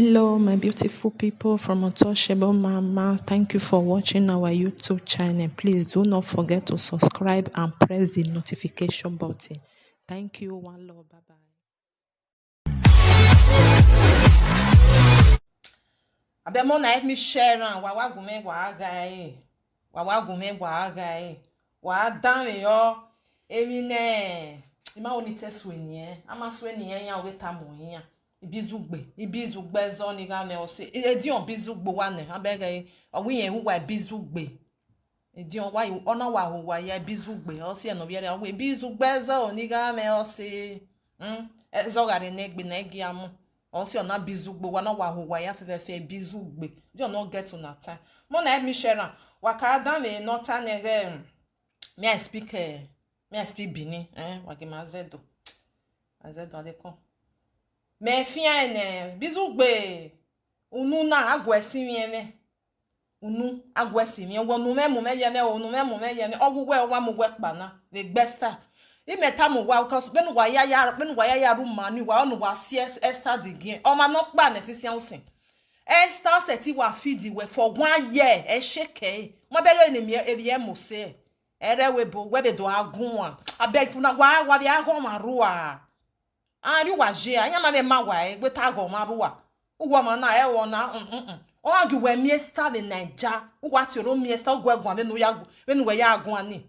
Hello, my beautiful people from Untouchable Mama. Thank you for watching our YouTube channel. Please do not forget to subscribe and press the notification button. Thank you. One love. Bye bye. Abemo na help me share now. Wa gume wa agaye. Wa gume wa agaye. Wa dan yo. Emine. Ima oni tesweni Ama sweni ya ogeta mo yin. Ibizugbe zo ni ga me o se. Edi on bizugbo wa ne. Abege owi yen hu wa bizugbe. Edi on wa ona wa hu wa ya bizugbe. O se no bi re we bizugbe zo ni ga me o se. Ezo gare ne gbe na gi amu. Also, you're not bizugbe, we're not wahua, fe bizugbe. Do not get to that time. Mona me share. Wakada me not an me I speak Bini, Wakima Zedo. Azedo adeko. Me fiane, bizugbe. Ununa agwesi miene. Unu agwesi miene. Wonu me yene, onu me yene. Ogwe wa mu wekbana. The besta. Imeta mu wa cause benu wa ya ru mani wa onu wa si Esther digin o ma no pa ne sisi ansin Esther se ti wa feed we for 1 year e sheke mo be le ni mi eri mo se ere we be do agun wa abeg funa wa bi agun ma ruwa ari wa je anya ma be ma wa e gbe ta agun ma ruwa ugwo ma na e wo na o agi we mi Esther in Naija ugwa ti ro mi Esther ugwa egun benu we ya agun ani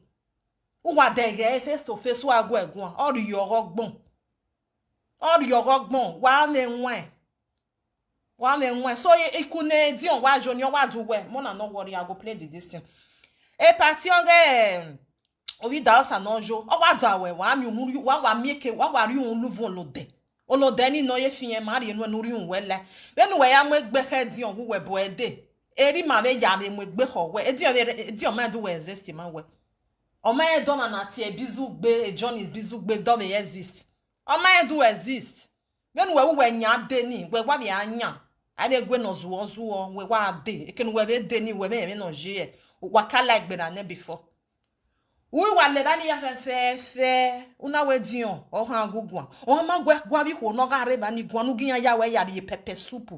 Uwa dege face to face wa go egun ori yo rogbon wa ne nwen so ikune di on wa jo ni wa du we mo na no worry I go play this thing e party oge ovi da osa no jo o wa da we wa mi hu wa mieke wa ri un luvon olode ni no ye fiyen ma ri enu enu ri un wele benu we ya mo egbe he di on we bo ede eri ma me ya me mo egbe ho we edi o ma do we exist ma we Omaye dona na tie bizugbe Johnny bizugbe don't exist. Omaye do exist. Then we nya de ni we wa bi anya. Ade gwe no zuo we wa de. Eken we be de ni we me no je. Wa ka like be na ne before. We wa le ba ni ya fe una we dion o han agugwa. O ma gwa bi ko no ga re ba ni gwa nu giyan ya we ya ri pepper soup.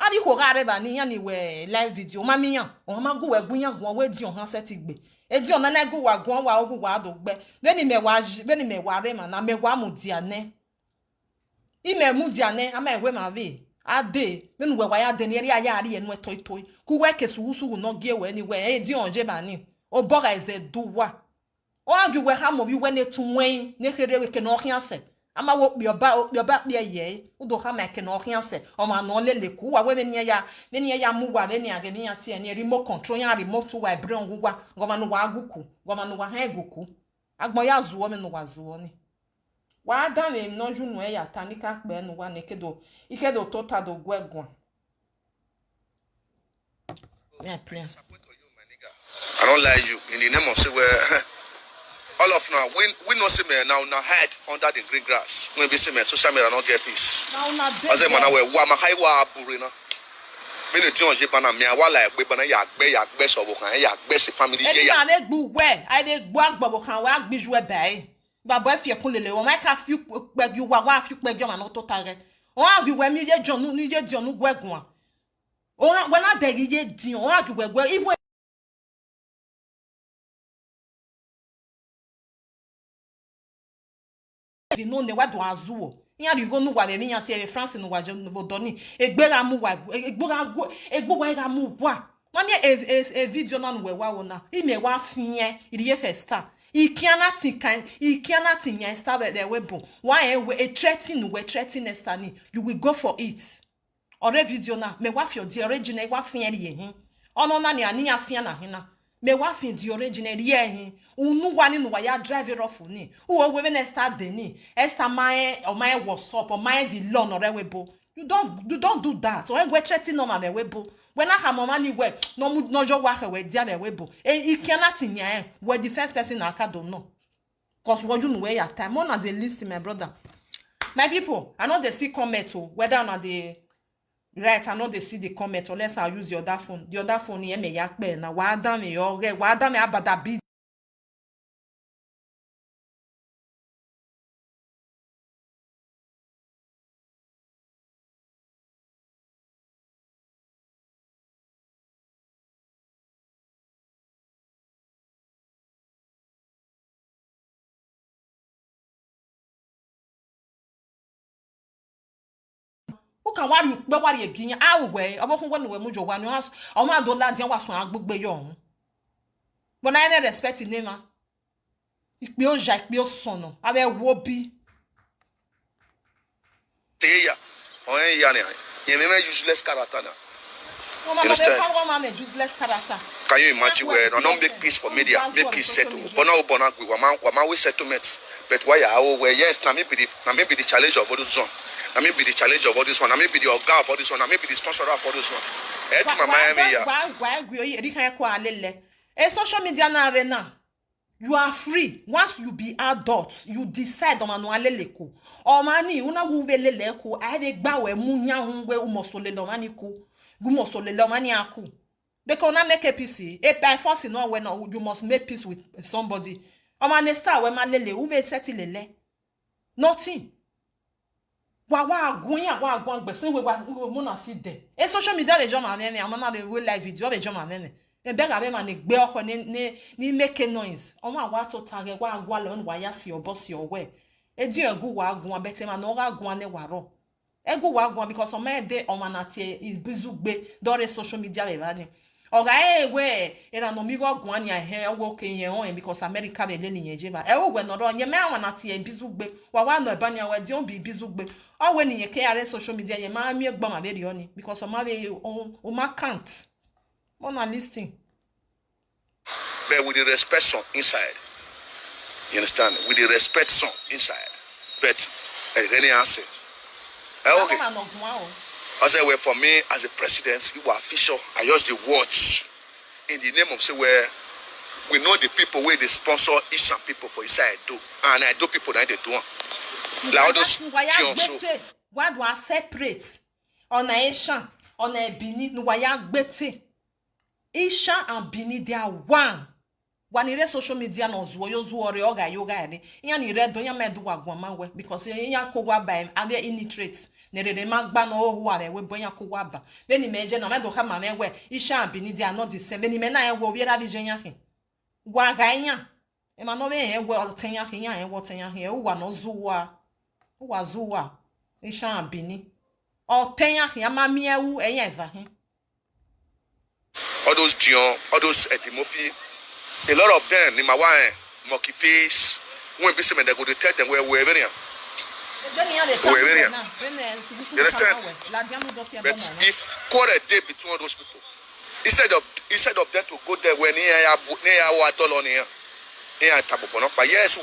Abi ko ga re ba ni yan ni we live video ma mi yan. O ma go we gunyan gwa we dion han set igbe. Edi ona na gu wa gun wa ogu wa do gbe beni me wa re ma na me wa mu diane ime mu diane ama ewe ma ve ade benu we wa ya de ni eri aya ari enu etoi ku we kesu su no gie we ni we edi onje ba ni o boga eze duwa o agi we ha mo bi we ne tu wen ne kere we ke no hianse ama wo bi oba bi ye udo ha ma ke no hianse o ma no lele ku wa we ni ya mu wa ni age ni ya tie ni remote control ya remote wa bre ngwa goma no wa aguku goma no wa ha eguku agbon ya zuwo me no wa zuwo ni wa da me no ju no e ya tanika pe no wa ne ikedo tota do gwegun yeah please I don't lie you in the name of say where all of now we know say me now hide under the green grass when be say me social media not get peace I say man we wa ma kai wa abure na me le ti on je bana me wa la egbe bana ya gbe so bo kan ya gbe se family ye ya e ma gbu we I dey gbu agbo kan wa gbiju e bai babo e fi ekun lele o ma ka fi pegu wa fi pegu ma no to tare o agi we mi ye jonu ni ye di onu gwegun o we na de ye di o agi we even vi no ne wa do azuo yan ri go nu wa be mi yan ti e France no wa je no doni egbera mu wa egbo wa ga mu wa mami e video na no we wa wona ime wa fiye iriye festa ikiana tin yan star the webo why we threaten Esther ni you will go for it ore video na me wa fi the original wa fiye ri hin ono na ni ani ya fiye na hina me wa fi the original ri hin unu wa ni no wa ya drive off ni wo we na Esther de ni Esther my WhatsApp or my the law no rewebo you don't do that o we threaten no ma me webo when I have mama ni we no jo wa we dia me webo e ikiana tin yan we the first person na aka do no cause what you know where your time on the list my brother my people I know they see comment whether or not they right I know they see the comment unless I use the other phone ni me ya pe na wa da me abada kan wari be wari eginya awe obokun we no we mujo wa no as o ma do la dia wa so agbegbe yo hun but I respect name ikpe o ja ikpe o sono abe wo bi teya o en ya ne ye me useless character na. Useless character. Can you imagine where no make peace for media, make peace settle. Bona we wama settlements. But why are where yes, na me be the challenge of all this one. Na me be the challenge of all this one. Na me be the oga of all this one. Na me be the sponsor of all this one. Eh to mama me ya. Why go ri kan ko alele. E social media na arena. You are free. Once you be adult, you decide on alele ko. O mani una wu velele ko, a de gba we mu nya hu we umosole do mani ko. Because now make a peace. If by force no when you must make peace with somebody. Start when lele who may settle lele. Nothing. Wa gwan gbese we mona sit there. E social media le joma nene, amama be real live video be joma nene. E be gabe ma ne gbe oko ni make noise. Wa to tage wa le on wa ya si oboss your way. E di egu wa gwan bete ma no ga gwan ne waro. Ego wa gwan because on my day on manati is bizugbe dore social media le vani. Oga we era no mi go gwan ya he wo kenye on because America be le ni jeva. E wo we no do nye me manati e bizugbe. Wa no eba nya wa di on bi bizugbe. O we ni ke are social media ye ma mi egba ma be ri oni because o ma be o ma can't. Mona listing. But with the respect some inside. You understand? With the respect some inside. But any answer. Okay. I say, well, for me as a president, you are official. I use the watch in the name of say where we know the people where they sponsor each some people for inside do, and I do people that they do. Like those what do I separate on a Isha on a Bini? No, why gbete Isha and Bini they are one. When you social media no zuo yoga ni iya ni read don ya medu wagwa manwe because iya kogwa ba and they illiterate ne re magba no hu are we bonya kogwa ba be ni meje no medu ha ma mewe isha abini they are not the same be ni me na ye wo wiera vision ya hin gwa ganya e ma no be ye wo tenya hin ya ye wo tenya hin e wa no zuwa isha abini o tenya hin ama miewu e ye va hin all those Dion, all those Edimofi. A lot of them, in my wine, monkey face, when be they go to tell them where we're very. You understand? But if call a day between all those people, instead of them to go there when near what all on here, but yes,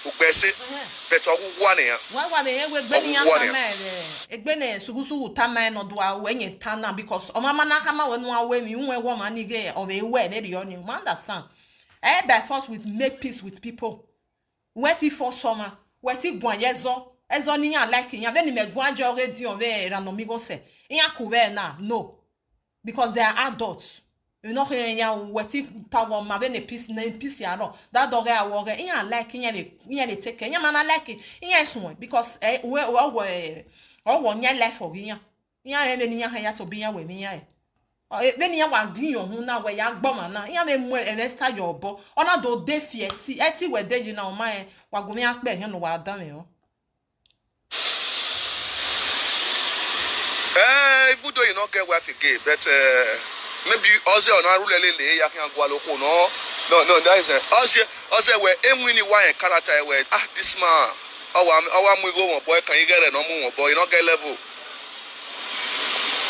Ubese, better one here. Why they Egbene sugusu tama no do when tana because o mama na kama when one way me one woman nige or they wear they you understand. By force with make peace with people. Weti for summer, weti gwanyezo, ezo ni ya like ya then me gwanjo already on there ranomigo say. Iya kuwe na no. Because they are adults. You know ya weti power ma be ne peace ya no. That dog I work iya like ya le take ya mana like iya so because we nya life for ya. Ya be ni ya ya to be ya we ni ya. Then ya wa gbin your hu na we ya gboma na ya be mu extra your bo ona do de fieti eti we de na o ma wa gomi ape yan no wa dan me o even though you not get wife again but maybe also on rule lele ya kan gwa loko no that is also we enwini one character we this man our mu go one boy can you get no mu boy you not get level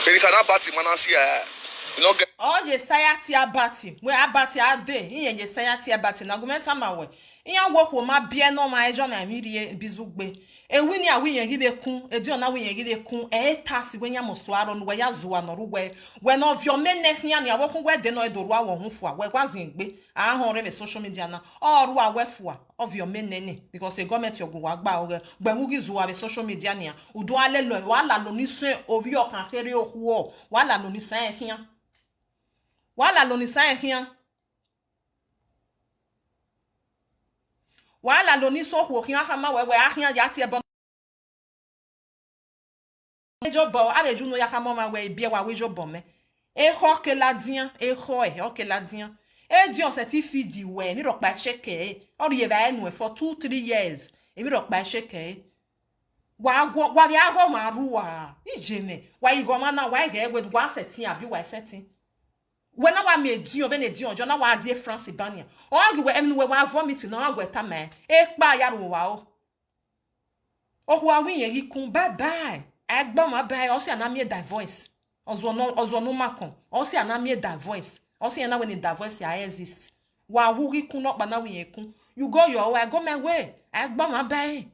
you cannot bat him and see you not get all the society abati we abati ade yin ye society abati na gumenta mawe iya wo ho ma bie no ma ejo na mirie bizugbe ewini a wiyen gibe kun edi ona wiyen gibe kun taxi wenya mosto aro no we ya zuwa no ruwe we no vio mene hia na wo kun we de no edoru awo hunfo a we kwazin gbe ahon re me social media na oru awefu a of your mene ni because a government yogun wa gba ore gbemugi zuwa be social media ni a udo ale lo wa la lo ni se obi okan kere ohu o wa la lo ni san hia wala lo ni san hia wala lo ni so ho hia hama we ahia ya tie bo jobo ale juno ya hama ma we bia wa we jobo me e ho ke ladien e ho ke ladien e di on certificate we mi ro pa cheke o ri e ba enu for 2-3 years e mi ro pa cheke wa ya go maruwa ijeme wa igoma na wa ge we wa setting abi wa setting when I made you been a dion jona wa die France bania o agi we emnu we wa vomit na wa ta me e pa ya ro wa o wa wi yen ikun bye bye agba ma bye o si ana me da voice ozo no makon o si ana me da voice o si ana when da voice ya exist wa wu ikun no pa na wi yen kun you go your way I go my way agba ma bye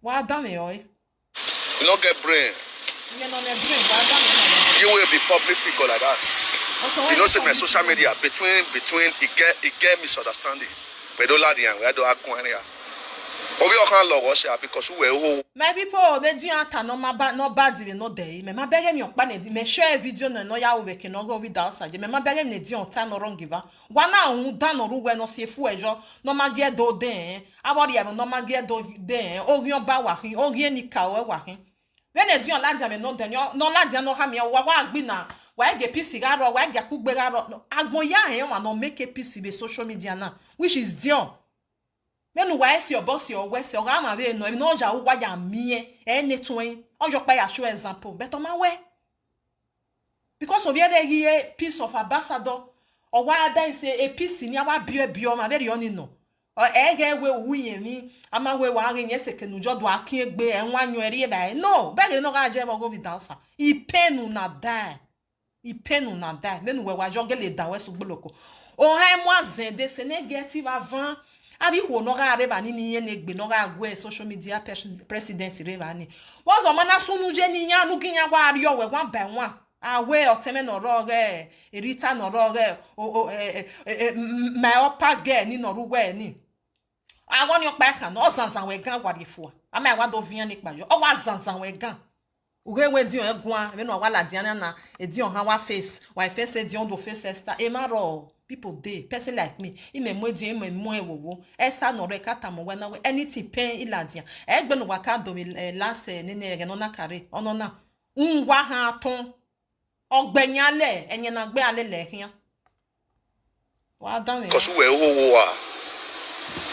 wa da me o You no get brain. you no me brain wa da me You will be public figure like that. okay, You know, say my social media between it get misunderstanding. But don't lie, we don't have area. Obi okan logo say because we who my people they do ata no bad no dey me ma bege mi okpa na di me share video no ya we ke no go with outside me ma bege mi di on ta no wrong giver wa na hu da no ru we no se fu ejo no ma ge do den awori ya no ma ge do den orion ba wa hin orien ni ka wa hin when e di on ladia me no den no ladia no ha me wa agbi na wa ge pc ga ro wa ge kugbe ga ro agbon ya hen wa no make pc be social media na which is dion when why see your boss your west your grandma we no ja wo ya mie any twin ojo pa ya show example but on my way because of here piece of ambassador or why that say a piece ni awa bio ma very on no or ege we wuye mi ama we wa rin yese kenu jo do akin egbe enwanyu eri ba no be no ga je go with dancer I penu na die when we wa jo gele da we so gboloko o ha mo azende se negative avant abi wo no ga reba ni ye negbe no ga gwe social media president reba ni was o mana sunu je ni yan nu ginya wa ari owe one by one awe oteme no ro ge erita no ro ge my upper girl ni no ru we ni awon yo pa kan no zanzan we gan warifo ama wa do vian ni pajo o wa zanzan we gan uge we di on egun me no wa la diana na e di on ha wa face e di on do face esta e ma ro people dey person like me imemo di imemo ewowo esa no re kata mo when anything pen iladia egbe no waka do last nene no na kare ono na nwa ha atun ogbeyale enye na gbe ale le hian wa dan me because we who are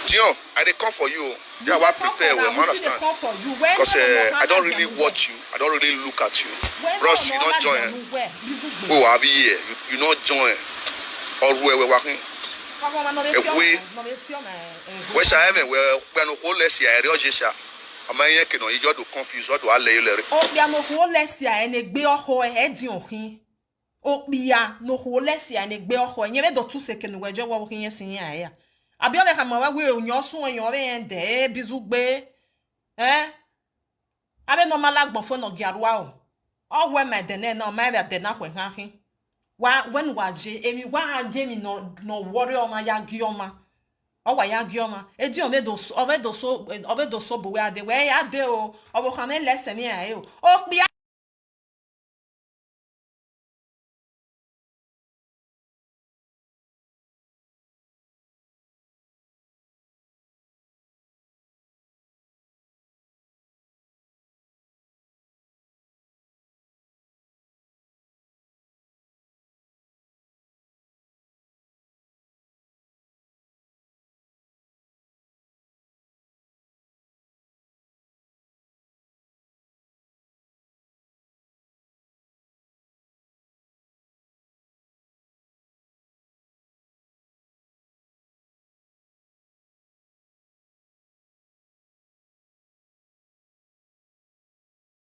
Dion, I dey come for you. Yeah, what prepare we understand. Because I don't really watch you. I don't really look at you. Bros, you not join. We will be here. You not join. Or we working. We shall have when no whole less here. Regisha. Amanye ke no you do confuse or do ale you. O bia no whole less here en egbe oho e di ohin. O bia no whole less here en egbe oho. Nye do tu se ke no weje wo ohin yesin ya. Abi o le ka mo wa we onyo sun onyo re en de bizugbe. Abe no malagbon fo no giarwa o. O we me de na ma be de na kwe han hin. Wa when waje emi wa haje mi no worry o ma ya gioma. O wa ya gioma. E di o me do so bo we ade we ya de o. O bo kan lese mi aye o. O pi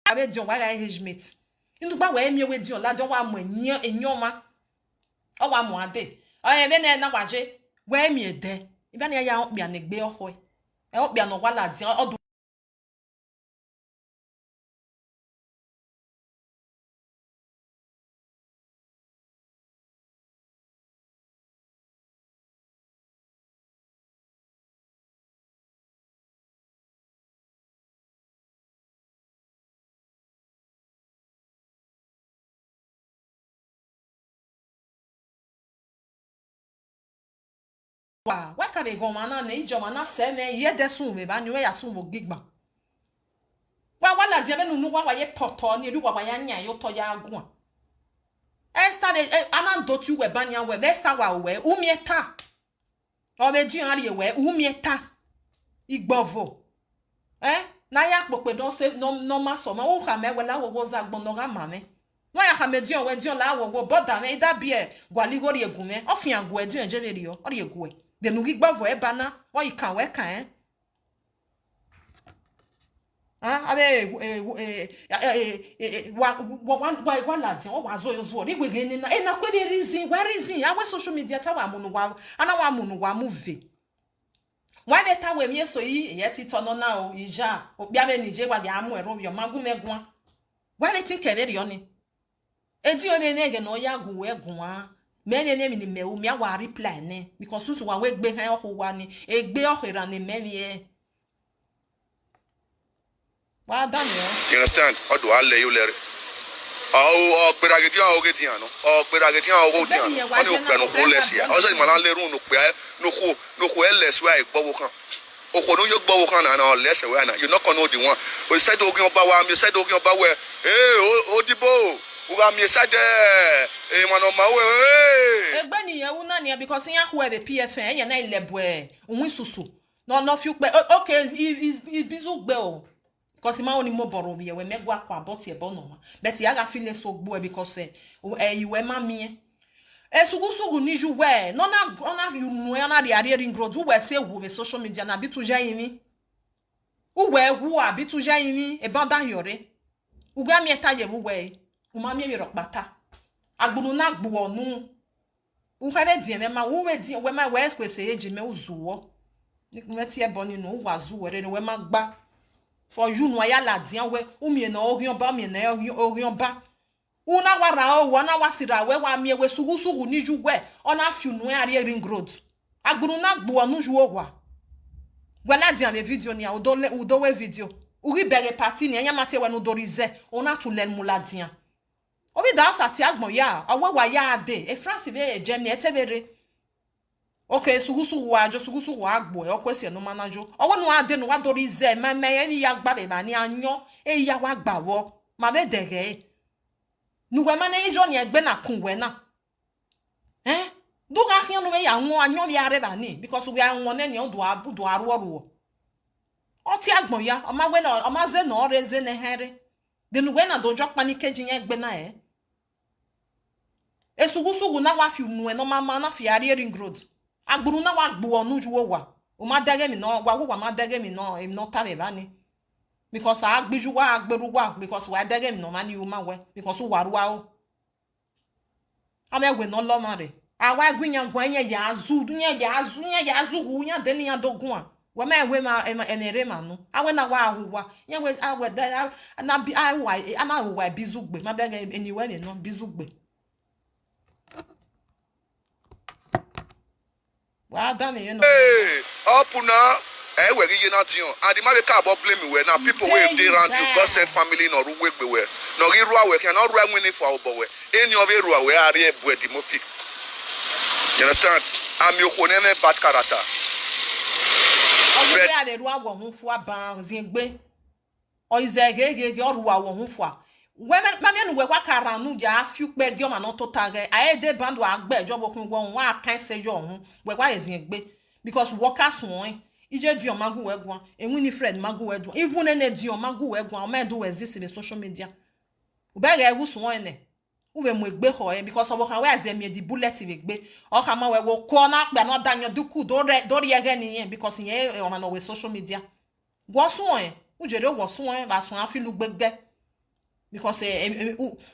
abe di on wa engagement. Indu gba we mi we di on la di on wa mo enyoma. O wa mo ade. O ye be na waje we mi ede. Ibe na ya okpia na egbe oho. E okpia no wala di o wa ka be go mana na ijo mana se me ye de sun me ba ni we ya sun mo gigba wa wala di be nu wa ye poto ni ru wa ya nya yo to ya agun esta be anando tu we ba ni we esta wa we umieta o be di ari we umieta igbovo na ya kpokpe don se no maso ma o ha me wela wo za gbon no ga mame wa ya ha me dion we dion la wo boda me da bie gwali gori egume ofin agu e dion jeberi o ori egu e de nu gi gbavo e bana wa yi kan we kan abe wa la dion wa zo yo ri gwege ni na e na kwe reason wa reason ya we social media ta wa munu wa ana wa munu wa move why better we me so yi ye ti tono na o ija o bia me nije wa dia amu ero yo magu megwa why me think e be oni edi oni nege no ya gu we gwa me ne mi ni me o mi wa reply ne because so wa we gbe han o wa ni egbe o hera ni me ye wa Daniel you understand odo ale you lere o perageti o geti ano o perageti o goti ano oni o pe no ko lesi o so imala lerun no pe no ko elesi wa igbowo kan o ko no yo gbowo kan na lesi wa na you not know the one o said ogun oba wa mi said ogun oba we o dibo o ga mi said mano ma we egbe ni ye una ni because yan hu e be PFN yan na ilebu e ohun susu no fi pe okay is bizu gbe o because ma oni mo boro bi e we megwa kwa bot e bono but ya ga feel so gbo e because iwe ma mi sugu ni ju we no na ona you no ya na the area ring road we say we social media na bitu jayimi we wu abitu jayimi e banda yore ugba mi eta ye we o ma mi rokpata agbunu na gbu onu u kare die me ma we die we ma we kwese eji me uzuwo ni ti e boni no wa zuwo re we ma gba for you no ya la dia we umie na orion ba mi na orion ba una wara o na wasira we wa mi we sugu ni ju we ona fiu no area ring road agbunu na gbu onu ju ogwa we na dia me video ni udo we video uri bere party ni anya mate we no dorize ona to len mula dia obi da sati agbon ya awe wa ya ade e France be jemi etebere okay sugu wa jo sugu wa agbo e okwesi no manajo owo no ade no wa dorize ma me ya gba be ba ni anyo e ya wa gbawo ma be dege nu we ma na ijo ni egbe na kunwe na do ga hian no we ya won anyo bi are ba ni because we an won ni odo aru oru o ti agbon ya o ma we na o ma ze na oreze na here de nu we na do jo pa ni keji yen egbe na sugu na wa fi nu e no ma na fi are ring road agburu na wa gbu onu ju wa o ma dege mi no wa ma dege mi no em no ta be ba ni because agbiju wa agberu wa because wa dege mi no ma ni o ma we because o waru wa o amewe no lo mare awa gwinya gwenye ya azu hu nya de ni adogun a we ma we ma enere ma no awe na wa ahuwa nya we awe da na bi awa ana ahuwa bizugbe ma be eniwe ni no bizugbe wa Daniel you know up now we gi na tion and the man ka bo blame we now people we dey round you God send family no ru we gbe we no ri ru awe can no ru anwini for obo we any of ru awe are ebu e dimofik you understand am you ko ne bad character o be ade ru awo hu fu aban zingbe o izegege ru awo hu fu a we ma me nu we kwa kara nu ja fiu pe gi o ma no to tage aye de band wa gbe jobo kun wo wa kan se yo hu we kwa ezingbe because workers won ije di o magu we gwan enwini friend magu we dwan even ene di o magu we gwan o ma do exist in social media u be ga ewu so ene u we mu egbe ho because obo kan we azem ye di bullet we gbe o ka ma we wo ko na pe no danyo duku do ri ege ni yen because yen o ma no we social media gwo so u jere wo so ba so afilu gbegbe because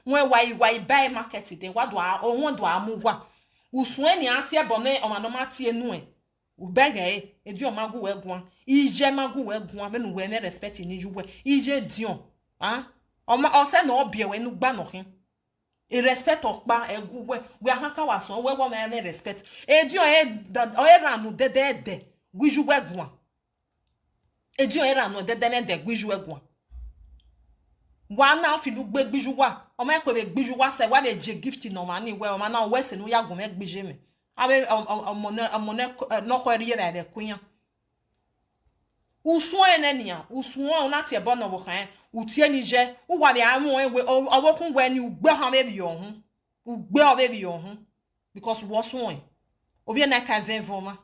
when why buy market then what do o won do amugwa usun eni ati e bone o ma no ma tie nu ubege edi o magu we gwan ije magu we gwan be nu we ne respect ni juwe ije dion o ma o se no obie we nu gba no hin e respect okpa egu we ahanka wa so we wo ma ne respect edi o era nu de gwiju we gwan edi o era nu de gwiju we gwan wa na fi lu gbe gbiju wa o ma ko be gbiju wa se wa be je gift no ma ni we o ma na we se nu ya gun me gbije me abe amone no ko ri ye be kunya usun enenia usun ona ti e bo no bo kan utie ni je u wa be amu we obokun we ni ugbe ha be bi ohun ugbe o be bi ohun because wo sun o vie na ka ven voma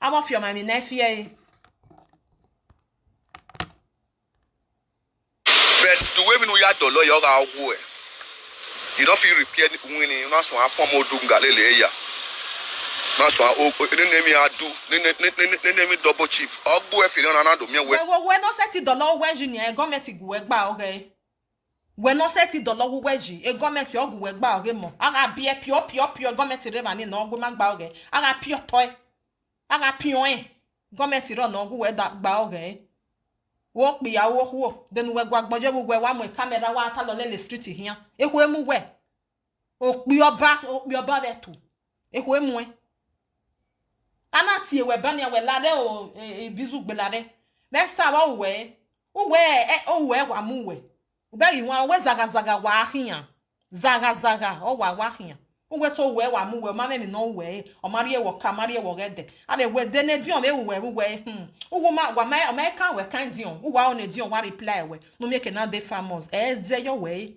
aba fi o ma mi na fie But the way we know ya dollar you ga ogu e. You don't feel repair winning na so afom odunga lele ya. Na so o name adu name double chief. Ogbu e fi na do me we. We no set dollar we junior government gu we gba okay. We no set dollar we ji e government ogu we gba okay mo. Aga bie pure government reva ni no ogu ma gba okay. Aga pure toy. Aga pure government ro no ogu we gba okay. Wo pe ya wo denu we gba gboje we wa mo camera wa ta lo le street here. Eku emu we. O pe oba be tu. Eku emu e. Anati we bania we lade o bizu gbelade. Next time we wa mu we. Ubegi wa we zaga wa ahia. Zaga o wa ahia. We to we wa mu we ma me no we. O mari e wo ka mari e wo gede. Ade we de ne dion we Ugo ma wa ma kan we kan dion. Uwa on e dion wa reply we. No make na dey famous. Eze your way.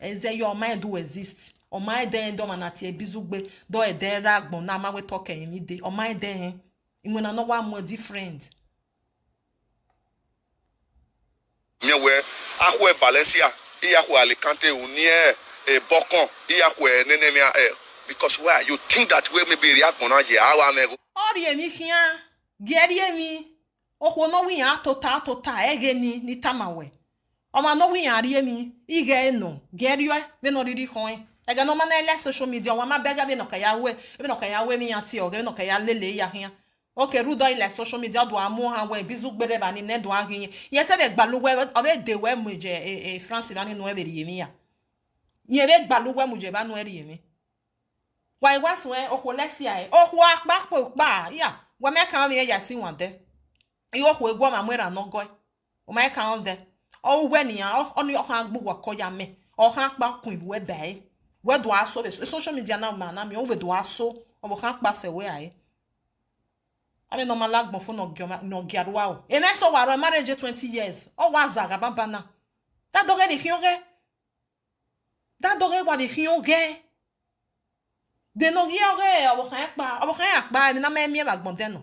Eze your mind do exist. O my den do manati e bizugbe do e den ragbon na ma we talk emi de. O my den inwe na no wa more different. Me we ahwe Valencia, ihwe Alicante unie e Bokon, ihwe nenemia because why you think that we maybe react on aje awa nego. Ori emi kian, geri emi. Okwo no wi an tota ege ni tamawe. O ma no wi an ri emi, ige no. Geri we no riri hoin. Ega no mana ele social media wa ma bega be no kaya we mi anti o ge no kaya lele ya hian. Okay, rudo ile social media do amu ha we bizu gbere ba ni ne do ahin. Ye se be gbalu we o be de we mu je France ba ni no e be ri emi ya. Ye be gbalu we mu je ba no e ri emi. Wa was we okwo lesia e. Okwo akpa pa ya. Wa me kan me ya si wan de. Iyo okwo egwo ma mwera no goy. O ma kan de. O we ni ya oni o kan gbu wa ko ya me. O kan pa kun we be. We do aso be social media na ma na me o we do aso. O kan pa se we ai. Ame no malagbon fo no giarwa o. E na so waro marriage 20 years. O wa zaga baba na. Da doge bi kionge. Da doge wa bi kionge. De no giore o kan akpa mi na me mi bagbon de no.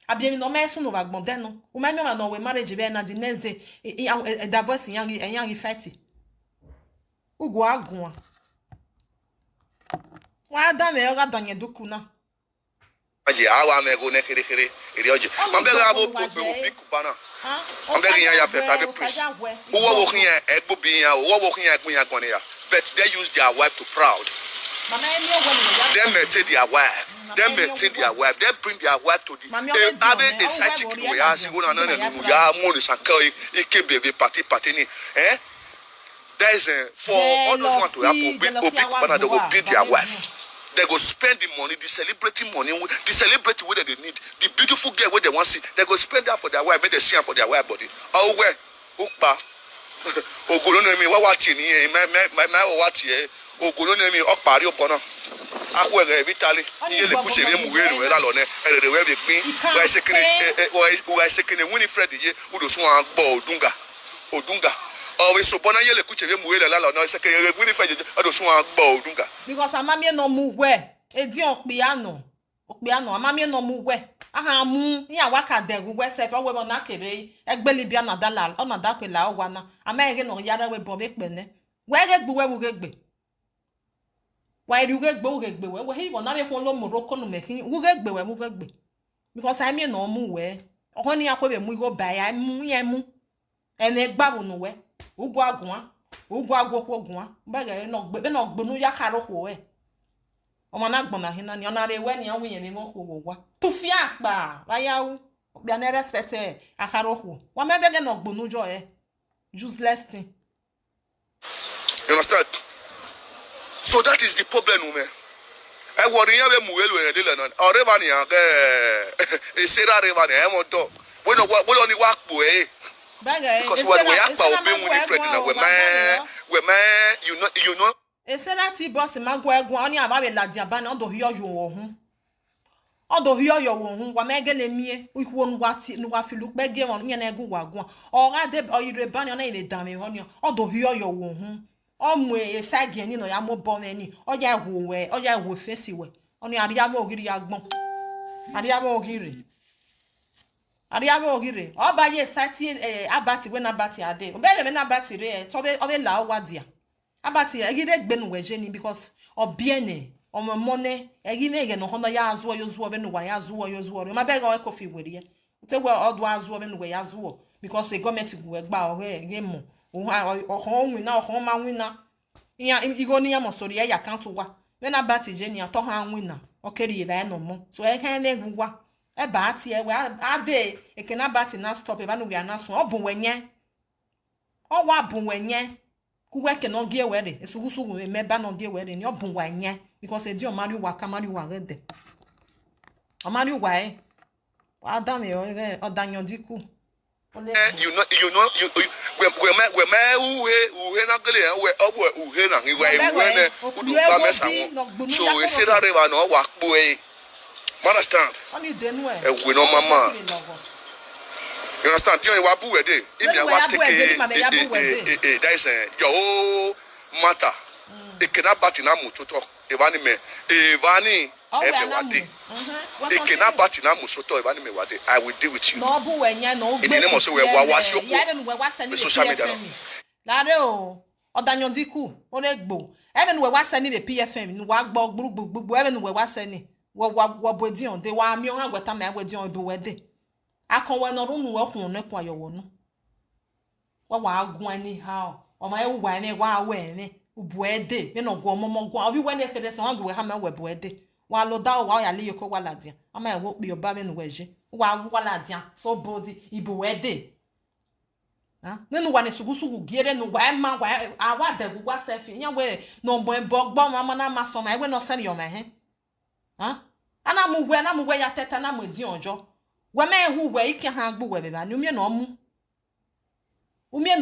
Abi mi no me so no bagbon de no. O me mi no we marriage be na di neze divorce yan fight. Ugo agun. Wa da me o ga donye duku na. Aje awa nego ne kere eri oje. Ma be ga bo piku bana. Ma be ya fe priest. Wo kian egbo bi yan, wo kian egbon yan gon ya. But they use their wife to proud. They maintain their wife. They maintain their wife. They bring their wife to the a side chicken we are see go na no ya mo ni sanka ike baby party ni. There is for all those want to happen piku bana they go beat their wife. They go spend the money, the celebrating money, the celebrity what they need, the beautiful girl what they want to see. They go spend that for their wife, make they see her for their wife body. Oh where? Ukpa. Ogolo no mi wa wati ni my wati ogolo no mi okpari opona. Ahwere vitali. Iye le kusere mu wenu la lo ne. Ere we be pin. Wa sekene Winifred ye udo so an gbo Odunga. Always so bona yele kuchebe muwele la no se ke really fe ado so an gbo Odunga because amamie no mu we edi okpiano amamie no mu we aha mu ya waka degu we se fe we na kere egbeli bia na dala ona da pe la owa na amege no yara we bo be pe ne we gegbe wa ri gegbe we he wona be kon lo moroko no mekin we gegbe because amie no mu we ohoni akwe mu go ba ya mu ye mu ene gbabu no we ugwa agwo mbaga no gbe no gbonu ya karo ho e o ma na gbona hina ni ona be we ni anwo yen mi mo ho wa to fi apa bayawo bia na respect e akaro ho wa me be no gbonu jo e useless thing. You understand? So that is the problem woman. E wori yan be muwelu en le na ore ba ni an ke e sera re ba ni e mo do we no ni wa po e. Because when we ask about being Winifred na we you know esera ti boss magwa egun oni abawe ladiaba na odo hiyo yo wo wa mege le mie iku onu wati nu wa filu pe ge won yen egun wa gun o ga de oyire ba ni ona ile dame honi odo hiyo yo wo omu esage ni no ya mo bo ni oja ewo face we oni ariya mo ogiri ya gbon ariya mo ogiri Ariabe ogire. Oba ye sati abati when abati ade. Obere when abati re tobe obe la wadia. Abati egire gbenu wejeni because obiene omomone egime ge no hono ya azuo yozuo be no wa ya azuo yozuo. Ma be go kofi werie. Utegwe odu azuo be no we ya azuo because the government go egba ore gemo. Ohon wina ohon ma wina. Iya igoni ya mosori ya account wa. When abati jeni ato ha wina. Okeri ye no mo. So e kan le gwa. E ba ti e we ade e kena bati na stop e ba no we na so obun wenye o wa bun wenye ku we ke no gie were esugusugu e me ba no gie were ni obun wenye because e di o mari wa ka mari wa rede o mari wa e wa da me o danyo diku you know we me uhe na gele we obo uhe na we ne udu ba mesa wo so e sira re ba no wa po e understand? We no mama. You understand? You wa bu we dey. If you wa take that is your matter. E kena bati na mutoto. E ba ni me. E ba ni e me wa dey. E kena bati na mutoto e ba ni me wa dey. I will deal with you. No bu we nya no gbe. In the name of say we wa wasi opo. Ya even we wa send social media. Lare o. Odanyo diku. O le gbo. Even we wa send the PFM. Ni wa gbo gbugbu. Even we wa send wa bodi on de wa mi on agweta ma agwedi on do wede akon we no runu we hun ne kwa yowo nu wa agun ani how o ma e wa ni wa we ni ubu ede me no go momo go obi we ne kede se wa go we ha ma we bu ede wa lo da wa ya le yoko wa ladia ama e wo pe oba me no weje wa ladia so body ibu wede ha nenu wa ne sugusugu giere no wa ma wa awa da gu wa sefi nya we no bo gbo ma na ma so ma e we no send your man ana mu we ya teta na mu di onjo we me hu we ike ha gbu we be ba ni umie na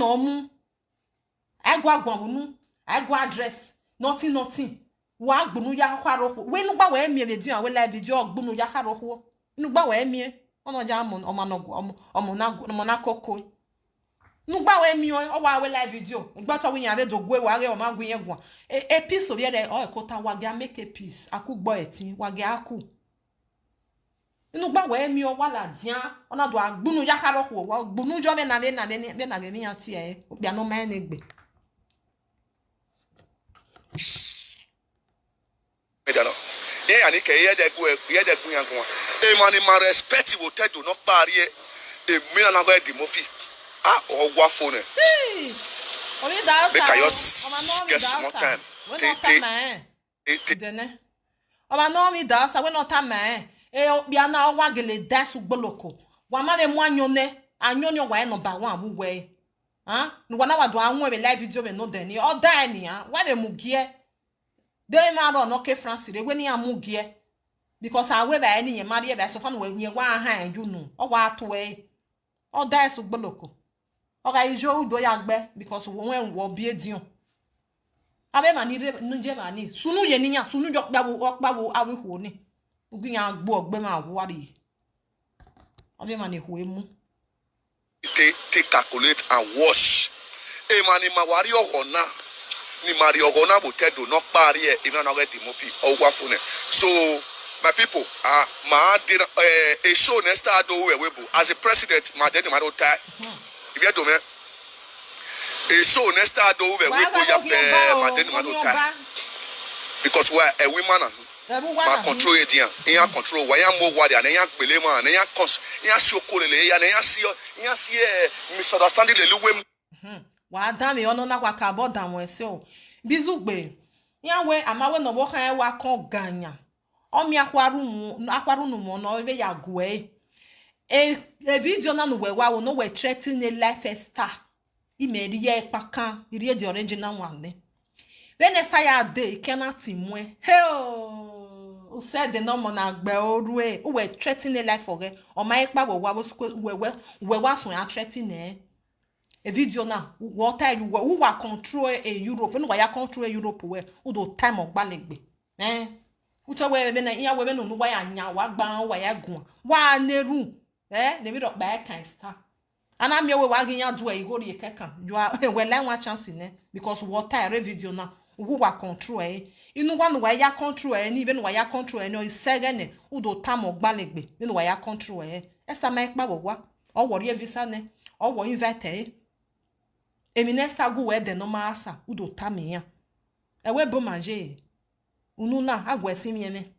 omu agwa wonu agwa address nothing wa gbunu ya kwaro we nu gba we mie be di an we live video gbunu ya kwaro ho nu gba we mie ono ja mo omo na koko nu gba we mie o wa we live video igba to we yan re dogwe wa re o ma gun yen gun e piece of here o ekota wa ga make a piece akugbo etin wa ga aku inu gba we mie o wa la dian ona do agbunu ya karo ho wa gbunu jo be na ni yan ti e o bia no ma en egbe medano ye ani ke ye de gu yan gun e mani ma respect wo te do no pari e mi na go e di mo fi or what phone? Make I just get more time. Oba no mi da sa we no ta me. E bia na wa gele da su gboloko. Wa ma be mu anyone wa number 1 bu we. No wa na wa do anwo be live video be no den ni. O da ni wa be mu gie. De ma ro no ke France re we ni amugie. Because I we ba any ye ma re be so fa no we nye wa han ju nu. O wa to we. O da su gboloko. Oga ijo udo ya gbe because won wo bi edion abe ma ni nje ma ni sunu ye niyan sunu jo pa wo awe ho ni ugiyan gbo ogbe ma wo wari abe ma ni ho emu take calculate and wash e ma ni ma wari ogona ni mari ogona bo tedo no pari e ina na get mo fi o wa fune so my people ma did a show next start do we as a president ma dey ma do tie if you do me a show next start do we go ya ma dey ma do tie because we a woman ma control it here control why am mo wari and yan pele ma na yan si okolele ya na yan si misunderstanding le luwe wa da mi ono na kwa ka boda won se o bizugbe yan we amawe no bo kan wa kon ganya o mi akwaru nu mo no be ya gwe e video na no we wa wo no we threaten a life star imeri ye pakan iri the original one ne when esa ya dey cannot imwe he o said the no mo na gbe oru e we threaten a life for o ma ipa wo wa we wa so ya threaten a video na what tell you who wa control a Europe no wa ya control a Europe we who do time ogbalegbe uto we be na iya we no wa ya nya wa gba wa ya gun wa neru ne bi do ba kan star ana mi we wa ginya do e go re keka jo we line one chance ne because what tell video na who wa control inu wa no wa ya control ni even wa ya control no isege ne who do time ogbalegbe no wa ya control Esther ma ekpa wa. O wori visa ne. O wo invite. Emi nesta go we de no ma asa. Udo tami ya. Ewe bo manje. Unu na agwesi mi eme.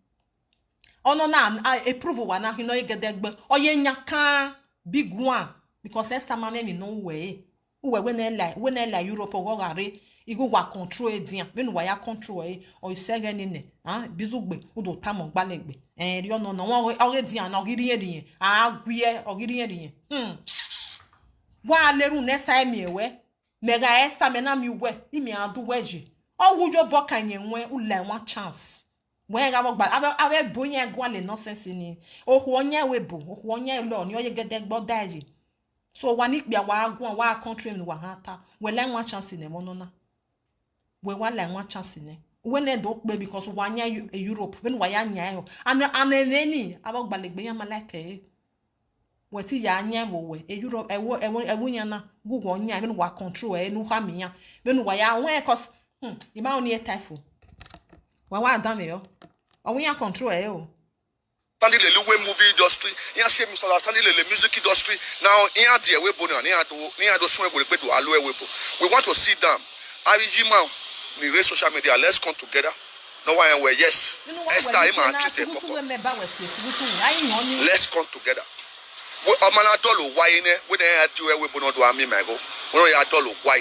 Ono na approve wa na hino egedegbe. Oye nyaka big one because Esther ma me no way. Uwe when la Europe go gare. Igo wa control edian. When wa ya control o isege nene. Ah bizugbe udo tamo gbalegbe. Ri ono no won oredian na ogiri yen. Agwie ogiri yen. Wa leru nesa emi ewe. Mega Esther me na mi we. Imi adu weji. O wujo boka nyenwe ule one chance. We ga gba abe bonya gwa le nonsense ni. Ohu onye webo, ohu onye lo ni oye gedegbo daji. So wani bia wa agwa wa country ni wa hata. We le one chance ne mono na. We wa le one chance ne. We ne do pe because wanya Europe, when wa ya nya ho. An eveni aba gbalegbe ya malake. We ti ya nya wo we Europe ewo nya na gugu nya when wa control nu ha mi ya. When wa ya won cause ima oni etafo. Wa dame yo. We ya control o. Understanding the movie industry, you see misunderstanding the music industry. Now, we want to sit down. The social media, let's come together. No one way, yes. Esther, let's come together. We amanadolo why ne we dey do we bono do ami mego. We ya dolo why.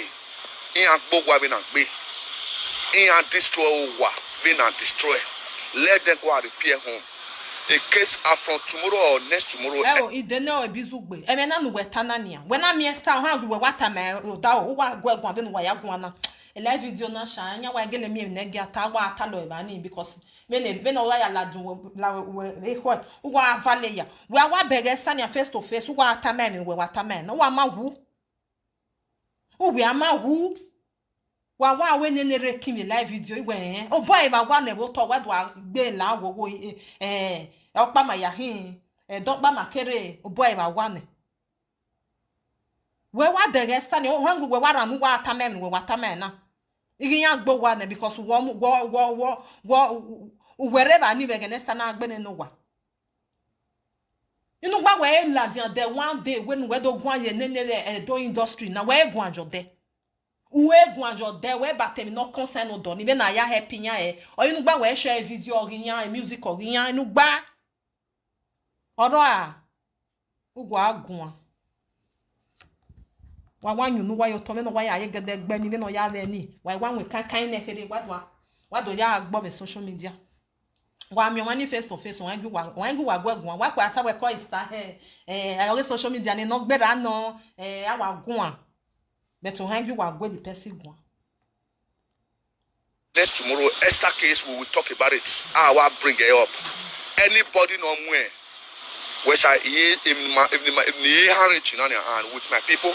In gbogbo abi na gbe. In destroy wa, be na destroy. Let them go and repair home. A case are from tomorrow or next tomorrow. Oh, it dey no ebizugbe. E me na nu wetanania. When am Esther how we wata me da o wa gwa be no wa ya gwa na. E live video na sha anya wa gele me na gia ta wa ata lo e ba ni because me no wa ya ladun la we ho wa vale ya. We wa bege Esther face to face wa ata me we wata me. No wa ma wu. O we ama wu. Wa we ne reki mi live video iwe o boy ba wa ne bo to wa do gbe la wo pa ma ya hin do pa ma kere o boy ba wa ne we wa de resta ne o hangu we wa ranu wa ata me we wa ata me na igi ya gbo wa ne because wo wherever ni be genesta na agbe ne no wa inu gba we la de one day when we do gwan ye ne do industry na we gwan jo de uwe gwanjo de we batem no concern no do ni be na ya happy nya o inu gba we share video ogiyan music ogiyan inu gba oro a ugwa agun wa wanyu nu wa yo to me no wa ya gede gbe ni be no ya be ni wa we kan ne fere wa do ya gbo be social media wa mi wani face to face won gwa gwagun wa kwa ata we ko insta ori social media ni no gbera no awa gun but to hang you are going the person one. Next tomorrow, Esther case, we will talk about it. I will bring it up. Anybody no more. Which I with my people,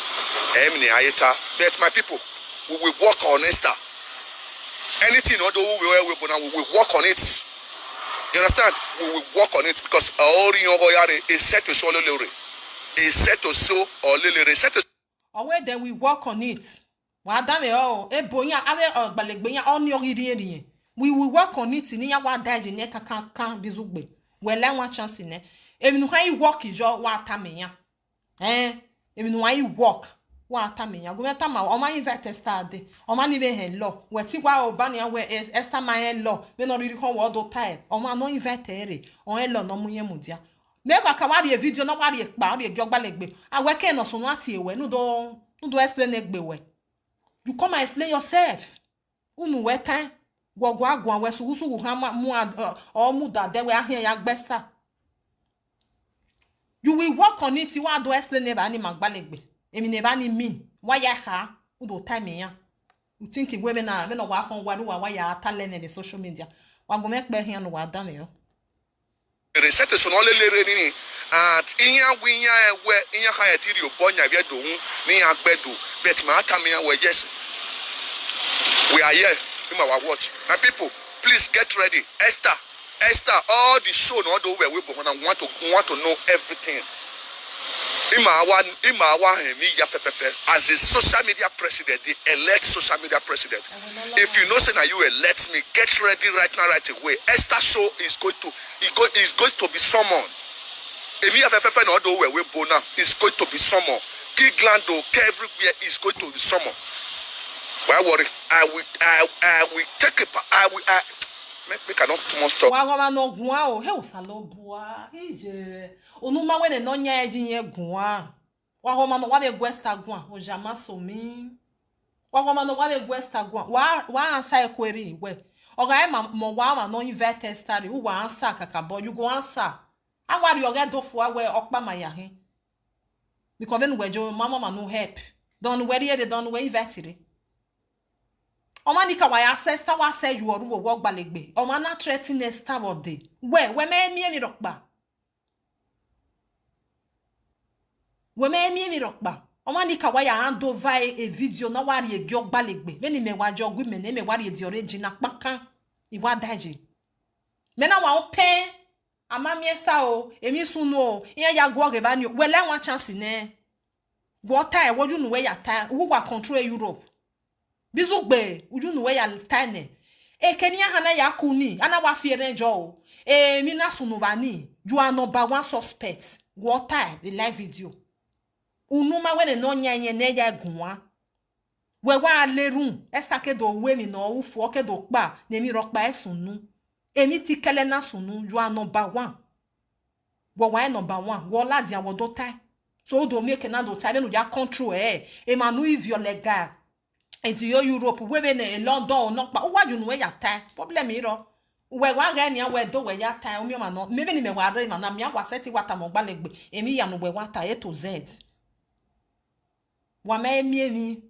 but my people, we will work on Esther. Anything we will work on it. You understand? We will work on it because is set to show lily. Is set to show or lily. Set to then we work on it. Wa dame o e bonya ave gbalegbe yan oni oriri eriyen. We will work on it ni ya wa daje ne kan bizugbe. We la one chance ne. Emi nu kan work ijo wa atameyan. Emi nu wan work wa atameyan. Go meta ma o ma invite Esther de. O ma ni be hen law. We ti wa o ba ni we Esther ma hen law. Me no riri kan wo do tie. O ma no invite ere. O hen law no mu yen mudia. Make a wari video no wari ekpa ori egbalegbe aweke no so no ati ewe no do explain egbewe you come and explain yourself unu we time gogo agwan we sugusugu ha mu o mu da de we ahia ya gbesta you will work on it you want to explain eba ni magbalegbe emi ne ba ni mean why ya ha udo time ya you think we be na wa hon wa ya talent in the social media wa go make be hia no wa dame yo reset so no lele ni and inya winya we inya ha etiri obonya bia do hu ni agbedu bet ma aka me we yes we are here in our watch my people please get ready Esther all the show no do we want to know everything Ima me ya pepepe as a social media president, the elect social media president. If you know say now you elect me, get ready right now right away. Esther show is going to be summoned. Emi afefe na odo we bona is going to be summer. Key gland everywhere is going to be summer. Why worry? I will take it. Make I not too much talk. Wa no gua o he usalo bua. Ije. Onuma we no nya ejinye gua. Wa no wa be gwesta gua. O jama so mi. Wa no wa be gwesta gua. Wa answer query we. Oga mo wa no invite study. Who wa answer kakabo. You go answer. Awari oga do fo we okpa maya he. Because when we jo mama no help. Don we dey don we invite. Omanika wa ancestor wa say you oru wo gbalegbe. Oma na threaten Esther body. We me mi rokba. We me mi rokba. Omanika wa ya hand over a video na wari e gyo gbalegbe. Meni me wa jo gwi me ne me wari e di original pakan. Iwa daji. Me na wa open amami Esther o, emi sunu o. Iyan ya gwo ge ba ni. We le wan chance ne. Gwo ta e woju nu we ya ta. Wo wa control Europe. Bizugbe uju nu we ya tane kenya hana ya kuni ana wa fiere jo mi na sunu bani you are number one suspect water the live video unuma we no nyanye ne ya gunwa we wa lerun esake do we mi no ufu oke do pa ne mi rokpa esunu emi ti kele na sunu you are number one wo wa number one wo la dia wo do tai so do make na do tai me no ya control emanu if your legal into your Europe, women in London, not but what you know ya time. Problem iro. We wa ga ni we do we ya time o mi ma no. Maybe ni me wa re ma na mi wa seti wata mo gbalegbe. Emi ya no we wata A to Z. Wa ma emi.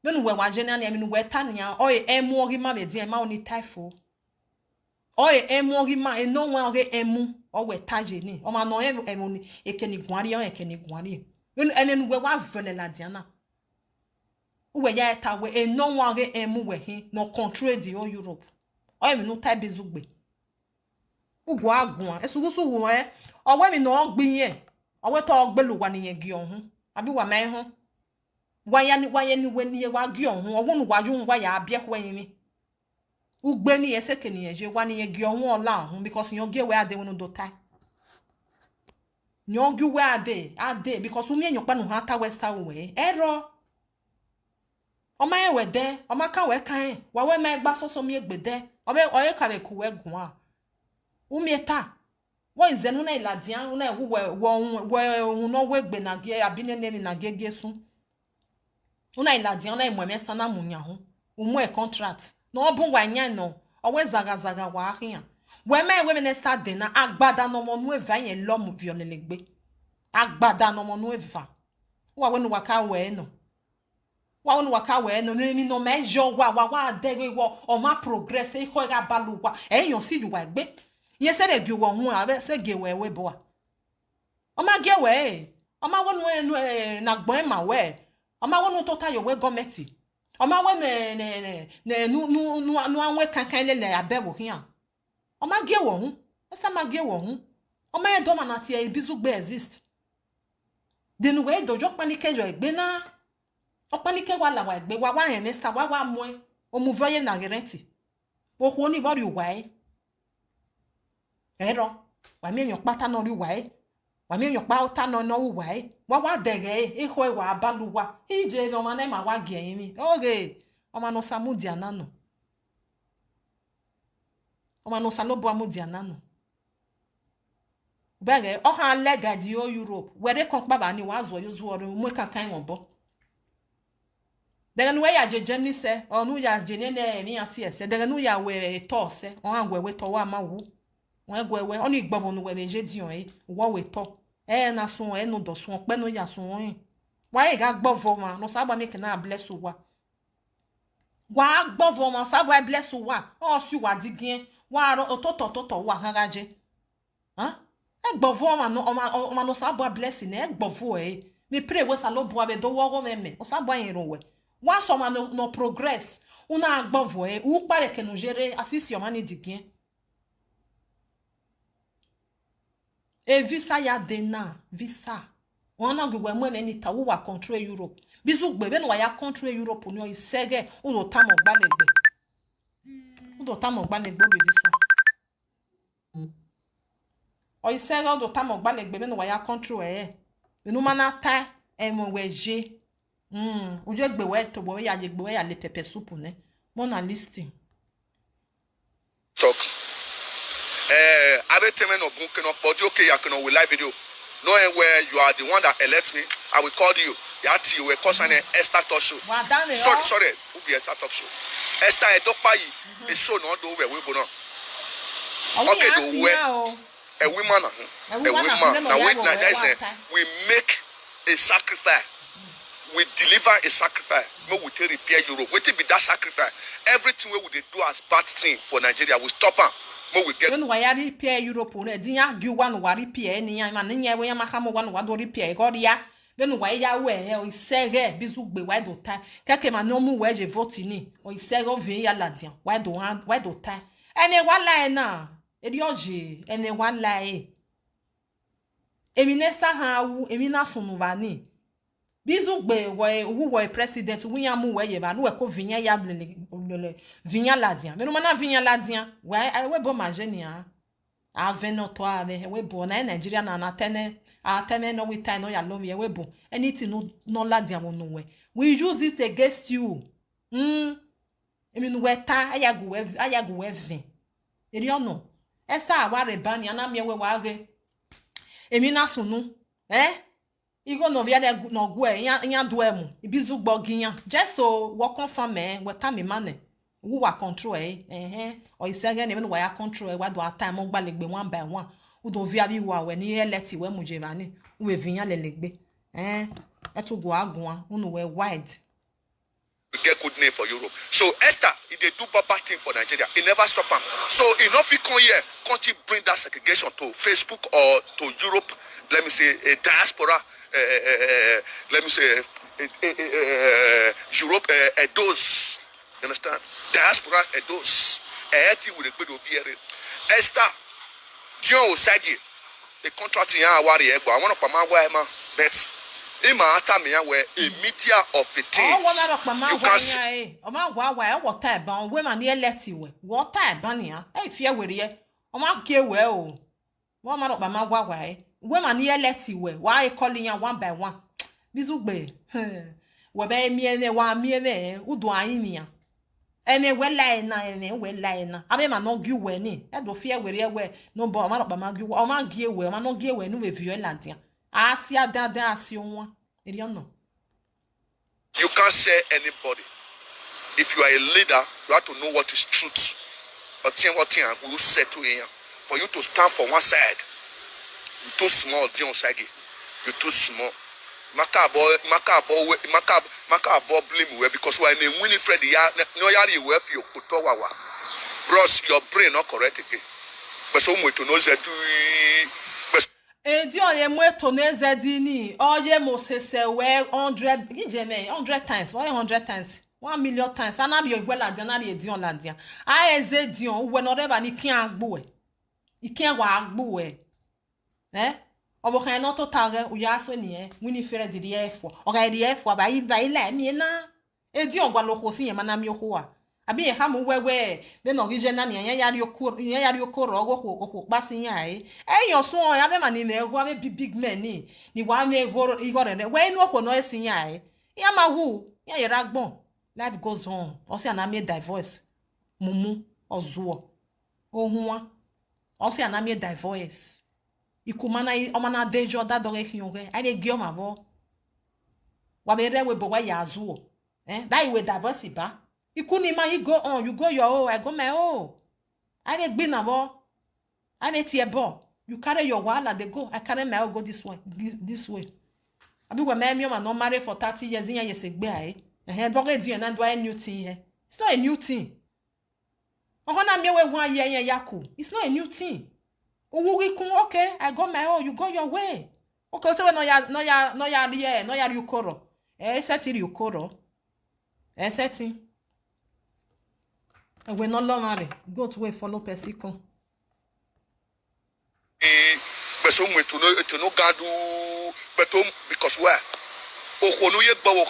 No we wa general emi no we tan ya. O emu ori ma be di ma oni typho. O emu ori ma e no wa ori emu o we taje ni. O ma no emu ni ekeni guari o ekeni guari. Enu we wa vele la diana. Uwe ya eta we no one ge emu we hin no control the whole Europe. O mi no type bezugbe. Ugwa agun esugusu wo o we mi no gbin yen. O we to ogbelu wa niyen gi ohun. Abi wa mai hun. Wa ya ni we ni wa gi ohun. O wonu wa ju wa ya abie ko yin mi. Ugbe ni ese ke niyen je wa niyen gi ohun ola ohun because yon ge we ade wonu do tai. Nyon gi we ade because umi enyon pa no ha ta western we. Error. Oma e we de, oma ka we kan, wa we ma gba soso mi egbede. Oye ka we ku we gun a. Umi eta. Wo izenu na iladian, una ewu we no we gbe na ge abine ne na gege sun. Una iladian na imwe mesa na munya ho. Umu e contract. No obun wa nya no. Owe zaga wa ahian. We me minister de na agbada no mo nu eva yen lo mu violelegbe. Agbada no mo nu eva. Wa we nu waka we no. Wa wonu waka we no mi no measure wa de wo o ma progress e ko ga balu wa eyan si ju wa gbe yen se de bi wo hu ave se ge we bo a o ma ge we o ma wonu na gbon ma we o ma wonu to tayo we government o ma we ne nu anwe kankan lele abewo hian o ma ge wo hu esa ma ge wo hu o ma e do ma na ti e bizugbe exist de nu we dojo panike jo egbe na Opanike wa la wa gbe wa hen nesta wa mo o mu voye na gerenti o ko ni bori wa ero wa mi enyo pata no ri wa mi enyo pata no wa dege e ho wa abalu wa ije no ma na ma wa ge yin mi oge o ma no samudi anano o ma no salobo amudi anano bege o ha lega di o Europe were kon pa ba ni wa zo yuzu ore mu kankan won bo Daga nu ya je Germany se onu ya je ne ni ati ese daga nu ya we to se on agwe we to wa ma wu won agwe we oni gbovo nu we je dion wo we to na sun no do sun pe no ya sun yin wa e ga gbovo ma no saba make na bless wa gbovo ma saba bless wa o si wa digin wa ro to wa haraje gbovo ma no o ma no saba bless ne gbovo me pray we salobo abe do wo me o saba yin ro we Wa soma no progress. Una agbovo ou pare ke nou gere asisi omani digien. E visa ya dena, visa. Wana gwe mwe ni tawu wa control Europe. Bizu gbe ben wa ya control Europe no isege o do tamo gbalegbe. O do tamo gbalegbe be this one. o isego do tamo gbalegbe me no wa ya control enu mana ta emo weje uje gbe we to bo ya je gbe we ya le pepper soup ne mo na listing talk abeteme no bunke no podi okay ya kono we live video no where you are the one that elect me I will call you yati we cause an Esther talk show sorry who be Esther talk show Esther edokpa yi the show no do we bo no okay do we a woman now we make a sacrifice we deliver a sacrifice we will take repair Europe we take be that sacrifice everything we would do as bad thing for Nigeria we stop am we get when we are repair Europe na din ya gi one we repair ni yan ma nya we ma ham one we do repair god ya when we ya we o isege bizu gbe we do ta keke ma no mu we je vote ni o isege o vin ya ladian we do ta ene wala na eri oje ene wala emi nesta ha wu emi na sunu ba ni bizu gbe we president we yan mu we ye ba no we ko vinya ya le vinya ladian me no na vinya ladian we bo magenia a veno to ave we bo na Nigeria na atene no we time no ya lo we bo anything no ladian no we use it against you emi no we ta ayagu we vin eri ono esa wa rebani ana me we wa ge emi na sunu Igo no via no gwe nya doemu ibizu gbogiyan just so wo confirm we ta me mane wo wa control o isege ne me wa ya control wa do time mo gbalegbe one by one u do via bi wa we ni eleti we muje mani we viyan lelegbe etu go agun unu we wide we get good name for Europe so Esther if they do bad thing for Nigeria it never stop am so enough you come here can't bring that segregation to Facebook or to Europe let me say a diaspora let me say Europe those you understand diaspora those with a good over Esther Dion Osagi the contract in awari egbo I want to pama wa but ima ata me we a media of the things you can see o ma wa what e ban we ma ni elect we what e ban ya fie were o ma ke we o wo ma ro pama wa we ma ni elect we why calling ya one by one bizugbe we be mi ene wa mi ene udo ayin ya ene we lie na abe ma no gi we ni e do fie we no bo ma ro pama gi o ma gi we o ma no gi we no we violent ya asia dan asi onwa eri ono you can't say anybody if you are a leader you have to know what is truth what thing will say to him for you to stand for one side you too small Dion Sagi you too small maka blame we because we are in Winifred ya no yari we fi okuto wawa bros your brain not correct again but so mo to know that Dion ye mweto nezedi ni oye mo sese we 100 gijeme 100 times 100 times 1 million times anari egwela dia na ri Dion la dia a eze Dion we no reba ni kin agbo e ikin wa agbo e obo kan no to tare o ya so ni Winifred di efo o ga di efo ba ile mi na Dion gwa lo ko si yen mana mi okowa abi ye ha mu wewe be no gije na ni yen yari okoro ogo pa si yan eyan so ya be ma ni na ego be big men ni wa me ego igore we nu okwo no esi yan ya ma wu ya yera gbon life goes on o si ana me divorce mumu ozuo ohunwa o si ana me divorce ikumana o mana dejo da dore hinwe ai ge o ma bo wa be rewe bo wa ya azuo that we divorce ba Ikunima, you go on, you go your own, I go my own. I dey gbin abo. I dey tie bo. You carry your wahala, they go. I carry my own, go this way. This way. Abi we me man no marry for 30 years in yes egbe ai. Don't get you and do a new thing here. It's not a new thing. Ohona me we 1 year yaku. It's not a new thing. Owo kun okay, I go my own, you go your way. Okay, so no ya ukoro. Setiri ukoro. Setting. And we're not long go to wait follow Persico. But some way to no gadu, but because where? Oh, no, yet bow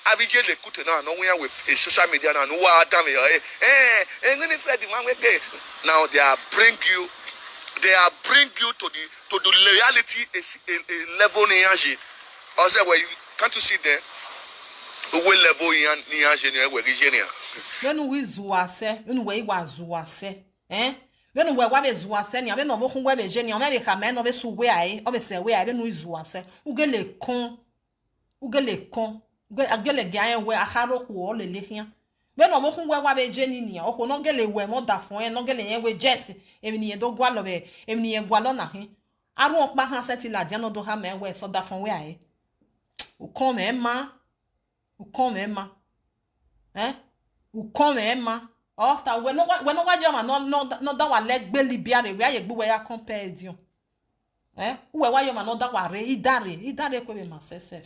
Abigel could now nowhere with a social media and no damn and then if the one way now they are bring you they are bring you to the reality a level niaje. Also, where you can't you see there? What level niaje ni where Virginia? When we zuase, when we was zuase, when we were zuase, ni abe no bo kun we Virginia, me ka me no be su we ai, o be se we ai be no zuase. Ugele kon, agele gan we aharo ko le lehia. When no bo kun we wa Virginia ni, o ko no gele we mo da fon, no gele yen we Jesse, emi ni do gwa lo be, emi ni gwa lo na hin. Aru okpa han seti la dia no do ha me we so da fon we ai. O kon me ma. U come ma. Oh, ta we no wa jama no da wa leg belly biare we aye gbe we ya compare dion. We wa yo ma no da wa re idare ko be ma sesef.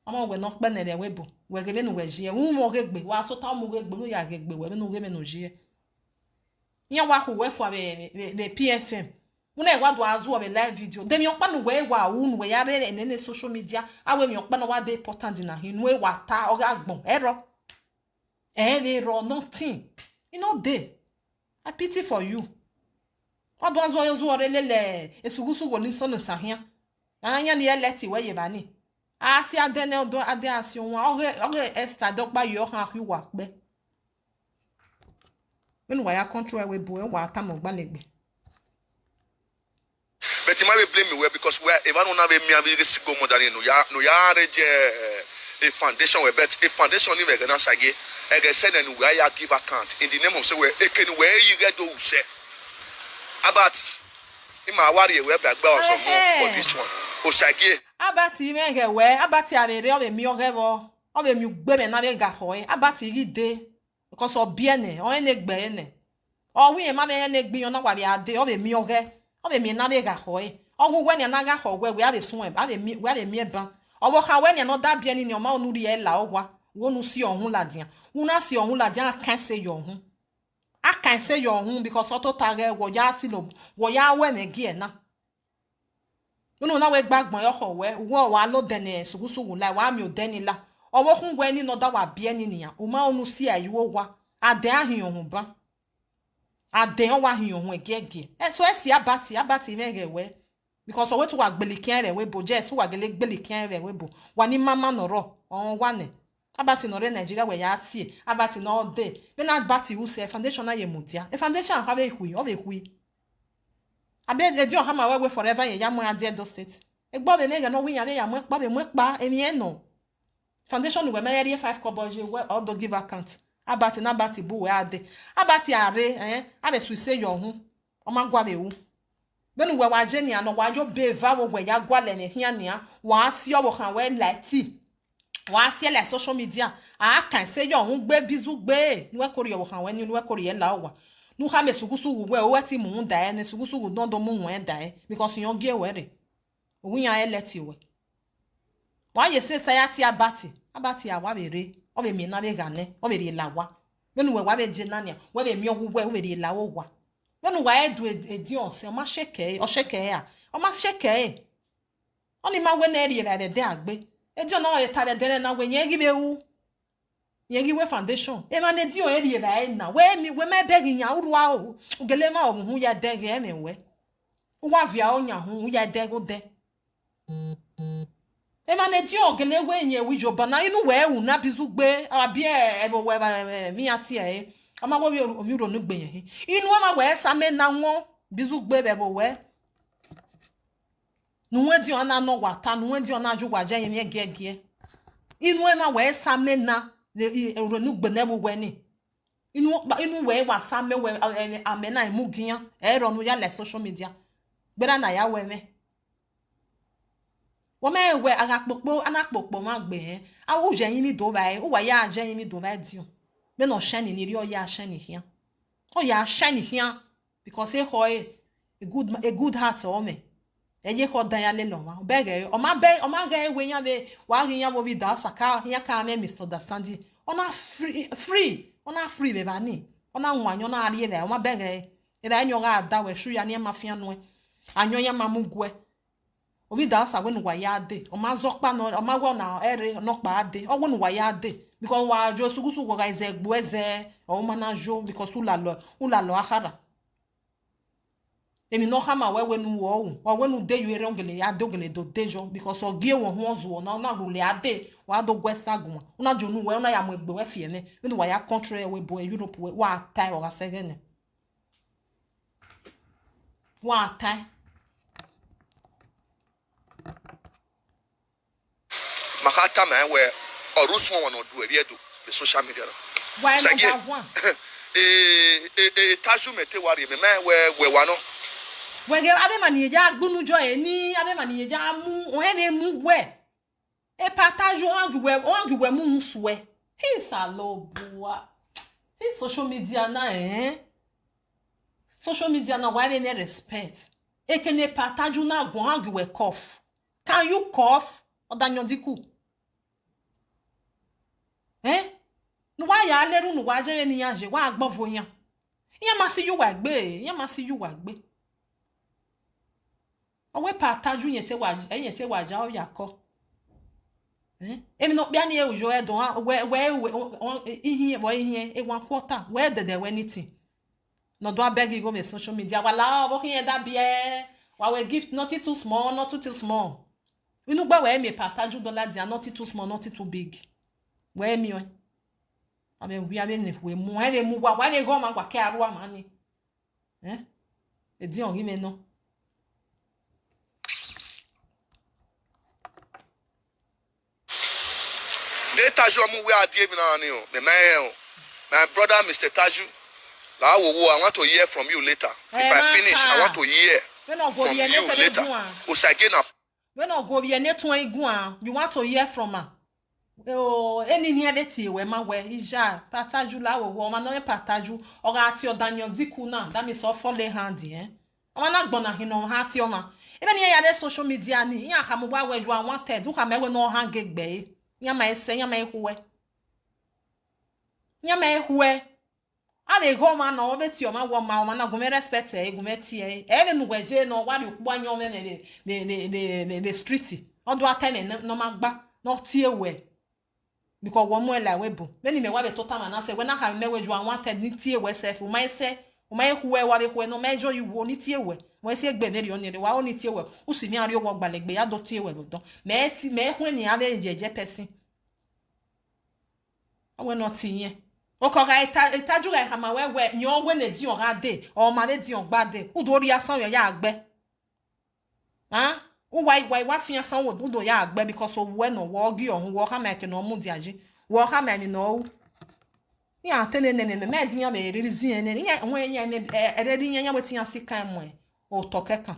Ama we no pe nere we bo. We gebe no we jie. Wu mo gegbe wa so ta mo gegbe no ya gegbe we no gebe no jie. Nya wa ho we fo be PFM. Una e wa do azu o be live video. Dem yo pa no we wa wu we ya re ne social media. Awe mi okpa no wa dey important na hin we wa ta o ga gbon ero. They raw nothing. You know they. I pity for you. What was your lele? Esugusu go listen to Sahia. Anya ni eleti we ye bani. Si adene do ade asion wa oge Esther dog ba yo han hu wa pe. When we are control we bo wa ta mo gba legbe. But you might blame me because we if I don't have me abi this go more than no ya a foundation we bet a foundation ni we gonna sage. I said and where you give account in the name of say where you get those say about in my worry we back for this one. Osage abati me ge we abati arere o be mi ogebo o be mi gbe me na be ga ho abati ri de because o biene o ene gbe ene o wi e ma me ene gbe yon na wa bi ade o be mi oge o be mi na be ga ho o gu we ne na ga ho we abi sun e abi mi we abi mi ban o wo ka we ne no da biene ni o ma onu ri e la ogwa wo nu si ohun ladian una si ohun ladian akanse yohun akanse yohun because auto tare wo ya si lo wo ya we ne gi e na unu na we gbagbon yo ho we wo wa lo dene sugusugu la wa mi o deni la owo kun we ni no da wa bi eni niyan o ma onu si ayiwo wa ade ahin ohun ba ade o wa hin ohun egege so esi abati mege we because owo to wa gbelikin re we bo je si wa gele gbelikin re we bo wa ni mama noro on wa ne abati nore Nigeria we ya tie abati no de be na abati who say foundation na ye mudia e foundation have e hui o be hui abe e di o ha ma we forever ye ya mo ade do state e gbo be mega no win ya be ya mo pa be mo pa emi e no foundation we me ye 5 kobo je we all do give account abati na abati bu we ade abati are abe su say your hu o ma gwa be wu benu we wa je ni ano wa jo be va wo we ya gwa le ne hia nia wa si o wo kan we lati wa si le social media kan se yo hun gbe bizu gbe nu e kori yo kan we ni nu e kori ye la wa nu ha me sugusu we o ti mu da e ne sugusu don do mu we da e because yon ge we re o wi yan e leti we wa ye se sa ya ti abati awa be re o be mi na be gane o be re la wa benu we wa be je nania we be mi ogugwe o be re la wo wa benu wa e du edi on se o ma sheke ya o ma sheke oni ma we na eri re de agbe ejo na o tare dere na we yen gibe wu yen giwe foundation e ma ne di o eri re na we me de giyan urua o gele ma o hu ya de ge me we wa via o nya hu ya de go de e ma ne di o gele we yen wi jo bana inu we wu na bizu gbe abi e bo we mi ati e ama wo mi ro nu gbe yen inu ma we sa me na won bizu gbe be bo we nuwe di ona no wata nuwe di ona ju gwaje yen gege inu e ma we sa me na ronu gbe na wo ni inu we wa sa me we amena imu gian e ronu ya le social media gbera na ya we me wo me we anapokpo ma gbe a wo je yin mi do ba e wo wa ya je yin mi do ba di o be no shine ni ri o ya shine hian o ya shine hian because e ho a good heart o me eje ko dan ya le lo ma bege o ma ga ewe yan be wa ri yan wo bi da saka yan ka me misunderstanding ona free be bani ona nwanyo na ari be o ma bege e da nyo ga da we shu ya ni ma fia no anyo ya ma mugwe o bi da sa we no wa ya de o ma zokpa no o ma go na ere no pa de o we no wa ya de because wa jo sugusu go ga eze gbo eze o ma na jo because ula lo ahara emi no hama we nu wo o we nu de yu ere ngele ya dogele do dejo because o gie won ho zo na rule ade wa do gwesta gun una jonu we una ya mo egbe we fie ne nu wa ya country we bo Europe we wa tai o ga segene wa tai Makata man where or Rusmo one or do the social media. why no one Taju mete wari me man where one. we ge ade mani ja gbunu jo eni ade mani ja mu o ene mu we e partage on we mu nsuwe his alobuwa his social media na social media na why they respect e kene partage na gwan we cough can you cough odanyo diku no why ya leru no wa jere ni anje wa agbovo yan yan ma si yu wa gbe owe partage yen te wa ja o yakọ emi no bia ni e ujo e don we ihe e wan quarter we dede we anything no do abeg go me social media wala o kin e da bie wa we gift not too small not too small inu gba we me partage dollar dia not too small not too big we mi o abe we abe ni we mu e mu wa le go ma kwa ke aru ama ni e di on ri me no De Taju amu we adie bi na ni o. Me man my brother Mr. Taju. La I want to hear from you later. If I finish, I want to hear from you later. Osagena. When I go here net you want to hear from her. Oh, any near the we ma we ija Pataju la wo ma no Pataju o ga ti o Daniel Diku na that means of follow hand o na gbona hino ha ti o ma even here ya social media ni ya ka mo wa we you wanted u ka me we no hang gbe nya ma ese nya ma ehuwe a dey go man no be ti o ma wo ma na go me respect e go me ti e be nu gbeje no wa de ku anyo me the street o do atene no ma gba no ti ewe because one more like webo many me wa be total man say when I can me we you wanted ni ti ewe self o ma ese o ma ehuwe wa be ku no mejo you wo ni ti ewe mo se gbe ne ri oni re wa oni ti ewe o si mi ari owo gbalegbe ya do ti ewe do me hu ni ave jeje person awe no ti yen o ko ga itaju ga ma we nyo we ne di on ga de o ma le di on gba de u do ri asan yo ya agbe o why fi asan wo do ya agbe because of we no wo gi ohun wo ka ma ke no mu di aji wo ka ma ni no ni atene ne me di yan me ri zi ene ni won yan ne eri yan we ti yan sikan mo o to kekan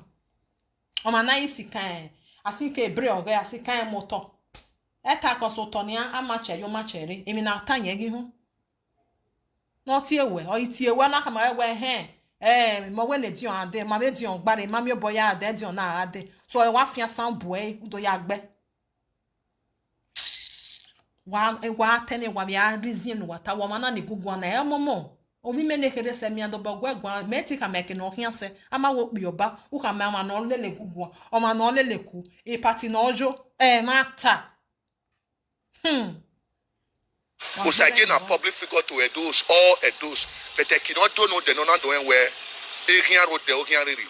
o ma na yi sikan asinke ebre o ga sikan mo to eta ko so to ni ama che yo ma chere emi na tanye gi hu no ti ewe o ti ewe na ka ma we mo we ne di on ade ma be di on gbare ma mi obo ya ade di on na ade so e wa fian san bo do ya gbe wa tene wa bia reason no wata wa mana ne gugu na e momo o mi me ne kere se mi ado bogwa gwa meti ka meke no fian se ama wo pi oba u ka ma no lele gugu o ma no lele ku e party no ojo mata Osagena public figure to Edos, all Edos, but they cannot do no the no doing where Ehian road the Ohian Riri.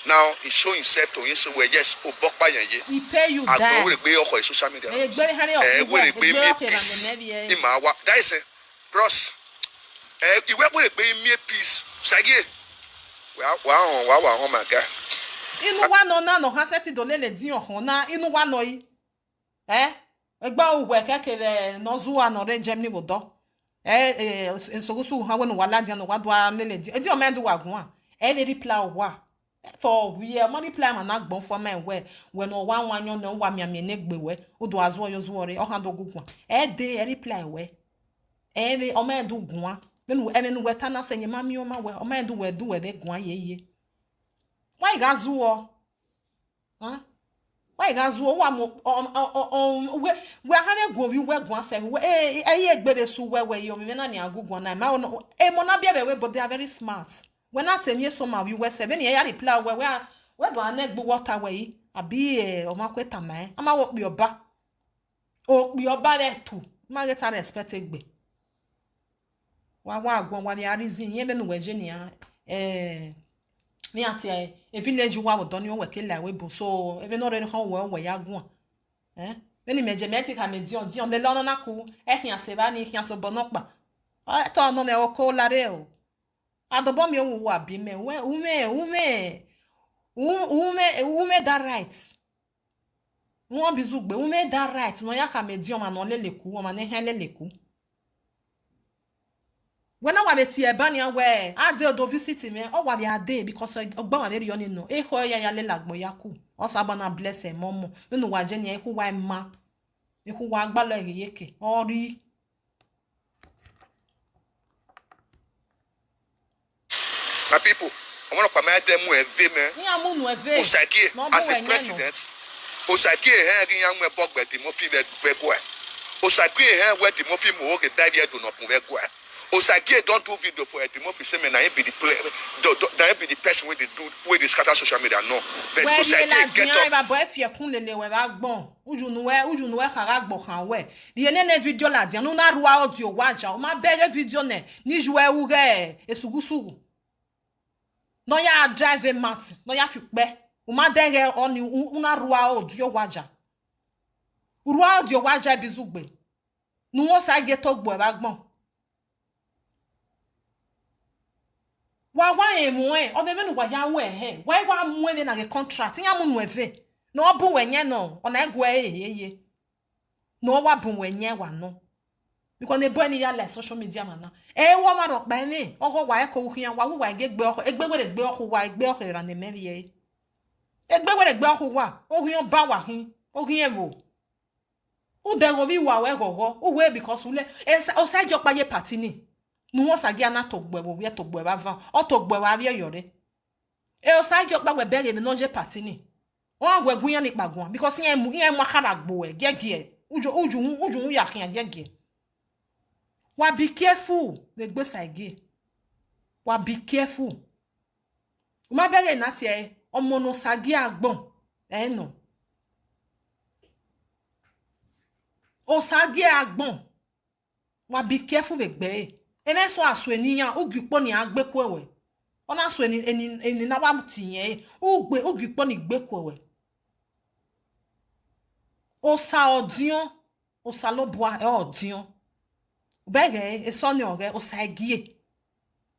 Now he show himself to him where yes, Obokpa Yaye. He pay you that. I will be on social media. Will be me peace. In my work, that is a bros. You will be me peace. Sagi. Wow, oh my God. Inu wa no na no ha seti do lele di ohun na inu wa no yi. Egba uwe kekere no zuwa no re Germany wodo ensogusu ha we no wala dia no wadwa lele di edi o mendu wagun a le reply wa for we e money reply man agbon for men we no wa wanyo no wa miamie ne gbe we odo azo yo zuwo re o ha do gugun de reply we le o mendu gun a menu emenu we tana senye mami o ma we o mendu we du we be gun ayeye why ga zuwo why guys wa mo we ha go we gwan se we egbere su we yo me na ni agugun na ma mo na bia we but they are very smart when na temi so ma we se be ni ya reply we do an egbu water we abi o ma kweta mai ama wo pi oba le tu ma get respect egbe wa agun wa ni reason yen be no we je ni mi ati e village wa odoni o we ke la we bu so e be no re ho we ya gun Meni meje meti ka me dion le lono na ku e hian se ba ni hian so bonopa to no me o ko la re o adobo mi o wa bi me we ume that right won bizugbe ume that right no ya ka me dion ma no le ku o ma ne hen le ku when I wa beti e ba ni awe ade odo visit me o wa bi ade because ogba wa be yoni no e ho ya le lagbo yaku o sa ba na bless e momo ninu wa je ni e ku wa ma e ku wa gba lo yeke ori My people, I want to permit them with me. ni amunu eve Osagi as a president. Osagi he young me bog with Timothy Begwe. Osagi he where Timothy mo ke daddy do not Begwe. Osagi don't do video for Timothy say me na be the play that be the person with the do with the scatter social media no. But Osagi get up. Ba boy fie kun lele we ba gbon ujunu we khara gbo kan we ri ene video la dia no na ruwa audio waja o ma bere video ne ni juwe ure esugusugu no ya drive mat no ya fi pe o ma dere oni una ruwa audio waja ruwa audio waja bizugbe nu won sa ge to gbo e ba gbon wa emu o be menu wa ya we he wa mu e na ge contract ya mu nu eve no bu wenye no ona egwe eyeye no wa bu wenye wa no because ne bo ni ya le social media mana e wo ma ro pa ni ogo wa e ko hian wa wa ge gbe ogo egbe were gbe ogo wa egbe ogo ra ne meri ye egbe were gbe ogo wa o hian ba wa hin o hian vo o de go bi wa we gogo o we because ule o sa jo pa ye party ni nu won sa gi ana to gbe wo we to gbe ba van o to gbe wa ri yore o sa jo pa we bere ni no je party ni won gwegun yan ni pagun because yen mu akara gbo e gege uju ya kian gege wa be careful le gbe sage wa be careful o ma bere na ti e omo no sage agbon no o sage agbon wa be careful le gbe e me so aso eniyan ogipo ni agbeku ewe ona so eni na wa ti yen ogipo ni gbeku ewe osa odion osa lo boa e odion bege e so ni ore osa egie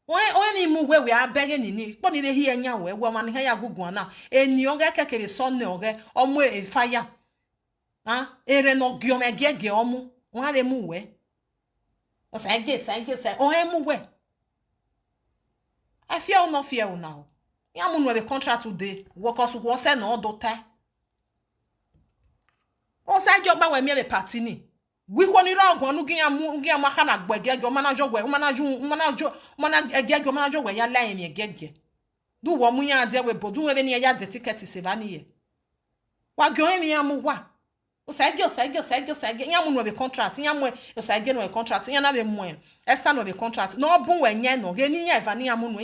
o mi mu we abege ni po ni le hi enya we ma ni ya gugun na eni ore kekere so ni ore omo e fire ere no giom egege omo won le mu we osa egie o e mu we I fear no fear now ya mu no the contract today work us wo se no do tai o sa jogba we mi be party ni wi ko ni ro ogun nu gi am aka na gbege jo manager we manager we ya line mi egege du wo mu ya de we bodu we ni ya de ticket se ba ni ye wa gyo mi ya mu wa o sa ge ya mu no be contract ya mu o sa ge no be contract ya na be mu esta no be contract no bu we nye no ge ni ya eva ni ya mu no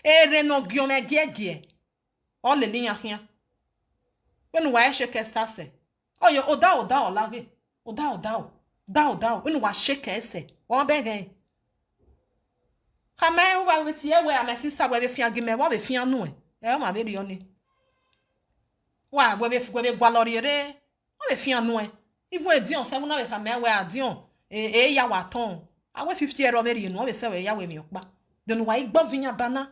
ere no gyo me gege o le ni ya hia when wa shake sta se oyo oda olage oda inu wa shake ese won bege kama u ba wetie we am sister we be fian gi me wo be fian nu e ma be ri oni wa we be gwaloriere wo be fian nu even edion se na we kama we adion ya wa ton awe 50 euro be ri nu wo be se we ya we mi opa den wa igbo vinya bana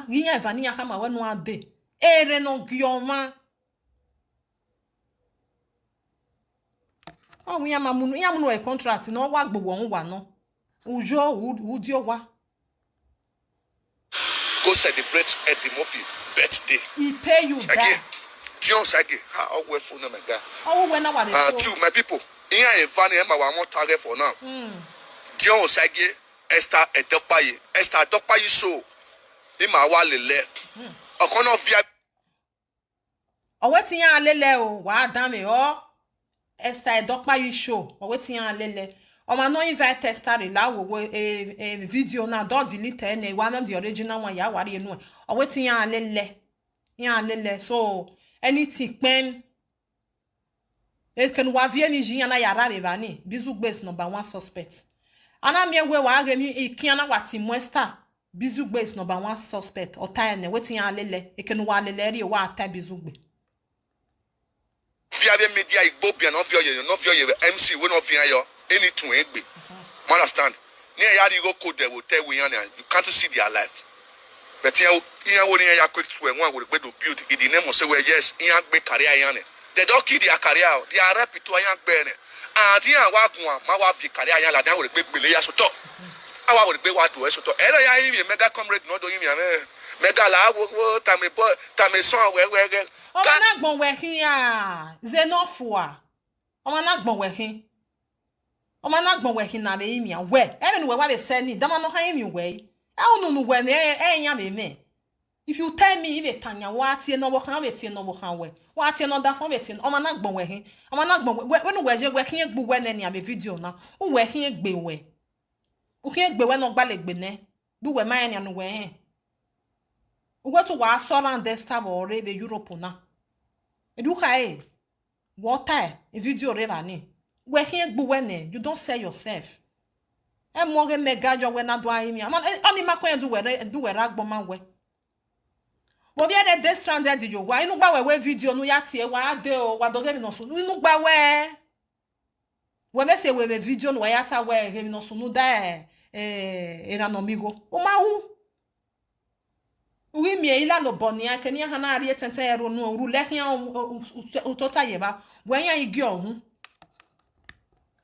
riyan evania kama we nu ade ere no gioma oh we am no a contract no wa gbogbo won wa no ujo udi owa Go celebrate Eddie Murphy birthday. He pay you back. Dion Sage, how we phone na mega. Oh we na wa dey. To my people, here in Vani Emma wa want target for now. Dion Sage, Esther Edokpayi show. Ima wa lele. Okono via owe ti yan lele o wa dan me o Esther Edokpayi show owe ti yan lele o ma no invite Esther la wo a video na do delete na one of the original one ya wari enu owe ti yan lele so anything pen e kan wa vie ni jiyan na yara be bani bizu base number 1 suspect ana mi we wa ga mi ikian na wati Esther Bizugbe is number 1 suspect. Otayene wetin alele. Ekenu wa alele ri wa ata Bizugbe. Fiabe media Igbobian no fio ye MC we no fia yo any tun egbe. You understand? Near yari go code they will tell we you can't see their life. But here only a quick to one will be to build in the name of say well yes, in be career yane. They don't kill their career, they are happy to a young bene. And here one my fi career yana that will be belia so talk. I would be what to so to era ya him mega comrade no do him mega la wo tame son we O ma nagbon we hin a xenofua. O ma nagbon we hin. O ma nagbon we hin na be him ya we. Even we wa be say ni dama no han him we. I don't know when enya me. If you tell me if tanya what you know what can we tie no what can we. What you know that from it o ma nagbon we hin. O ma nagbon when we je we hin egbu we na be video na. O we hin egbe we. O hin egbe we no gba legbe ne. Du we man ya no we hin. O go to wa surround desktop or the Europe na. Edu kai water a video reva ni. We hin egbu we ne. You don't sell yourself. E mo ge mega jo we na do ahimi. Oni makwen do we ragbo man we. Wo bi e dey stranded yo wa inu gba we video no ya tie wa de o wa do ge mi no so. Inu gba we. We be say we video no ya ta we ge mi no so no da era no migo. O ma hu. Uwi mi ila lo bonia ke ni ha na ari tente ero no ru le hian o tota ye ba. We yan igi ohun.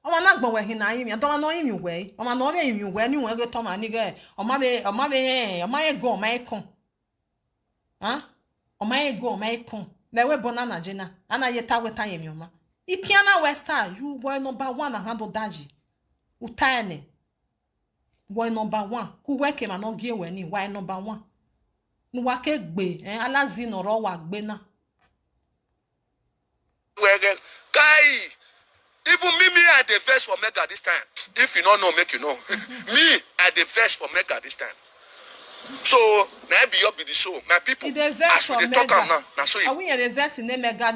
O ma na gbon we hin na yin mi do no yin mi we o ma no be yin mi we ni won ge to ma ni ge o ma be e go ma e kon ha o ma e go ma e kon le we bona na jena ana ye ta we ta yin mi o ma ikiana westa you boy number 1 na handle daji utane boy number 1 ku we ke ma no gie we ni why number 1 nu wa ke gbe alazi no ro wa gbe na we guy. Even me, I the verse for Mega this time. If you don't know, make you know. Me, I the verse for Mega this time. So, now be up with the show. My people, as we talk now, now so you. We have a verse in the Mega.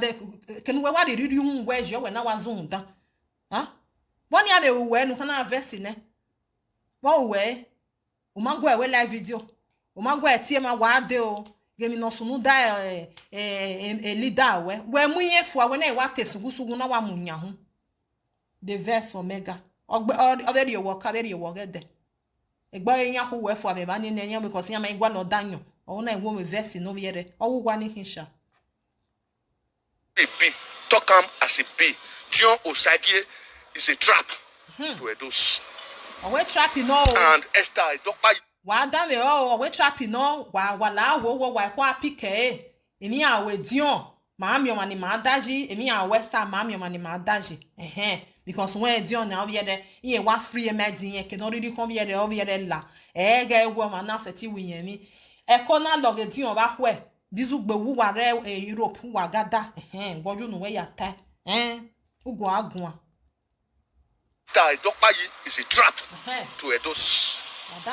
Can we what did you where's your when I was zoomed down? Huh? One year they will wear no verse in there. What way? Umagwe we live video. Umagwe TMA wade Give me no sunu da leader we munye fo we na wa tesugusugu na wa munya ho. The verse for Mega. Already you work there. Egba enya ho we for abeba ni nenya because nya ma igwa no danyo. O na ewo me verse no yere. O gwa ni hinsha. Be talk am as a be. Dion Osagie is a trap to Edos. We trap no. And Esther Dokpa wa da me we trap no wa la wo kwa pike. Emi a we Dion. Ma mi o mani ma daji. Emi a Wester ma mi o mani ma daji. Because when Dion na obiede ye wa free medin ye ke no really come here obiede la ga ewo ma na seti wiyemi e ko na log Dion ba hwe Bizugbe wu wa re Europe wa gada gboju nu we ya ta ugo agun Tai Dokpayi is a trap to Edos.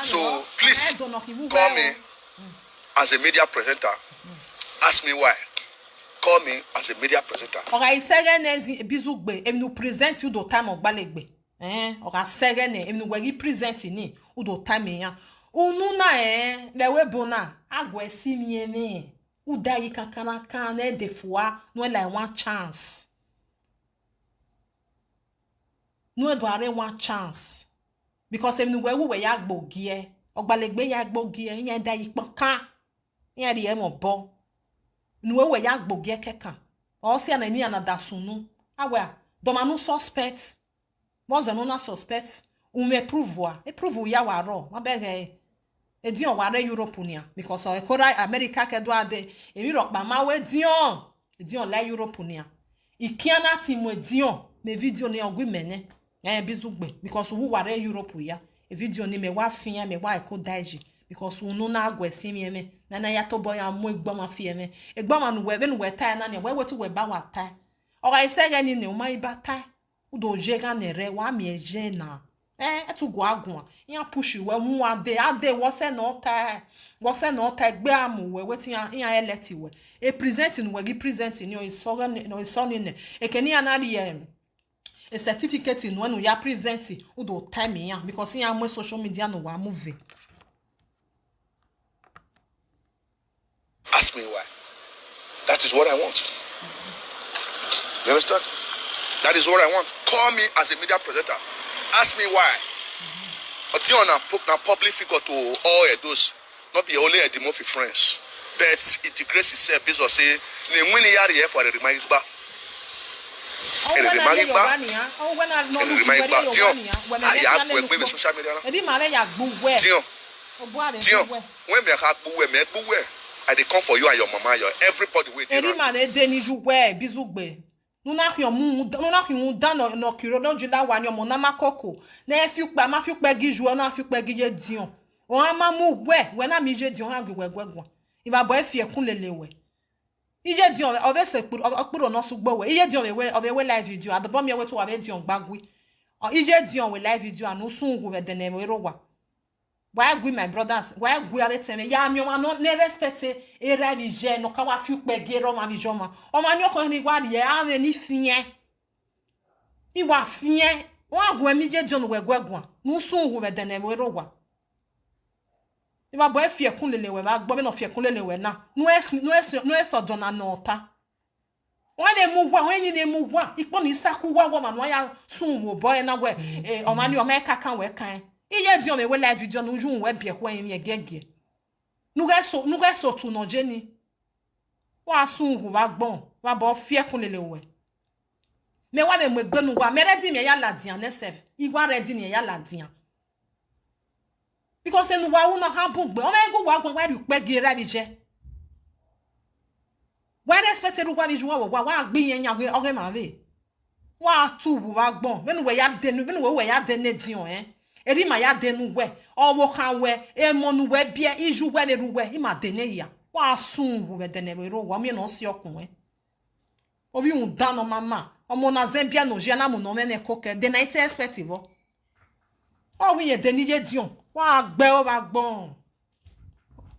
So please call me as a media presenter. Ask me why. Call me as a media presenter. Okay, Segene Bizugbe, em nous present you do time of Balegbe. Okay, Segene, em nous wagi present ni, u do time ya. Unu na le we bona, agwe si miene. U da yi kankana kan de fois, no like one chance. No do are one chance. Because em nous we ya gbogie, Ogbalegbe ya gbogie, yen da yi kan. Yen ri e mo bo. Nuwe ya gbogie keka. O si ana ni anada sunu. Awe, domanu suspect. Boze no na suspect. U me prove e prove ya wa ro. Ma bege e Dion wa re Europe nia because o ekora America ke do ade. E mi ro pa ma we Dion. E Dion la Europe nia. Ikiana ti mo Dion me video ni ogwi mene. Bizugbe because wu wa re Europe ya. E video ni me wa fian me wa eko daji. Because unu na agwesi mieme na ya to boy amu egba ma fieme egba ma nu we be nu we tai na ne we wetu we ba wa tai o ga ise ga ni ne o mai ba tai u do je ga ne re wa mi eje na etu go agun ya push we mu ade wo se no tai gbe amu we wetin ya eleti we e present nu we gi present ni o iso ni ne e keni anari a certificate in when we are present u do time ya because ya mo social media no wa move. Ask me why. That is what I want. You understand? That is what I want. Call me as a media presenter. Ask me why. Odion na public figure to all those, not be only a demo for friends. But it degrades itself based on say, ne win yari for the reminder. I dey come for you and your mama, your everybody waiting. Nuna khion dan no kiro don jula wa ni omo na makoko na efipa ma fipa giju na fipa gije dion o ama mu we na mi je dion ha gwegwegwa iba boy fi ekun lelewe ije dion o be se opuro no sugbo we ije dion we live video adbo mi we to wa be dion gbagwi ije dion we live video anu sun wu we dene we ro wa why agree my brothers why agree ave teme ya mi o no ne respect era ni je no ka wa fi pe gero ma vi joma o ma ni o ko ni wa ye ave ni fien iwa fien wa gwe mi je jon we gwegwa nu sun wu we dene we ro wa iwa boy fi ekun lele we ma gbo me no fi ekun lele we na nu eso dona no ta wa de mu gwa wa ni de mu gwa ipo ni saku wa ma no ya sun wo boy na we o ma ni o ma ka kan we kan iye dion me we live video no ju we bie kwa yin egege nu ga so tu no jeni wa sun hu wa gbon wa bo fie kun lele we me wa me gbenu wa me ready me ya ladian nesef igwa ready ni ya ladian because enu wa una ha bugbe o me go wa gbon wa ri pe gera bi je wa respect ru wa bi ju wa gbe yen yan oge ma ve wa tu wa gbon benu we ya denu benu we ya denu dion eri ma ya denu we owo kan we emonu we bie iju we le ru we ima dene ya wa sun we dene we ro wa mi no si okun obi un dan no mama omo na zembia no je na mo no me koke de 90 expective o wi ye deni je dion wa gbe o ba gbon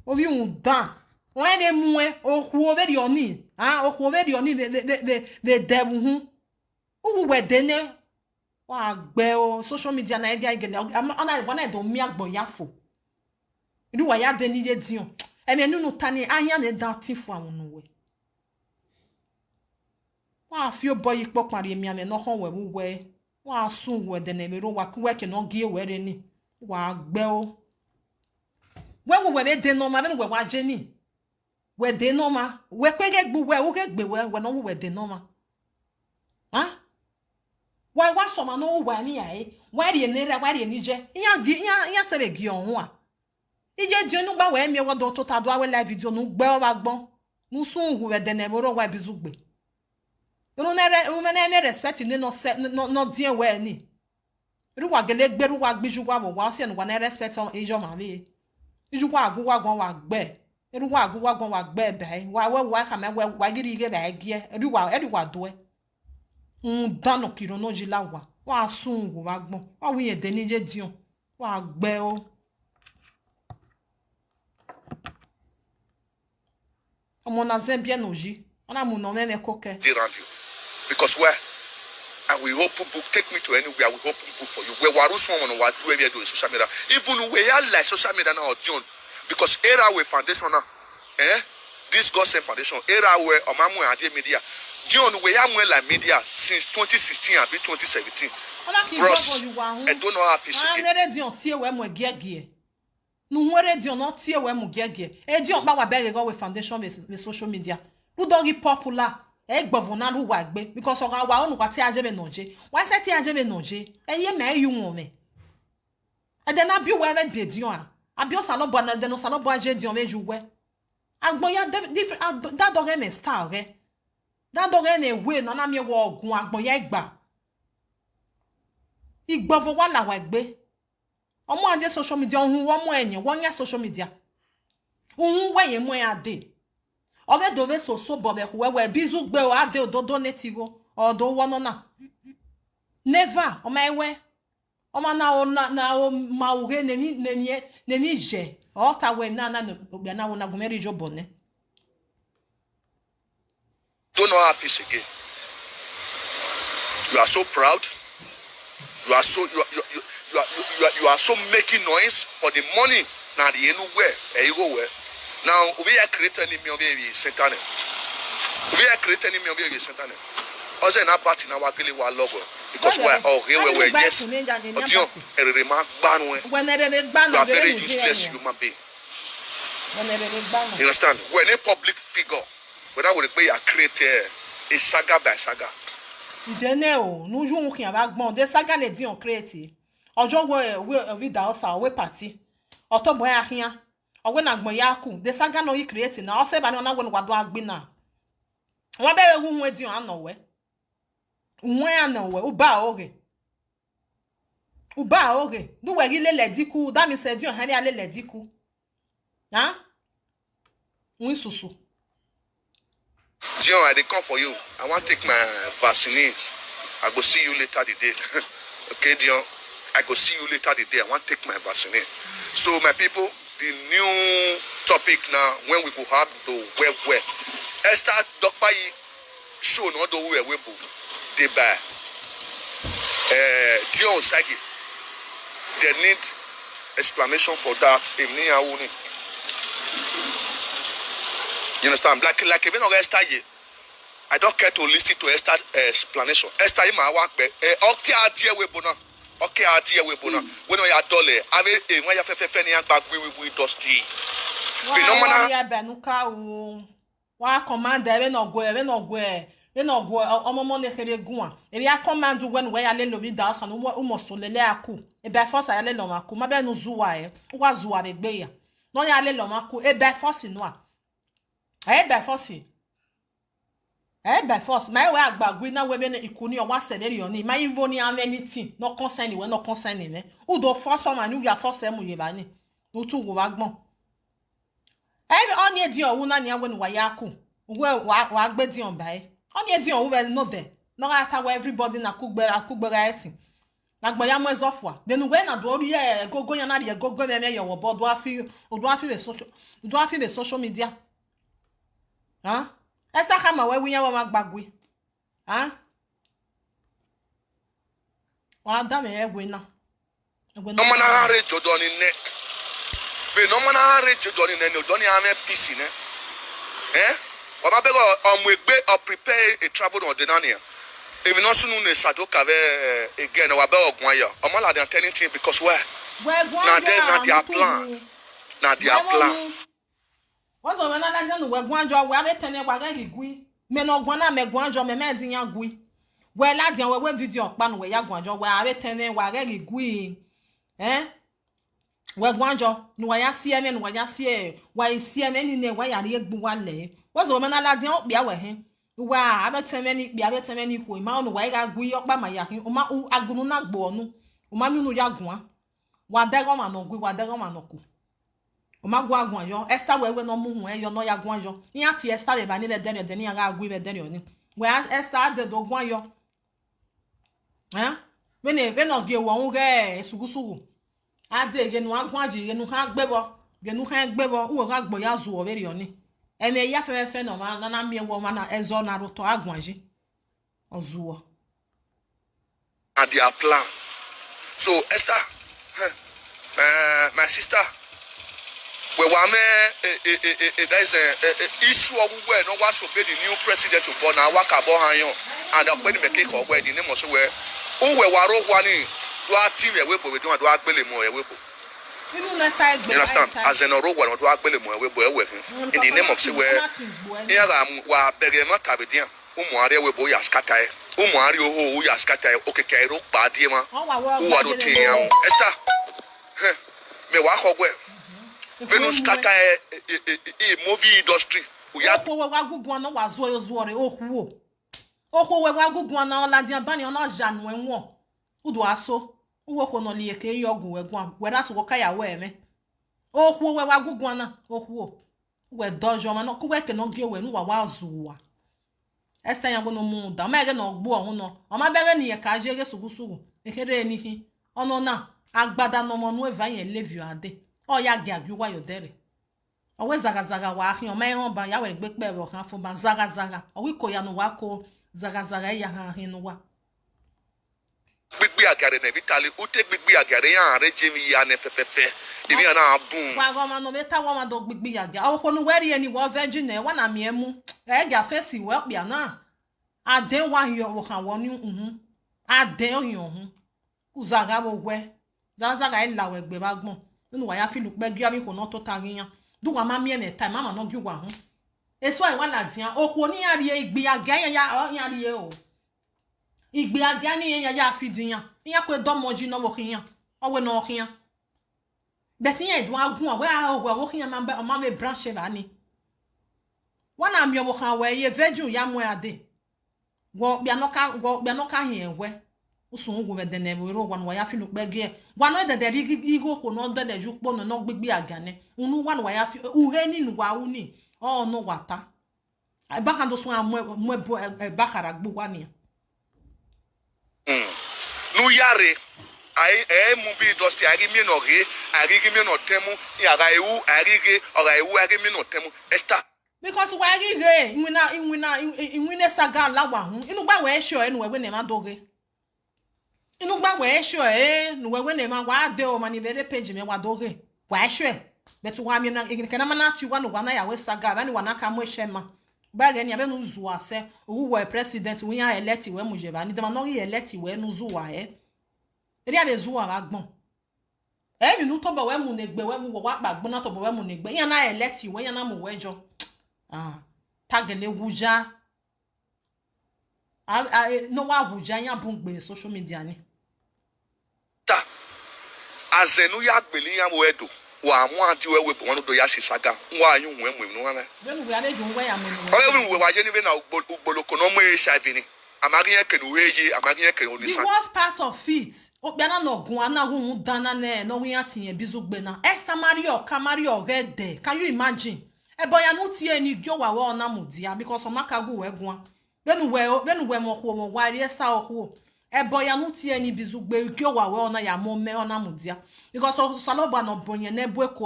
obi un dan wọ́n de mu oku overi oni oku overi oni de devil hu o we dene wa gbe o social media na edia igele ana wana do mi agbo yafo idu wa ya de ni je dion emi enu nu tani anya na dan tin fu awon nu we wa fi o boy ipo pare emi ame no hon we wa sun we de na me ro wa ku we ke no gie we re ni wa gbe o we be de no ma be we wa je ni we de no ma we kwege gbu we o ke gbe we no we de no ma why wa so ma no wa mi ai wa ri enere wa ri enije iya se be gi ohun a ije di onu gba we mi wo do to ta do awe live video nu gbe o ba gbon nu sun hu we de na mo ro wa bizugbe no ne respect ni no die we ni ru wa gele gbe ru wa gbiju wa wo se nu wa ne respect ijo ma mi iju wa agu wa gon wa gbe ru wa agu wa gon wa gbe be wa ka me wa giri ge ba gie ru wa do dano kiro no jilawa wa sungu wa gbon wa wi ede ni je dion wa gbe o omo na zembia no ji ona mu no me koke because where I will open book, take me to anywhere. I will open book for you. Where waru someone wa do every do social media. Even we are like social media now Dion because era we foundation now this God sent foundation era we omamu ade media Dion we am like media since 2016 and 2017. Bros, I don't know how peace. I never Dion tie we mo gie. Nu nwere Dion no tie we mo gie. E Dion ba wa be go we foundation with social media. Who don't get popular? E gbovuna ru wa gbe because o wa onu kwa ti ajebe noje. Why say ti ajebe noje? E ye me yu won me. E de na bi we be Dion a. Abi o salo bo na de no salo bo aje Dion me ju we. Agbon ya that dog me star re. That dog e we no na mi wo ogun agbon ya igba. Igbovo wa la wa gbe. Omo anje social media ohun wo mo eyin won ya social media. Ohun we yen mo ya de. Ove dove so bobe we bizu gbe o ade ododo netigo odo wono na. Never o my we. O ma na o ma uge neni je. O ta we na na wona gumeri jo bone. Don't know how peace again. You are so proud. You are so making noise for the money. Now the anywhere you go where Now, we are creating any of you Satan. We are creating any of you Satan. Also, in our party now, we are logo because we are all here. We yes. You are very useless human being. You understand? When a public figure, when I would be a creator, a saga by saga. Ideneo, nous jouons rien avec bon. Des sagas les dit on créé. Ojo we da osa we party. Oto boy rien. Owe na gbon yaku. Des sagas no yi create na. O se ba na we wado agbe na. Wa be wu hu edi an no we. Nwe an no we. Uba oge. Uba oge. Du we ri le diku. That means edi on han ale le diku. Hein? Oui susu. Dion, I dey come for you. I want to take my vaccines. I go see you later the day. Okay, Dion. I go see you later the day. I want to take my vaccine. So, my people, the new topic now, when we go have the web. Esther Dokpai show no do we web. They buy. Dion Sagi. They need explanation for that. You understand? Like even on Esther, I don't care to listen to Esther's explanation. Esther, my work, okay, idea we bona. Okay, idea we bona. When we are dollar, ave when you fe ni agba we industry. Phenomenal. Ya benuka o. Wa command we no go. Omomo ne kere gun. Eri a command when we ale lo vida so no mo so lele aku. E be force ale lo maku. Ma be no zuwa e. Wa zuwa be gbe ya. No ya ale lo maku. E be force no a. By force. My way agbagwe na we be ikuni o wa severi oni. My even ni anything. No concern we no concern ni. Who do force man you ya force mu ye ba ni. No tu wo agbon. Onye di owu na ni awe ni wa yaku. We wa gbe di on bai. Onye di owu we no there. No ata we everybody na kugbera etin. Na gbo ya mo ezofwa. Then we na do ori gogo ya na ye gogo me ye wo bodo afi the social media. Huh? Esa kama we winya wa magbagwe. Huh? Wa da me egwe na. No man hare jodoni ne. Be no man hare jodoni ne no doni ame peace ne. Wa ba bego omwegbe or prepare a travel on the nania. If no sunu ne sado kave again wa be ogun ayo. Omo la dey telling thing because where? Na their plan. Na their plan. What's on another jan we gwanjo we abetene gwa ga gigui me no gwana me gwanjo me din ya gui we la dia we video pa no we ya gwanjo we abetene wa ga gigui we gwanjo no we ya sie me no we ya sie we sie me ni ne we ya re egbu wale what's on another jan okpia we he wa abetene ni kpia abetene ni ko ma no we ga gui okpa ma ya he o ma agunu na gbo onu o ma mi no ya gwan wa dego ma no gui wa dego ma no ku Omagwa gwan yo Esther we no mu hu yo no ya gwan yo nya ti Esther le ba ni be dere de ni ya ga agwi be dere oni we Esther de do gwan yo we no ge wo ge sugusugu ade ge nu agwan ji ge nu ha gbebo wo ga gbo ya zu o be ri oni ene ya fe no ma na mi wo ma na ezo na roto agwan ji ozuwo and their plan. So Esther, my sister, we were there is a issue of where no one should be the new president of Bona Wakabo Hanyon and the wedding make or where the name was where who were Waro Wani do our team a weapon we don't do our belly more a weapon. You understand? As an Oro one do our belly more a weapon in the name of Sewer. Here I Bergama Tabidian, Umuaria Webo Yaskata, Umuario who Yaskata, Okekairo, Badiama, who are Otiam, Esther, me walk Venus kaka movie industry. Oho we wagugu na wazo yozuore ohuo. Oho we wagugu na oladian bani ona janu enwo. Udo aso. Uwo ko no lieke yogun wegun. We raso ko kaya we me. Oho we wagugu na ohuo. We dojo ma no ku we ke no gie we nu wa wazuwa. Esa yan no mu da ma ge no gbo ohun no. O ma bere ni ye ka je ge sugusugu. Ekere enihi. Ono na agbada no mo nu eva yen levi ade. Oh ya gagi wa yo dere. Owe zaga wa ahin o me ba ya we gbe pe ro kan fo ba zaga. O wi ko ya no wa ko zaga ya han hin no wa. gbigbi agare na vitali ute gbigbi agare ya re jemi ya ne fefefe ibi na abun wa go ma no beta wa ma do gbigbi aga o ko nu weri eni wo virgin e wa na mi emu e ga face we pia na ade wa yo wo kan wo ni ade oyan uzaga mo gwe zaza ga ila we gbe ba gbon nínú wa ya fi lu pe gya mi ko no to tariyan du wa ma mi e time mama no gyu wa hun eso ai wa la dian o ko ni ari igbi aga ya ari o igbe aga ni yan ya fidiyan yan ko do moji no wo kiyan owe no kiyan beti yan edun agun awe wo kiyan ma be branch ba ni wana mi owo kan we ye virgin ya mu ade wo bia no ka hin enwe usun wo be dene we ro wa ya fi lu pe ge wa no de igo ko no de ju po no gbegbe aga ne unu wa ya fi uhe ni nu wa uni o no wata ba kan do sun amu ba kara gbu wa ni nu yare ai mu bi dosti ari mi no re ari mi no temu ya ga ewu ari ge ora ewu ari mi no temu esta because wa ri ge inwina saga lawa hun inu gba we sho enu we ne ma doge inu gba we sho nu we ne ma wa de o mani vere page me wa doge wa sho betu wa mi na kana mana tu wa no wa na ya we saga ba ni wa na ka mo shema ba ge ni abe nu zu ase owu we president we ya elect we mu je ba ni de ma no ri elect we nu zu wa eri abe zu wa gbon mi nu to bo we mu ne gbe we mu wa pa gbon na to bo we mu ne gbe yan na elect we yan na mu we jo tagele wuja no wa wuja yan bun gbe social media ni ta azenu ya gbeli yan wo edo wa mu anti we bo won do ya sisaga wa ayun we mu no ana benu we abejo we ya menu we wa je ni be na ugboloko no mo HIV ni amagin ke no weji amagin ke oni san the worst part of it o bia na no gun ana hu dana ne no we atiyen bizugbe na Esther Mario rede can you imagine boya no tie ni gyo wa wa na mudia because o makagu we gun benu we mo ko mo wa ri sa oho boya no tie ni bizugbe gyo wa wa na ya mo me ona mudia because o saloba no bonye na ebu ko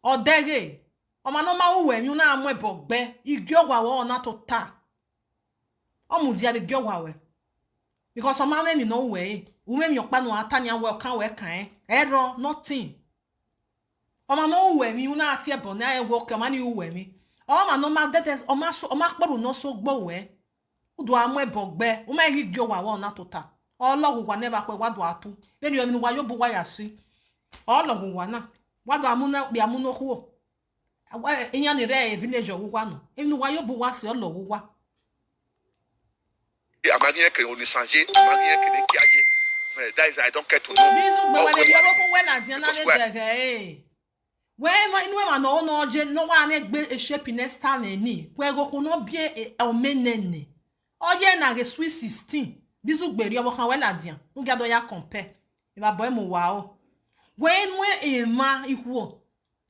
odege o ma no ma wo we mi na amo ebogbe igyo wa wa na to ta o mudia de gyo wa we because o ma me mi no we uwe mi opa no atania we kan we kan ero nothing o ma no we mi una ati ebo na e wo ke ma ni we mi o ma no ma dete o ma poru no so gbo we udu amo ebogbe o ma ri gyo wa wa na to ta Ọlọ́run wa never kwe wadu atu beni yo mi wa yo bu wa ya si Ọlọ́run wa na wadu amuna bi amuno kuo eyan ni re village owu wa no emi wa yo bu wa si Ọlọ́run wa amagin ke oni sanje amagin ke de kiaye that is I don't care to know bizu gbe wa le yo fun we na dian na le dege we ma no je no wa me gbe shape nesta ni kwe go ko no bie o menene oje na re sweet 16 bizu gberi obo kan we la dian nu gado ya compare e ba boy mu wa o we ma iku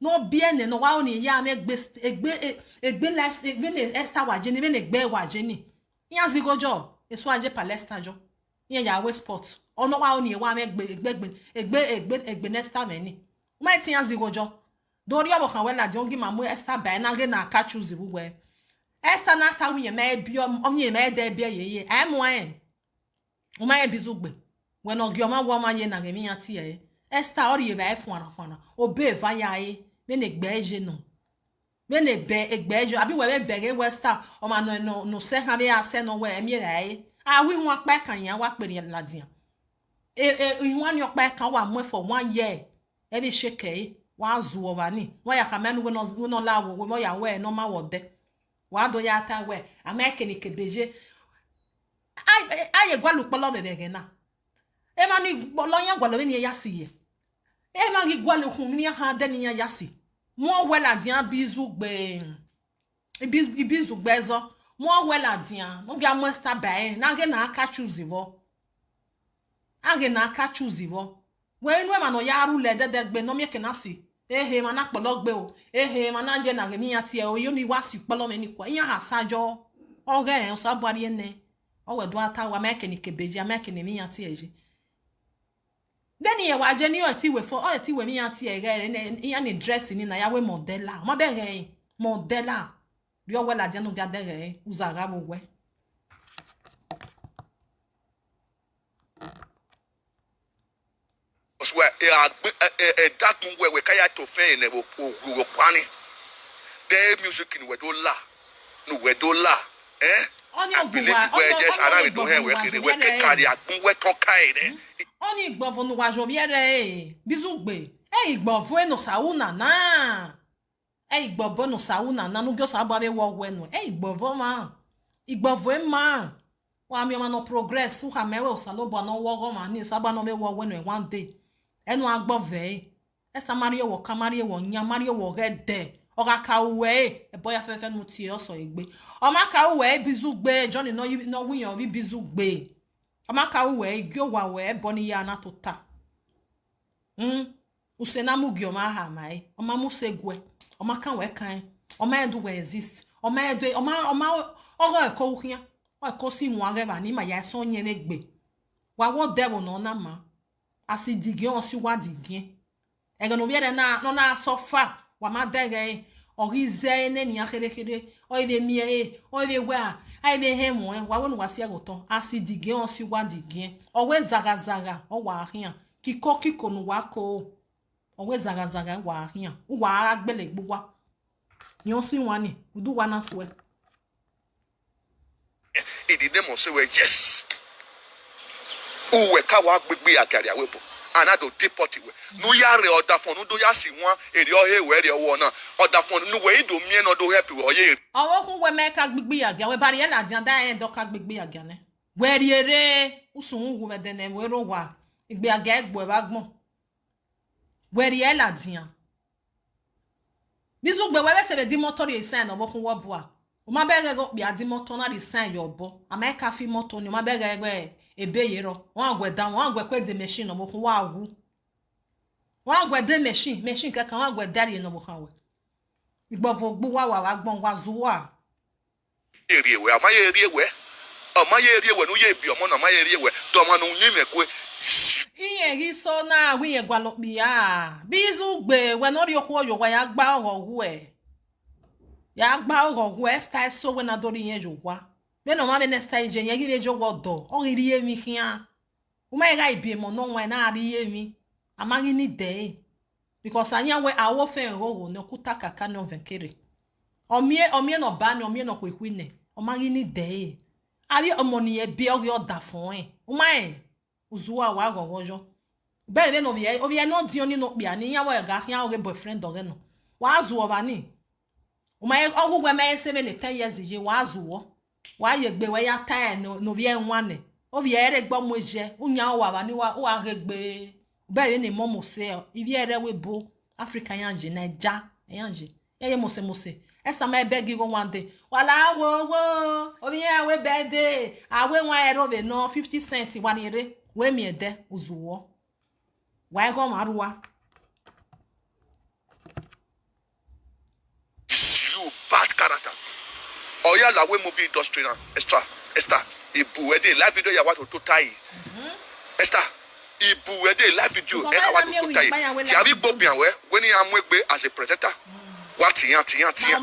no bie ne no wa o ni ya me egbe life egbe ne Esther wa je ni be ne gbe wa je ni yan zigojo eso aje Palestine jo yan ya we sport ono wa o ni wa me egbe Esther me ni ma ti yan zigojo dori obo kan we la dian gi ma mu Esther ba na ge na ka choose bu we Esther na ta wi ye me bi o mi me de bi ye o ma e bizugbe we no gi o ma wo ma ye na ge mi ati e Esther ori e ba e fun o be va ya e be ne gbeje no be ne be egbeje abi we be ge Esther o ma no se ha be ase no we mi ra e a wi won pa kan yan wa pere la dian won ni opa kan wa mo for 1 year e be sheke wa zu over ni wa ya kamenu we no la wo we ya we no ma wo de wa do ya ta we ameke ni kebeje aye gwalu polo bebe na e ma ni lo yan gwalu ni ya si ye e ma ni gwalu kun ni ha de ni ya si mo we la dian bizugbe zo mo we la dian mo bia mo Esther ba na ge na aka choose vo we nu e ma no ya ru le de gbe no mi ke na si ehe ma na polo gbe o ehe ma na je na ge mi ati e o yo ni wa si polo me ni ko yan ha sajo o ge en so abari ene o we do ata wa make ni kebeji make ni mi ati eje then ye wa je ni o ti we for o ti we mi ati e ge yan ni dress ni na ya we modela mo be ge modela yo we la je no ga de ge uzaga bo we because we that we kaya to fe ne wo kwani the music in we do la no we do la Oni I believe we just and we do here we carry agbon we ton kai de Oni igbovo no wa joviere bizugbe igbovo eno sauna na igbovo no sauna na no gyosa aba be wo wenu igbovo ma igbovo ma wa mi ma no progress u ha mewe osalobo no wo ma ni saba no be wo wenu one day enu agbove esa mario wo kamarie wo nya mario wo gede oga ka uwe boya fefe no ti oso egbe o ma ka uwe bizugbe Johnny no wiyan bi bizugbe o ma ka uwe gyo wa we boni ya na tota usena mugi o ma ha mai o ma musegwe o ma kan we kan o ma edu we exist o ma edu o ma ogo e ko uhia o ko si won age ba ni ma ya so yen egbe wa wo devil no na ma asidigi on si wa digi e go no viere na no na so fa wa ma dege orize ne ni akhere o ibe mie o ibe wa ai be hemu wa wonu wasi agoton asidigi on si wa digi o we zaga o wa ahia kiko nu wa ko o we zaga wa ahia u wa agbele gbugwa ni o si wani udu wa na so in the name of say we yes uwe ka wa gbegbe agari awebo anado deport we no yare order for no do ya si won ere o he we ere wo na order for no we do mie no do help we oye owo kun we me ka gbegbe agya we bari la jan da en do ka gbegbe agya ne we ri ere usun wu we de ne we ro wa igbe agya egbo e ba gbon we ri la dian bizu gbe we be se di motor e sign owo kun wo bo a o ma be go bi adi motor na di sign yo bo ama ka fi motor ni o ma be go ebe yero won agwe dan won agwe kwe de machine no mo kun wa awu won agwe de machine kankan won agwe dari no mo kan we igbovo gbu wa gbon wa zuwa eri ewe amaye eri ewe no ye bi omo na amaye eri ewe to ma no nyime kwe iye ri so na wiye gwa lo bi a bizu gbe we no ri okwo yo wa ya gba orogu e style so we na do ri yen yo wa be no ma be next time je yegi de jogo do o ri emi hia o ma ga ibi mo no wa na ri emi amagi ni de because anya we awo fe ro no kuta kaka no venkere omie no ba ni omie no kwekwi ne o ma ni de ari omoni e bi o yo da fun e o ma uzuwa wa gogojo be be no vie no di oni no pia ni ya wa ga hia o ge boyfriend o ge no wa azu oba ni o ma ogugwe me 7 10 years je wa azuwo wa ye gbe we ya ta no vie nwane o vie ere gbo mo je unya wa ba ni wa regbe be ni momo se ivie ere we bo Africa yanje naija yanje ye mose esa ma be gi go one day wala wo o vie we birthday awe nwa ere be no 50 cent wa ni ere we mi ede uzuwo wa go maruwa you bad character oya la we movie industry na extra ibu we dey live video ya wa to tai extra ibu we dey live video e ka wa to tai ti abi gbobian we ni amwegbe as a presenter what tiyan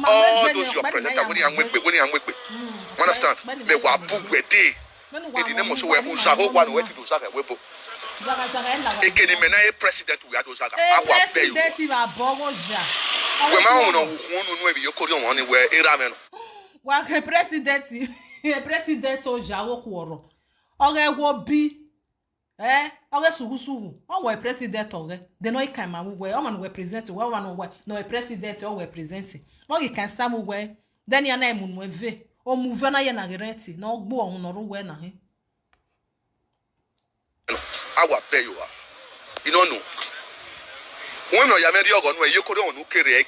all those your presenter we ni amwegbe understand me wa bu we dey e di name so we bu sa ho wa no we ti do sa we bo ekeni mena e president we ado saga awa be you we ma won no no e bi yokori won ni we era me no wa ke president o jawo kworo oge wo bi oge sugusugu o we president oge de no ikan ma we o ma no we president we wa no we president o we present o gi kan samu we then ya na emu no eve o move na ye na gereti na ogbo ohun no ru we na he awa be you are you no know when no ya meri ogo no e yekori won no kere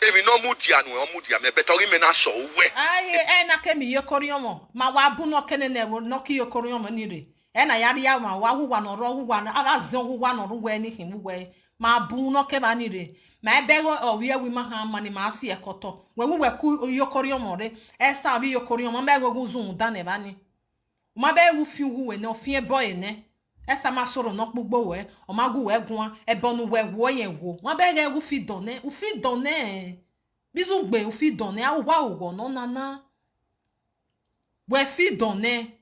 emi no mudi anu o mudi ame betori me na so we aye na kemi yekori omo ma wa bu no kene ne no ki yekori omo ni re na yari ya ma wa wuwa no ro wuwa na abazi wuwa no ru we ni hin we ma bu no ke ba ni re ma ebe go o wi ma ha ma ni ma asi ekoto we wu ku yekori omo re esta bi yekori omo be go zun da ne ba ni ma be wu fi wu we no fi e boy ne esta ma soro no gbogbo we o ma gu we gun ebonu we wo yen wo won be ge u fi donne bizu gbe u fi donne a wa ogo no nana we fi donne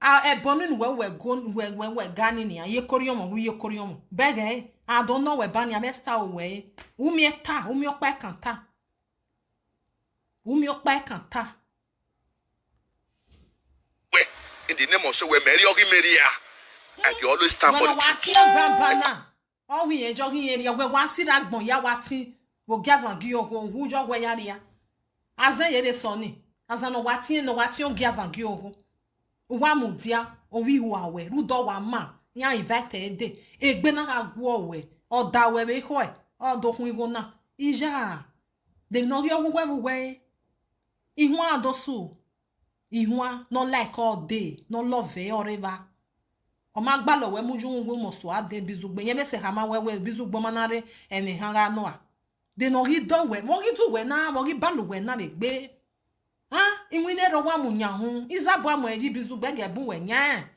a bonu we go we gani ni ye koriomo bege I don't know we bani amesta we umi okpa kanta in the name of so we Mary Maria and you always stand for the truth. Oh we jogging area we wan see that gbon ya wati wo gavan gi ogo hu jo we yaria azen ye de soni azan no wati o gavan gi ogo wa mudia o wi wa we rudo wa ma ya invite de egbe na agwo we o da we be ko o do hun igo na ija de no ri owo we ihun adosu ihun no like all day no love or ever o ma gba lo we muju nwo mo so ade bizugbe yen be se ha ma we bizugbo manare eni hanga no a de no ri do we mo ri do we na mo ri balu we na be gbe inwine ro wa munya hu izabo amo eji bizugbe ge bu we nya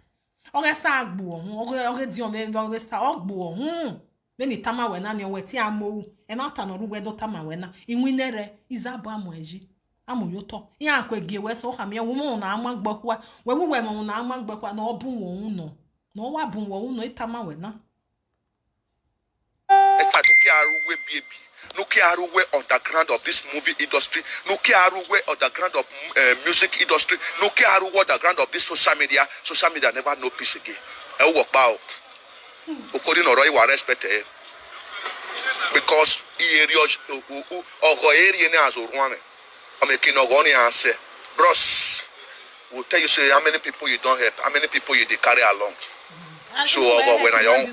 o ge sta agbu ohun o ge di o ge sta ogbu ohun be ni tama we na ni o we ti amowu e na ta no ru we do tama we na inwine re izabo amo eji amuyoto ya kwege we so ha me wo mu na amagbakwa we we mu na amagbakwa na obu won no no wa bu won no itama we na Esta nuki aruwe baby nuki aruwe underground of this movie industry nuki aruwe underground of music industry nuki aruwe underground of this social media never know peace again e wo pa o okori no ro iwa respect because area ogo area ni azoruan I'm making no money and say, bros, we'll tell you say how many people you don't help, how many people you they carry along. So when I young,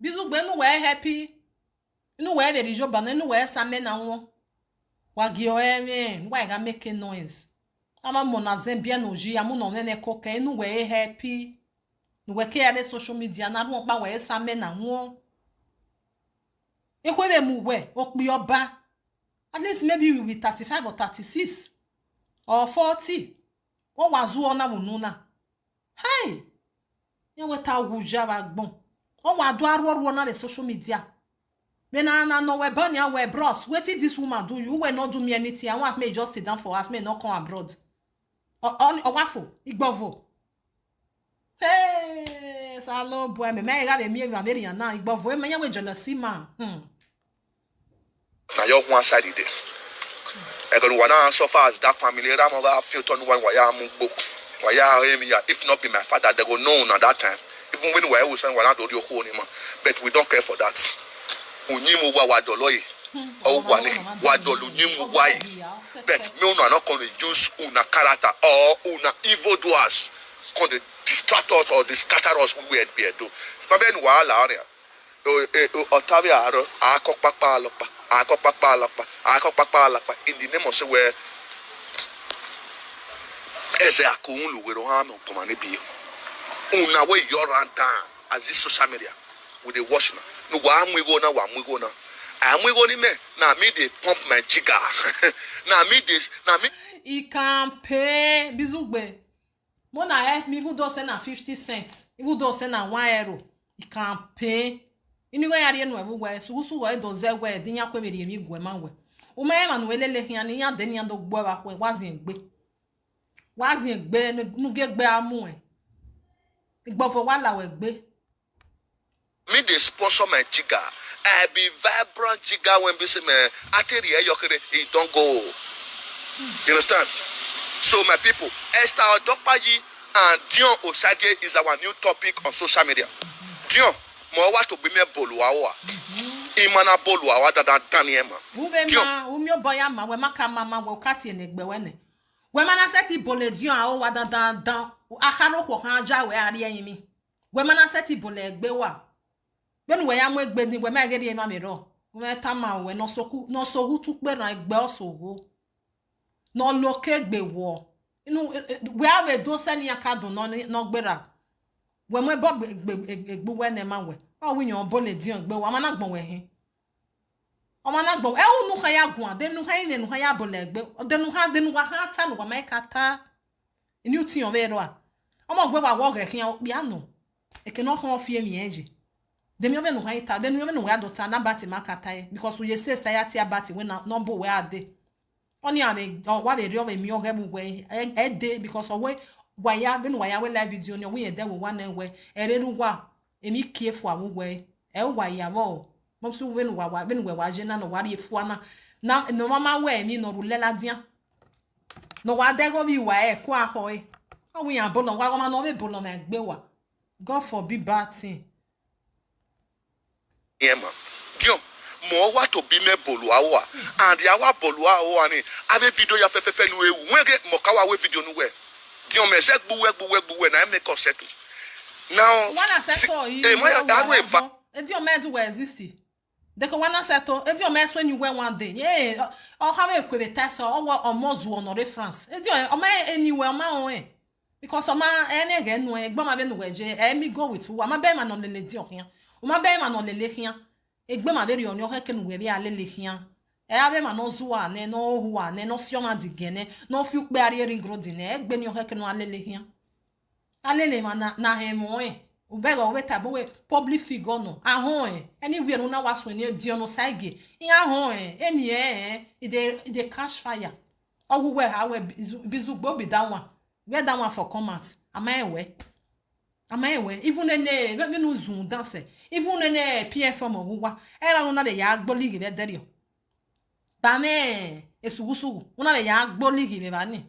bizugbe no we happy. No we be job and no we same na won. Wa gi o eme, why ga make noise. Ama mo na zembia no ji, amu no nene koke, no we happy. No we care social media na won pa we same na won. E kwere mu we, okpi oba. At least maybe we will be 35 or 36 or 40. What was you on na? Hey, you what I would java bon. Oh, what do I run the social media? When I know we burn ya we bros. What did this woman do? You will not do me anything. I want me just sit down for us, may not come abroad. Or waffle, igbovo. Hey, salo boy, me have a mere American now. Igbovo, me we jealousy man. now you're one side of this. I got one so far as that family. I'm over feel on one why I'm book. If not be my father, they go no at that time. Even when we were saying, well, your whole name, but we don't care for that. Unimu wa doloi. Oh, wadolu nimu wai. But me are not going to use una character or una evil doers. Going to distract us or scatter us. We will be do. But wa la area. Otavia aro akokpakpa alapa in the name of say where eze akunlu we don't have no pomani bi una we your run down as this social media with the watching no wa am we go na am we go ni me na me dey pump my jigger na me I can pay bizugbe mo na help me even though say na 50 cents even though say na 1 euro I can pay inigo ya rie no ebuwe susu we doze we dinya kwebere emi gwe manwe o me ma no elele hian ya de nya do gbo ba kwe wazi egbe nu gegbe amu e igbofo wa la we gbe me dey sponsor my jigger. I be vibrant jigger when be say me ateri eyokere e don go. You understand? So my people, Esther Odokpayi and Dion Osage is our new topic on social media. Dion mo wa to be me boluwa wa. Imana boluwa wa da Daniema. Uvema umyo boya ma we maka mama we kati enegbe wene. We mana seti bole Dion a o wa da akaro ko kan ja we ari yimi. We mana seti bole egbe wa. Benu we ya mo egbe ni we ma gede ema mi ro. We tama we no sogu tu pe ran egbe osogo. No loke egbe wo. We have a dosen ya kado no gbera. We mo bob egbe we na ma we. O wi yan bole Dion egbe wa mana gbon we hin. O mana gbon e unu kan ya gun ade nu kan nu kan ya bole egbe. De nu wa ha ta nu wa ma kata. Ni ti yan we ro a. O mo gbe wa wo re kin bi ano. E ke no kan fi emi eje. De mi nu kan ta de nu nu wa do ta na bati makata e because we say ti abati we na number we ade. Oni ame o wa be ri o me o ge bu we e de because o we waya benu waya we live video ni we de we one we erelu wa emi kiefu awu we e waya wo mo so benu we je na no wari efu na no mama we ni no rulela dia no wa de go bi wa e ko ahoy o we yan bolo wa ma no be bolo na gbe wa God forbid bad thing yema dio mo wa to bi me bolu awo and ya wa bolu awo ani ave video ya fefefe nu ewu wege mo ka wa we video nu we dio me se gbuwe na make us settle now wana settle e mo ya daru eva e dio me do we exist de ko wana settle e dio me so ni we one day yeah o have ekwebe test o wa omozu honore France e dio o ma anywhere ma on because o ma ene ge nu e gba ma be nu we je e mi go with wa ma be ma no lele di okian o ma be ma no lele kian egbe ma be ri oni o heke nu we bi alele kian e ave ma no zuwa ne no huwa ne no sioma digene no fi pe ari ring road ne egbe ni o heke nu alele kian alele ma na he mo u be go we tabo we public figure no ahon anywhere no na waso ni di ono saige in ahon eni e cash fire ogugwe ha we bizugbo bi that one we that one for comment amaewe even ene me no zoom dance even ene pfm ogugwa era no na be ya gboli be derio bane esugusugu una be ya gboli be bani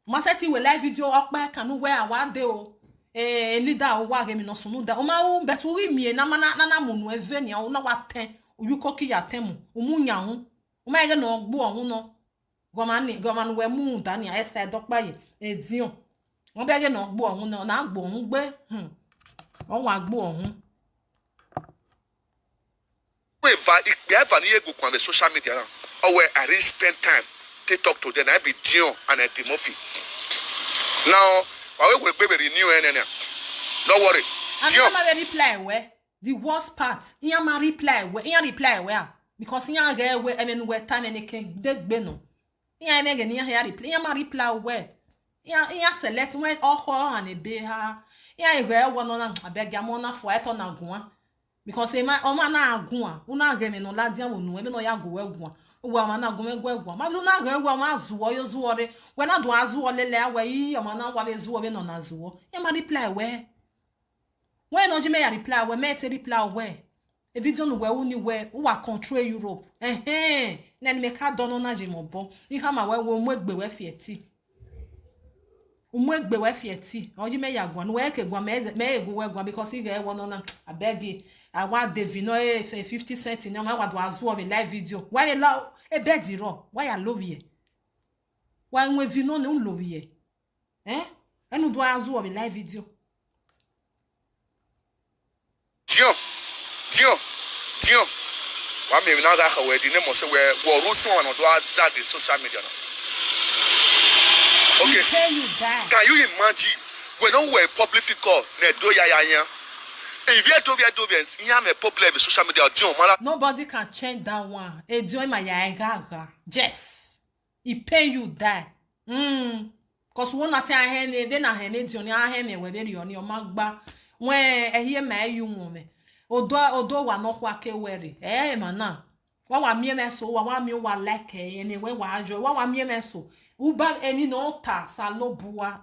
ma seti we live video okpa kanu we awade o leader o wa gemi no sunu da o ma o betu ri mi na na munu eveni o na wa ten oyuko ki ya temu o mu nya hu o ma ye no ogbo ohun no gomani we mu dani a esta dokpa ye edion won be ye no ogbo ohun no na agbo ohun gbe o wa agbo ohun we va ikpe ni egu kwa the social media now or where I spend time to talk to them I be Dion and Timothy now we be renew any don't worry Dion ma reply we the worst part yan ma reply we because yan ga we emenu we time any ken degbe no yan eme ga ni yan reply yan ma reply we yan select when oho and ebe ha yan ga we no na abeg ya mo na fo eto na gun because e ma o ma na agun a una ga me no ladia wo nu ebe no ya go egun wa ma na gun egun ma bi na ga egun ma zuwo yo zuwo re we na do azuwo lele awe yi o ma na wa be zuwo be no na zuwo yan ma reply we when no jime ya reply we me te reply we e video no we uni we wa control Europe na ni me ka dono na jimo bo iha ma we mu egbe we fieti umwegbe we fieti o jime ya gwan we ke gwan me egu we gwan because he ga e wono na abeg I want the vino 50 cents in my what was a live video. Why allow a bed ro? Why I love ye? Why we vino no love ye? And no do I a live video? Dio. Why me now that we didn't must say we Russo and do that the social media now. Okay. Can you imagine when no we public figure ne do ya if you do you have a problem with social media nobody can change that one. Yes. He pay you that. Cause one at a then I had Johnny where they on your magba when I hear my you woman. Odo wa no wake wery. Mana. What wa me meso, what me wa like anyway, what wa me meso. Uba any no tax, I no bua.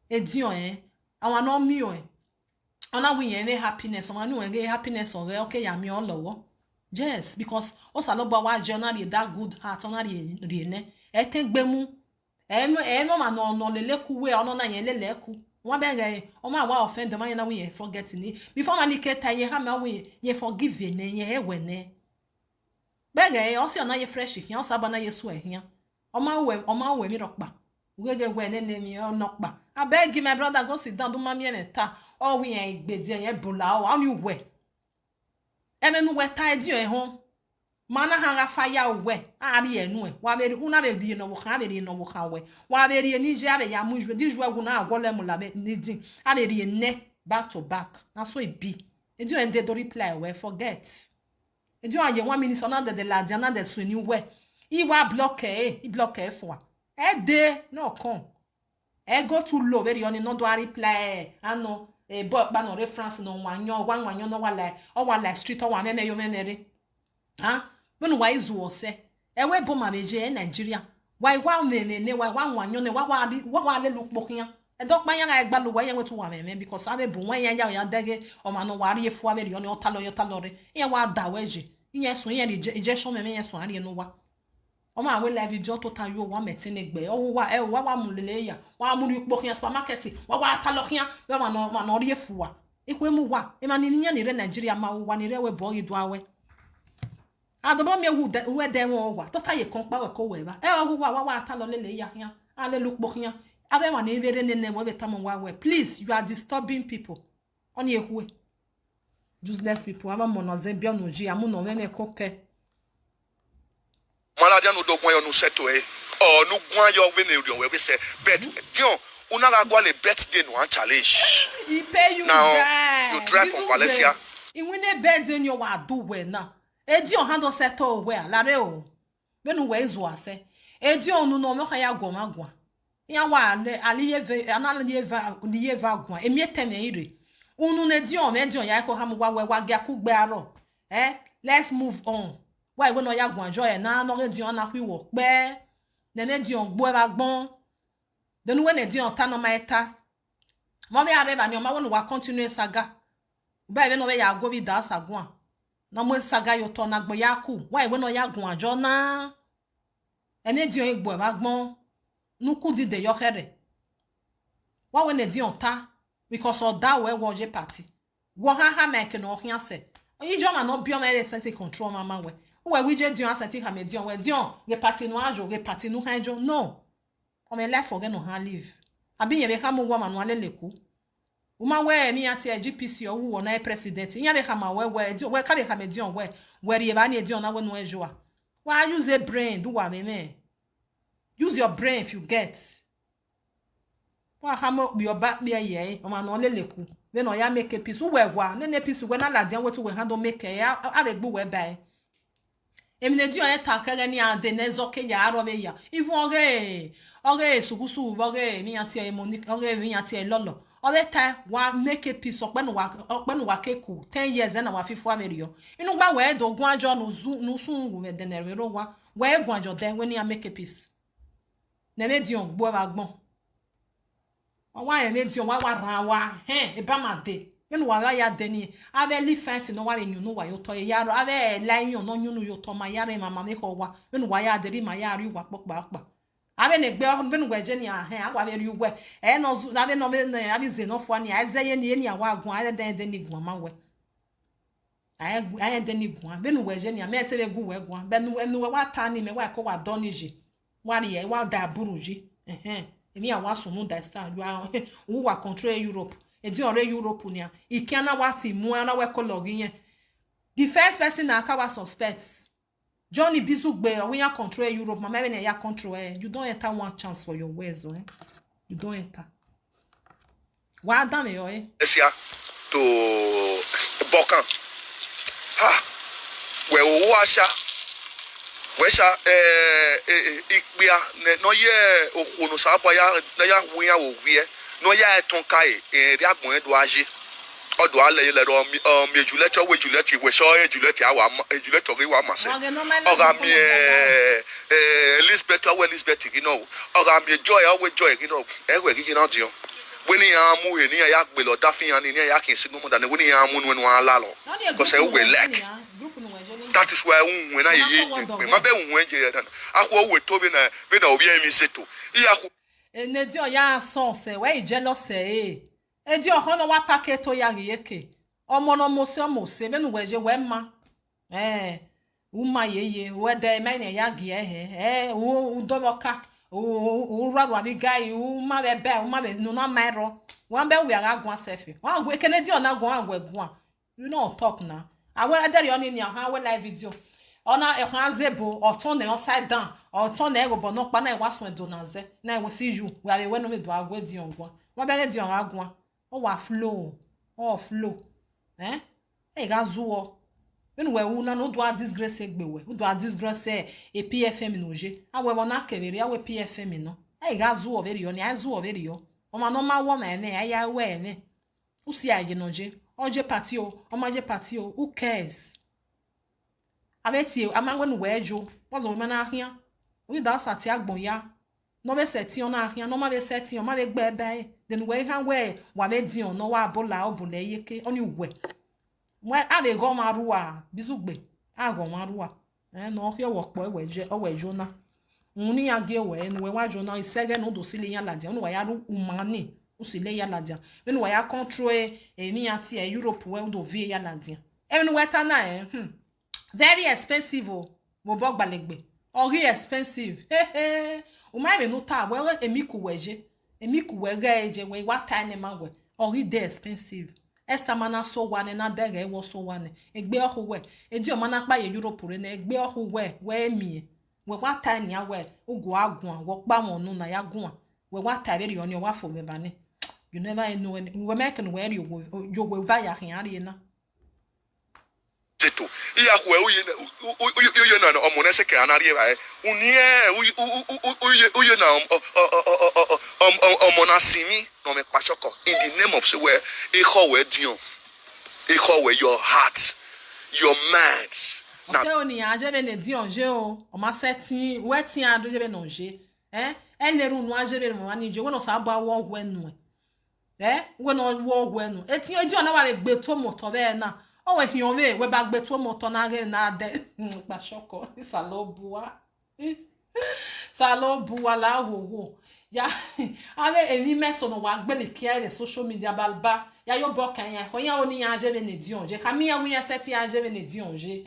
Edion, I want no me. Ona we any happiness, ona no get happiness or okay ya me all lowo. Yes, because osa lo gba wa journal that good heart ona re ne. E ten gbemu. E mo ma no lele ku we ona na yen lele ku. Won be re o ma wa offend man na we forget ni. Before man ke ta yen ha ma we ye forgive ne ye e we ne. Be re o si ona ye fresh hin, o sa ba na ye so ehia. O ma we mi rokpa. We get we ne mi o nokpa. I beg you, my brother, go sit down. Do mommy and ta. Oh, we ain't bedi and bula. How you we? Even we tied you at home. Mana hanga fire we. I be no. Why very una be no woka be no woka we. Why very ni jave ya muju. This way we na go lemula be needing. I be ne back to back. That's so it be. E do and they do reply we forget. E do and 1 minute on the ladiana that swing you we. He wa block he block for. E de no come. E go too low very on no do reply ano e but ba no reference no wanyo no wala street o wa me yo menere ha when why izu o se e we bo ma beje Nigeria Why me why one yone wa le look bokia. E dok man yang egba lo wa yan wetu wa me because ave bu wan yan ya dege o ma no wari efu ave yon o talo ye wa da weji yen so yen injection me yen so ari no wa o ma we live video to tan yo wa metin egbe o wa mulele ya wa mu ri bokia supermarket wa talo kian we ma no ri efu wa ikwe mu wa e ma ni yen ni re Nigeria ma wa ni re we bo yi do awe adobo me wu de won wa to ta ye kon pa we ko we ba wa talo lele ya kian ale look bokia please, you are disturbing people. On your way. Useless people. I'm on Zambia no G. I'm on a coque. Maladia no dog no set away. Oh, no one your venue where we say, bet, John, Unaga go le bet day no challenge. He pay you now. Back. You drive from Valencia. In when a bed in your do well now. Edion handle settle where, Lareo. When ways was say, Edion no no haya goma. Ya wa aliyeve analieva gwa emieteme ire unu ne dion ya ko hamu wa gya ku gbe aro let's move on why we no ya gwa joy na no dion na kwiwo pe ne dion gbo ra gbon then when ne dion ta no maeta mo be areba ni o ma wonu wa continue saga ba even no we ya go bi da sagwa no mo saga yo to na gbo ya ku why we no ya gwa jo na ene dion egbo ra gbon nuku di de yokere wa we ne di onta because of that we woje party wo ha make no hia se oyi jo ma no bio ma let control mama we je di on aseti ha me di on we di on ge party no ajo ge party no hanjo no o me life for no ha live abi ye be ha mo wa ma no aleleku uma we mi ati GPC o wo na president nya be ha ma we ka be ha me di on we ri ba na di on na we no ejo a wa use a brain do wa me use your brain if you get. Wa hamo your back there ye, o ma no leleku. Then o ya make a piece we wa, ne piece we na ladian we to we handle make ya aregbu we bai. Emine di o ye takere ni ade nezo ke ya aro be ya. Even oge sugusu oge mi ati e Monique oge mi ati e lolo. Ore ta wa make a piece openu wa keku 10 years na wa fifu amerio. Inu gba we do gun ajo no sun we denere ro wa. We gun ajo den we ni make a piece. Nene dion gbo ba gbon wa ye ne dion wa ran wa e ba ma de nenu wa ya de ni ave li fight no wa le nyunu wa yo to ya ro ave la yan no nyunu yo to ma ya re mama me ko wa nenu wa ya de ri ma ya ri wa papa ave ne gbe nenu wa je ni agwa be ri we no zu ave no be na ave ze no fo ni aze ye ni awa gun ave de ni gun ma we aye de ni gun be nu wa je ni me te be gun we gun be nu wa ta ni me wa ko wa don ni je wari ye wa da buruji emi awa sunu da star you wa control Europe e di ore Europe ni a ikiana wati mu ana we ko login yen the first person na ka wa suspects Johnny Bizugbe when you control Europe mama when you control you don't enter one chance for your words you don't enter wa dan me yo Esia to Bokan we wo asha wesha ikpia no ye okunu sabo ya wia wo wie no ya eton kai ri agbon edo aji odo ale ile ro mejulete wejulete wesho ejulete awa ejulete ri wa mase oga mi Elizabeth awe Elizabeth ri no oga mi joy awe joy ri no ewe ri na dio weni ya mu he ni ya gbe lo dafian ni ya kin sinu mo da ni weni ya mu nu ala lo because e we like that is why when I ma be unwe je dan akwo we to be na obi emi seto iya ku ne di o ya son se we jealous e di o hono wa packet to ya yeke omo no mo se be nu we je we ma uma yeye we de me ne ya gie u do loka u raru abi guy u ma be no na mero wan be we aga gwan sefi wan we kenedi o na gwan agwa you know talk na awe adere oni ni ha we live video ona e han zebo o turn upside down o turn e go no pa na e wa so do na ze na e we see you we are we no me do agwa di onwa wa be di on agwa o wa flow e ga zuo when we una no do a disgrace egbewe do a disgrace e PFM noje awe wona kebere awe PFM no e ga zuo very yo ni a zuo very yo o ma no ma wo ma ne ya we ne usi aje noje oje party o omaje party o who cares abeti amangwe nu wejo wazo we na ahia we da sa ti agbon ya no be seti on na no ma be seti on ma be gbe ebe then we han we wa be di on no wa bola obule yeke oni we a be go ma ruwa bizugbe a go ma ruwa no hie wo po ewe jona uni ya ge we no we wa jona isege no do sile ya ladia no wa ya ru umani usile ya ladia we no wa ya control ni ya ti Europe we do vie ya ladia even we ta na very expensive o mo bo gbalegbe ori expensive o ma be no ta we emi ku we geje we wa ta ni ma we ori dey expensive esta mana so wane na dege wo so wane egbe ohu we edi o mana pa ye Europe re na egbe ohu we mi we wa ta ni awe ogu agun wo pa won nu na ya gun we wa ta be ri oni o wa fo me ba ni you never know we make no where you we va ya hin ari na zeto iya ku uye na omone se ke anari ba uye na omona simi no me pachoko in the name of say where e we your heart your minds na okay oni aje be ne dion je o ma setting wetin ado je be no je eleru nu aje be mo ani je we no sa ba wo wenu we no wo wenu etin oji ona wa le gbe to moto be na o we hion we ba gbe to moto na re na de pachoko salobuwa la wo ya ale emi meso no wa gbe le kia social media balba ya yo bokan ya ko ya oni ya je be ne dion je ka mi ya wi ya seti ya je be ne dion je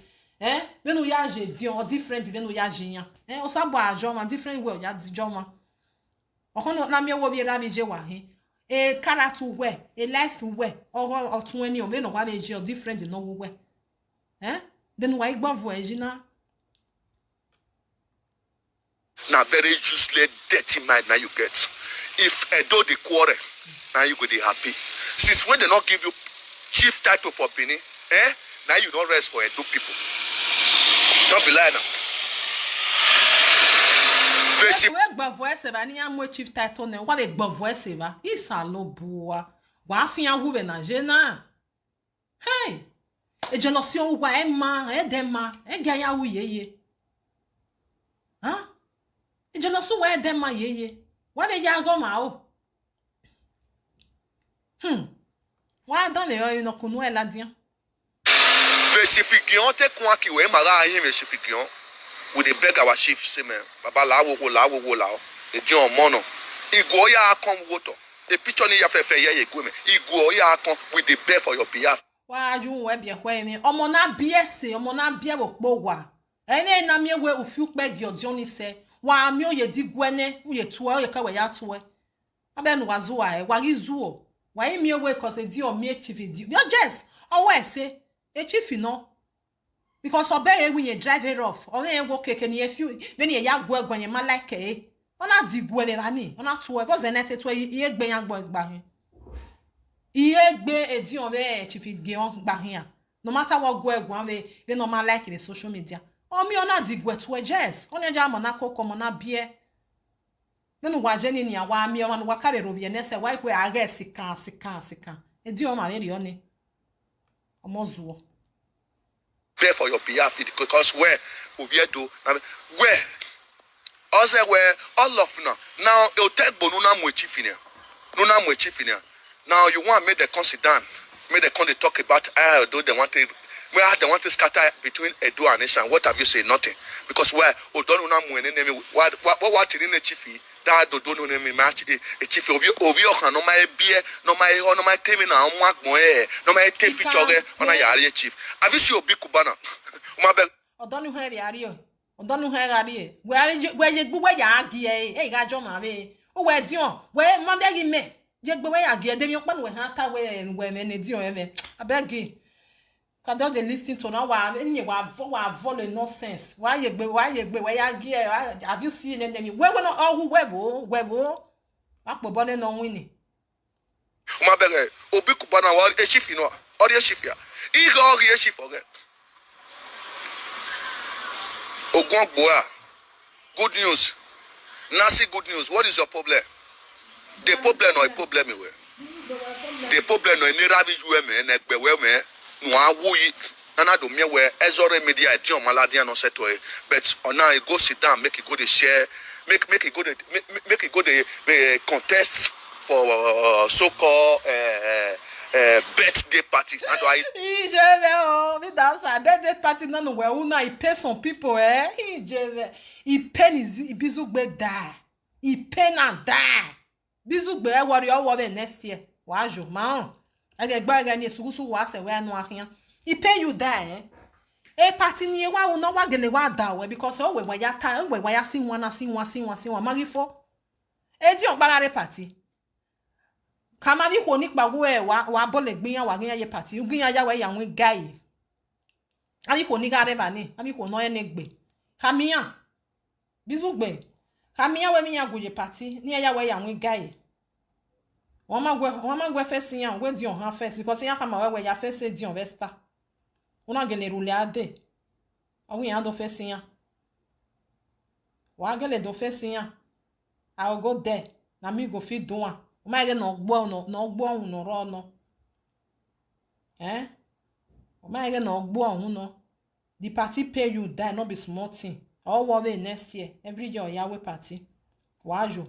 benu ya je dion different benu ya je yan o sa bo ajo ma different way ya dijo ma o kono na mi wo bi ra mi je wa hin e character we e life we o otun eni o me no wa be je different no we then why igbo vo e jina na very useless dirty mind now you get if Edo the quarrel now you go dey happy since when they not give you chief title for Benin now you don't rest for Edo people don't be lying now we gba voice ba ni am chief title ne wa be gba voice ba isa lo buwa wa afian wu be na je na hey e jealousy o wa e ma e de ma e ga ya wu yeye e jealousy wa e de ma yeye wa be ja go ma o wa dan le yo no kunu e la dian Chifigion te kwa ki we mara yin me Chifigion we dey beg our chief say man baba la wo e di on mono igo ya kon woto e picture ni ya fefe ye go me igo ya kon we dey beg for your behalf wa ju we bie kwa mi omo na biese omo na bie wo po wa ene na mi we ofiu pe gi odion ni se wa mi oye di gwene uye tuwa oye ka we ya tuwe abe no wazo wa rizuo wa mi we cause e di o mi chief di just always say e chief no because obey when you drive it off or when you keke ni efu when you ya gwo egwan ma like ona di gwo le rani ona to e because net to iye gbe yan gbo gba hin iye gbe edi on be chief ge on gba hin no matter what gwo egwan we no ma like the social media o mi ona di gwo to e just ona ja mo na kokko mo na bie nenu wa je ni awa mi o wa ka be ro bi ne se wa ikwe aga sikan edi o ma le ri oni omo zuo there for your behalf because where Oviedo where also where all of now it'll take bonuna mwechifinia now you want me to consider me they come to talk about though they want to scatter between Edo and Nation. What have you said? Nothing. Because where odonuna mwenene what in the chiefy that don't know me match a chief of you no my beer no my criminal no my take feature on a yari chief. Have you seen your big Cubana? Odonu heri ario odonu heri ari where you go where ya agi e ga jo ma we o we dion we ma beg me je gbe we ya agi e de mi pa no we han ta we me ne dion e me abeg can don't they listen to now wa any wa vol nonsense why you gbe we ya agi e have you seen any we no all who webo akpo ne no win ma beg obi Cubana wa e chief no or e chief ya I go e chief forget Ogwangboa, good news. Nasi, good news. What is your problem? The problem or a problem anywhere? The problem no any ravi you me na gbe we me no awuyi Nana do me where Ezore media Dion Maladia no set way. But on now go sit down, make it go to share, make it go to make it go to contest for so-called birthday parties. How do I? Je vais me dans sa birthday party non ouais ou non il paie son people il paie il bisou gbe da il paie na da bisou gbe warrior war next year wa jour ma age gba gani sugusu wa se we anu ahian il paie you da e party ni wa u no wa gele wa da we because o we ya ta we ya si wan mari fo e di on gbara party kama bi ko nipa wo wa bole gbiyan wa gyan ye party gbiyan ya we ya won guy abi ko ni ga reva ni abi ko no ye ne gbe kamiyan bizu gbe kamiyan we mi yan goje party ni ya we ya won guy won ma gwe face yan we di on han face because yan kama we ya face di on vesta una gele rule ade awun yan do face yan wa gele do face yan I will go there na me go fit do one my get no gbo no ro no my get no gbo no the party pay you die not be small thing all worry next year every year yawe party wajo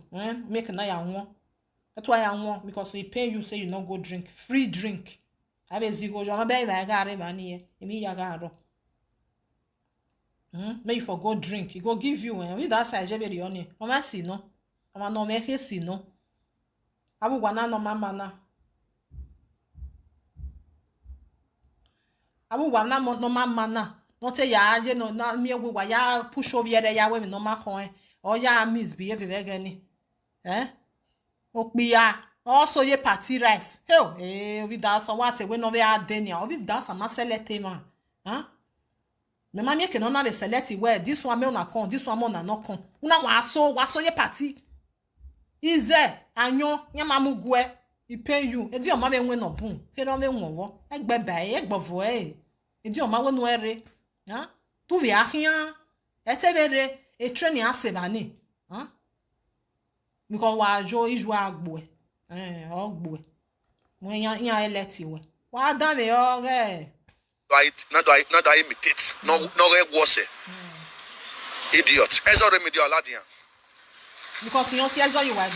make na ya won that's why I want because we pay you say you not go drink free drink have a zero jo ma be ba ga re ba ni e emi ya ga ro may you for go drink he go give you we that side je be the only o ma si no o ma no me si no abu gwana no mama na abu gwana no mama na no te ya je no na mi ewu wa ya push over there ya we no ma khon o ya misbehave very ni o pia also ye party rice we da so what we no we adenia o we da sa ma select ma me ma mi ke no na be select where this one me una con this one me una no con una wa so ye party ize anyo nyamamugwe ipe you edi o ma be nwe no bun ke no be wonwo egbe bai egbovo edi o ma we no ere tu vi ahian etebere e train asebani mi ko wa jo iju agbo ogbo mo yan eleti we wa dan le o Right, not I imitate, no was idiot. Ezore media ladian. Because you see as you were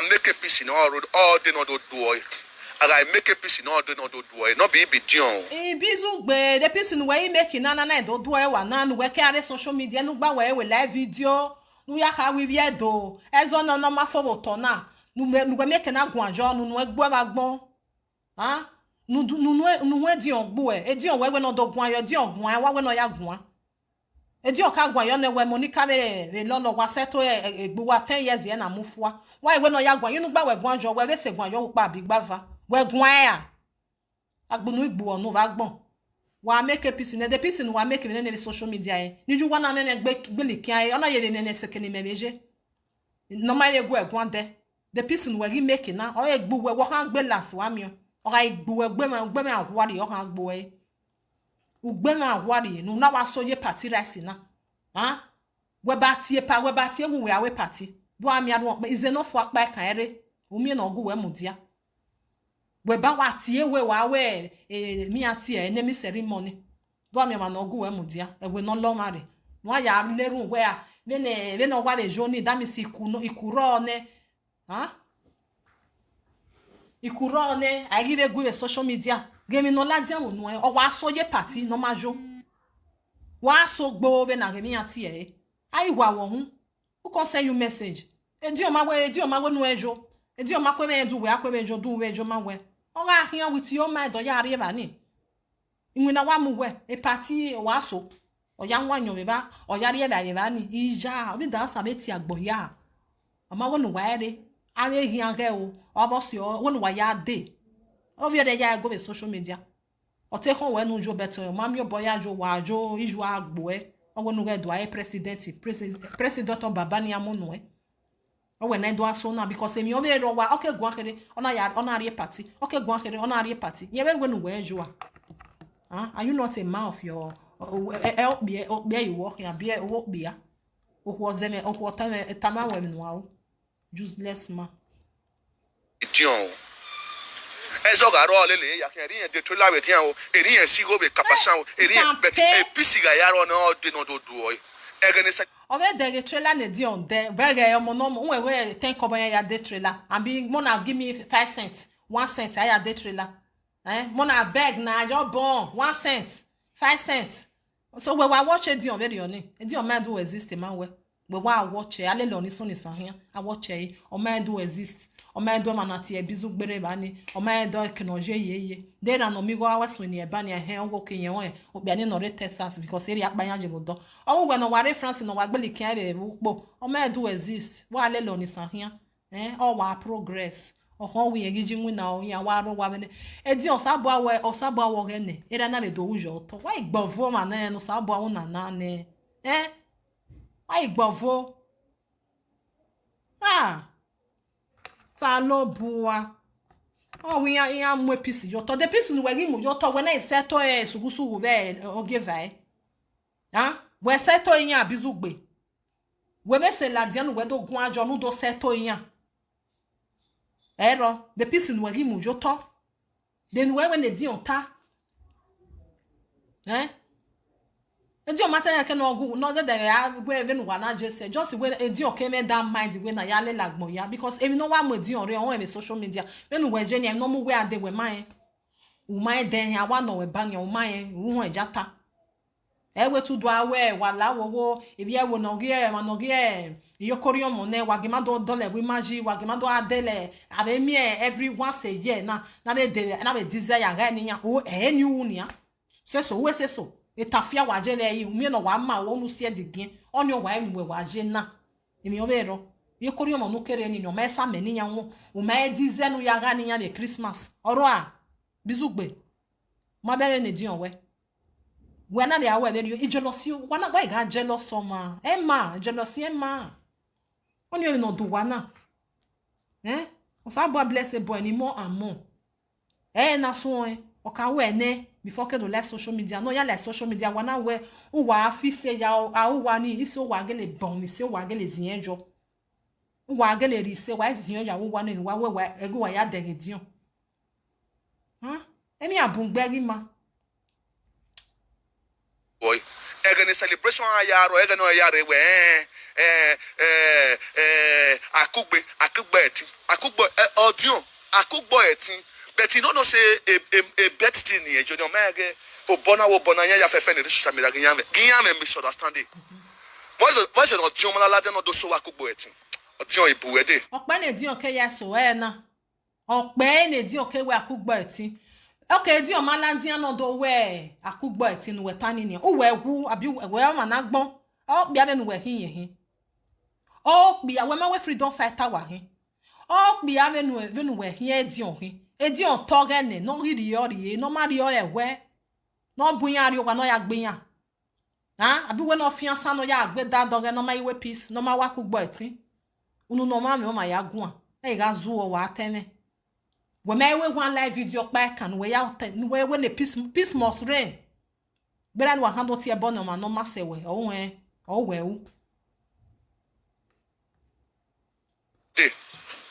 make a piece in all road, all they not do it. I make a piece in all they not do it. Not be Dion. Bizu gbe the piece in way making na do do e wa na nu we carry social media nu gba we live video nu ya ka we vie do ezo no no ma fo to na nu make na gun ajo nu egbo ba gbon nu we Dion gbo e Dion we no do gun ayo Dion gun wa we no ya gun edi oka gwa yo ne we monica be lolo wa seto egbu wa 10 years ye na mufua why we no ya gwa yinu gba we gwan jo we se gwan yo pa bi gbava we gwan ya agbonu igbu onu ba gbon wa make peace ne the peace wa make ne social media e niju wa na me gbe likin aye ona ye ne sekeni me meje no ma ye gwa gwan de the peace we ri make na o egbu we wo kan gbe last wa mi o ga igbu we gbe me awari o kan gbo e ugbema awari nu na wa so ye party rice na we ba tie wu we awe party do ami adu ize no fo apa kan ere omi na ogu we mudia we ba wa tie we wa we mi atie enemy ceremony do ami ma na ogu we mudia e we no lo mare no ya leru we a we no wa le joni da mi si ikuro ne ikuro ne I give go social media gemi no ladia wo nu o wa so ye party no majo wa so gbo be na gemi ati ai wa wo hu who can send you message edi o ma we nu ejo edi o ma kwe me du we akwe ejo du we ejo ma we o ga hian with your mind o ya re ba ni inwe na wa mu we e party wa so o ya nwa nyo be ba o ya re ba ni ija o bi da sa be ti agbo ya o ma wo nu wa ere are hian ge o bo si o wo nu wa ya de ovio de ya go be social media o te kon we nu jo better mami oboya jo wa jo iju agbo owo nu ge do ai president baba ni amunu o we na do aso na because emi o be ro wa okay gwan kere ona re party okay gwan kere ona re party ye we nu we jo are you not a man of your help be you work ya be o be ya o ko zeme o ko tama we nu wa useless man Dion Ezo garo lele ya ken rien de trela we tian o rien si go be kapashan o rien bet e pisi ga yaro na de no do do o egene se o ve de trailer ne di on de bege o mo no we ten kobo ya de trailer and be mo na give me 5 cents 1 cent ya de trailer mo na beg na jo bon 1 cent 5 cents so we wa watch di on very on e di on ma do exist man we wa watch ale lo ni so ni san hian a watch e o ma do exist o ma do manati e bizu gbere ba ni o ma do kenoje yeye de na no mi go aweso ni e ba ni e ogo kenye won o bia ni no re Texas because area akpanya je do o we no wa reference no wa gbeli kan e upo o ma do exist wa ale lo ni san hian o wa progress o ho we yegi nwi na o ya wa ro wa be e di o sabo awo gene era na le do ujo to wa igbovo ma na no sabo awo na ne wa igbovo Salo bua. Oh, we are more pieces. Your to the piece in where you to when I settle a sugusu ve or give I. Where settle in ya bizugbe. We may say Ladian where do guajo no do settle in ya. Error, the piece in where you to. Then when they di on ta. Edi o matter can no no that they have we even one just when edi o came down mind when na yale lagmo ya because if no one edi on re social media when we genia no mo we ade we man u man den ya wa no we ban ya u man u hu ejata e we tu do awe wala wo if ye wo no ge yokoriyo mo ne wagima do dole we maji wagima do adele ave mi every once a year na be desire ga ni ya o eni unia so we say so etafia waje le yi mi no wa ma wo nu sie digin oni o wa enwe waje na emi overo ye koriyo mo no kere ni no ma esa me ni ya wo o ma dize nu ya ga ni ya be Christmas oro a bizugbe ma be ne di onwe we na be awe be you jealousy wana why ga jealous ma jealousy emma oni o no do wana o sa bo bless boy ni more and more na so o ka we ne before ke do like social media no ya like social media wana we o wa afi se ya o wa ni isi o wa gele bon ni se o wa gele zienjo o wa gele ri se wa zienjo ya wo wa ni wa we ego wa ya dege dion emi abungberi ma boy egene celebration ayaro egene oyare we akugbe etin akugbo audio akugbo etin but you don't say a bet thing here you know mege obona ya fefe ni social media ginyame misunderstanding what you not jomala la de no do so akugbo etin audio ibu ede ope ne di oke ya so na ope ne di oke we akugbo etin okay di o malandi an do we akugbo etin we tani ni o we hu abi we ma na gbon o bia be nu we hin o bia we ma we freedom fighter wa hin o bia be nu we hin edi on hin edi on togene no riri ori no mari o ewe no buyan ri o wa no ya gbeyan abi we no fiansa no ya agbe da doge no ma iwe peace no ma wa kugbo etin unu no ma me o ma ya gun ga zu o wa teme we may we one live video back and we out we when the peace must reign but I no handle tie bono ma no ma se we o we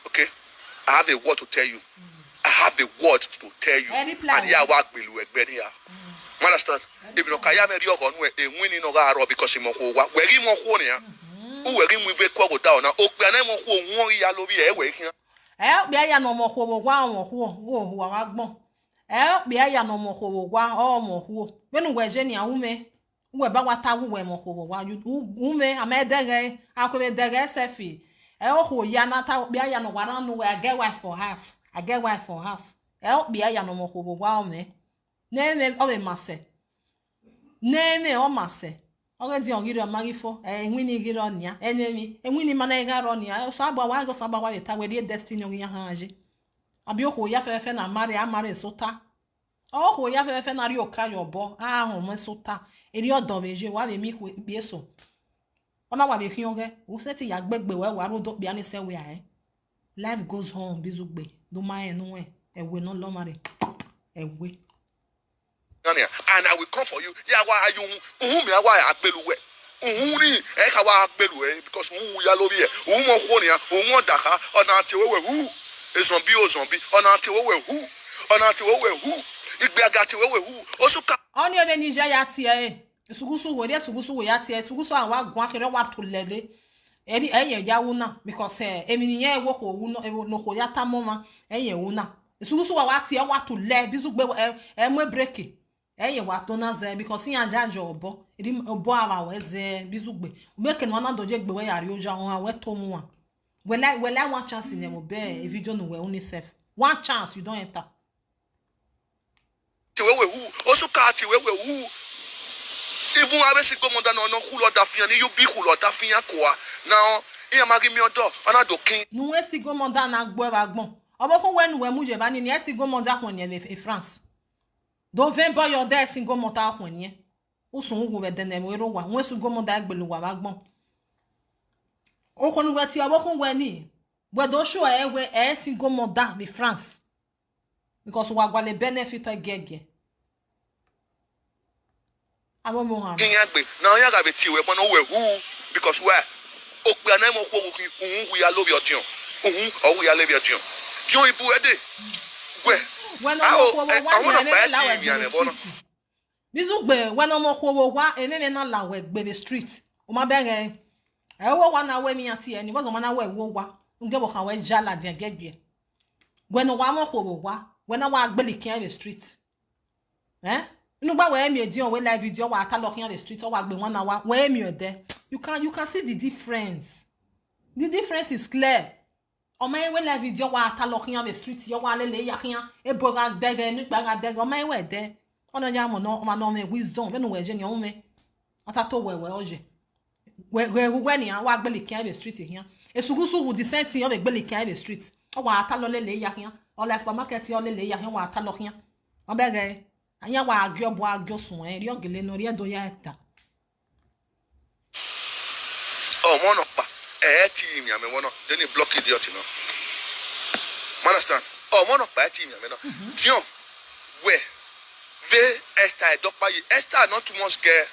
okay I have a word to tell you I have a word to tell you and ya wa gbelu egbe ni ya understand if no kaya me ri ogo nu enwini no ga ro because mo ko wa we ri mo ko ni ya u we ri mu ve ko go down na o pe na mo ko won ya lo bi e we kian bia ya no mo kwo gwa won wo wa gbon bia ya no mo kwo gwa o mo kwo benu we je ni awume we ba wata we mo kwo gwa ume amedege akobe dege sefi o kwo ya na ta bia ya no wara no we get wife for house bia ya no mo kwo gwa o me nene o le mase nene o mase oge di ogiri amagifo enwini giri onia enemi enwini mana igaro onia so agba wa eta we die destiny ogi ya haje abi okwo ya fefe na amare sota okwo ya fefe na ri okayo bo ahun mo sota eri odo beje wa be mi bi eso ona wa be hioge wo seti ya gbegbe we wa ro do bia ni se we life goes on bizugbe do ma enu ewe no lo mare ewe and I will come for you. Yeah, why are you? Me why I belu we. Ri e ka wa belu e because ya lo bi e. Mo ko ni won daka ona ti we who. E zombie o zombie ona ti we who. ona ti wo we hu igbe aga ti we hu osuka oni ebe Niger ya tie sugusu we sugusu we ya tie sugusu awa gun afere wa to lele eri eye ya wuna because emi ni ye wo ko wu no ko ya ta moma eye wuna sugusu wa tie wa to le bizu gbe mu break eye wa to na ze because yan jajo obo eri obo awa we ze bizu gbe make no na doje gbe we yari oja won awe to mu wa wela one chance in them be a video no we only self one chance you don't enter ti we hu osuka ti we hu even abesi gomonda no hulo da fian ni you bi hulo da fian kwa now iya magi mi odo ona do kin nu we si gomonda na gbo ba gbon obo kun we nu we muje ba ni si gomonda kun ni e France do vem boy your there si gomonda kun ni o sun wo we den we ro wa we si gomonda gbelu wa ba gbon o kun we ti obo kun we ni we do show we si gomonda be France because we gwa le benefit agege amo mo ha kinya gbe now ya ga be ti we mo no we hu because where o pe ana mo ko hu ya lórí odion o ya lórí odion jon ibu ede when no ko wa ni na la we bizu gbe when no ko wa enene na la we gbe street o ma bere e wo wa na we mi ati eni because mo na we wo wa nge bo kan we jala de gege when no wa mo ko wa when na wa gbele kin the street inu gba we mi edion we live video wa ata lo kin the street o wa gbe won na wa we mi o de you can see the difference is clear o ma we live video wa ata lo kin the street yo wa lele ya kin e bo ga dege ni gba ga dege o ma we de ona ja mo no ma no me wisdom be no we je ni o me ata to we oje we ni wa gbele kin the street here esugusu wu decent yo be gbele kin the street o wa ata lo lele ya kin o la supermarket yo lele ya kin wa ata lo kin o be ge anya wa agyo bo agyo sun ri ogele no ri edo ya eta oh mo no pa ti mi ame mo no then he block idiot no understand oh mo no pa ti mi ame no tion we ve Esther edokpa yi Esther not too much get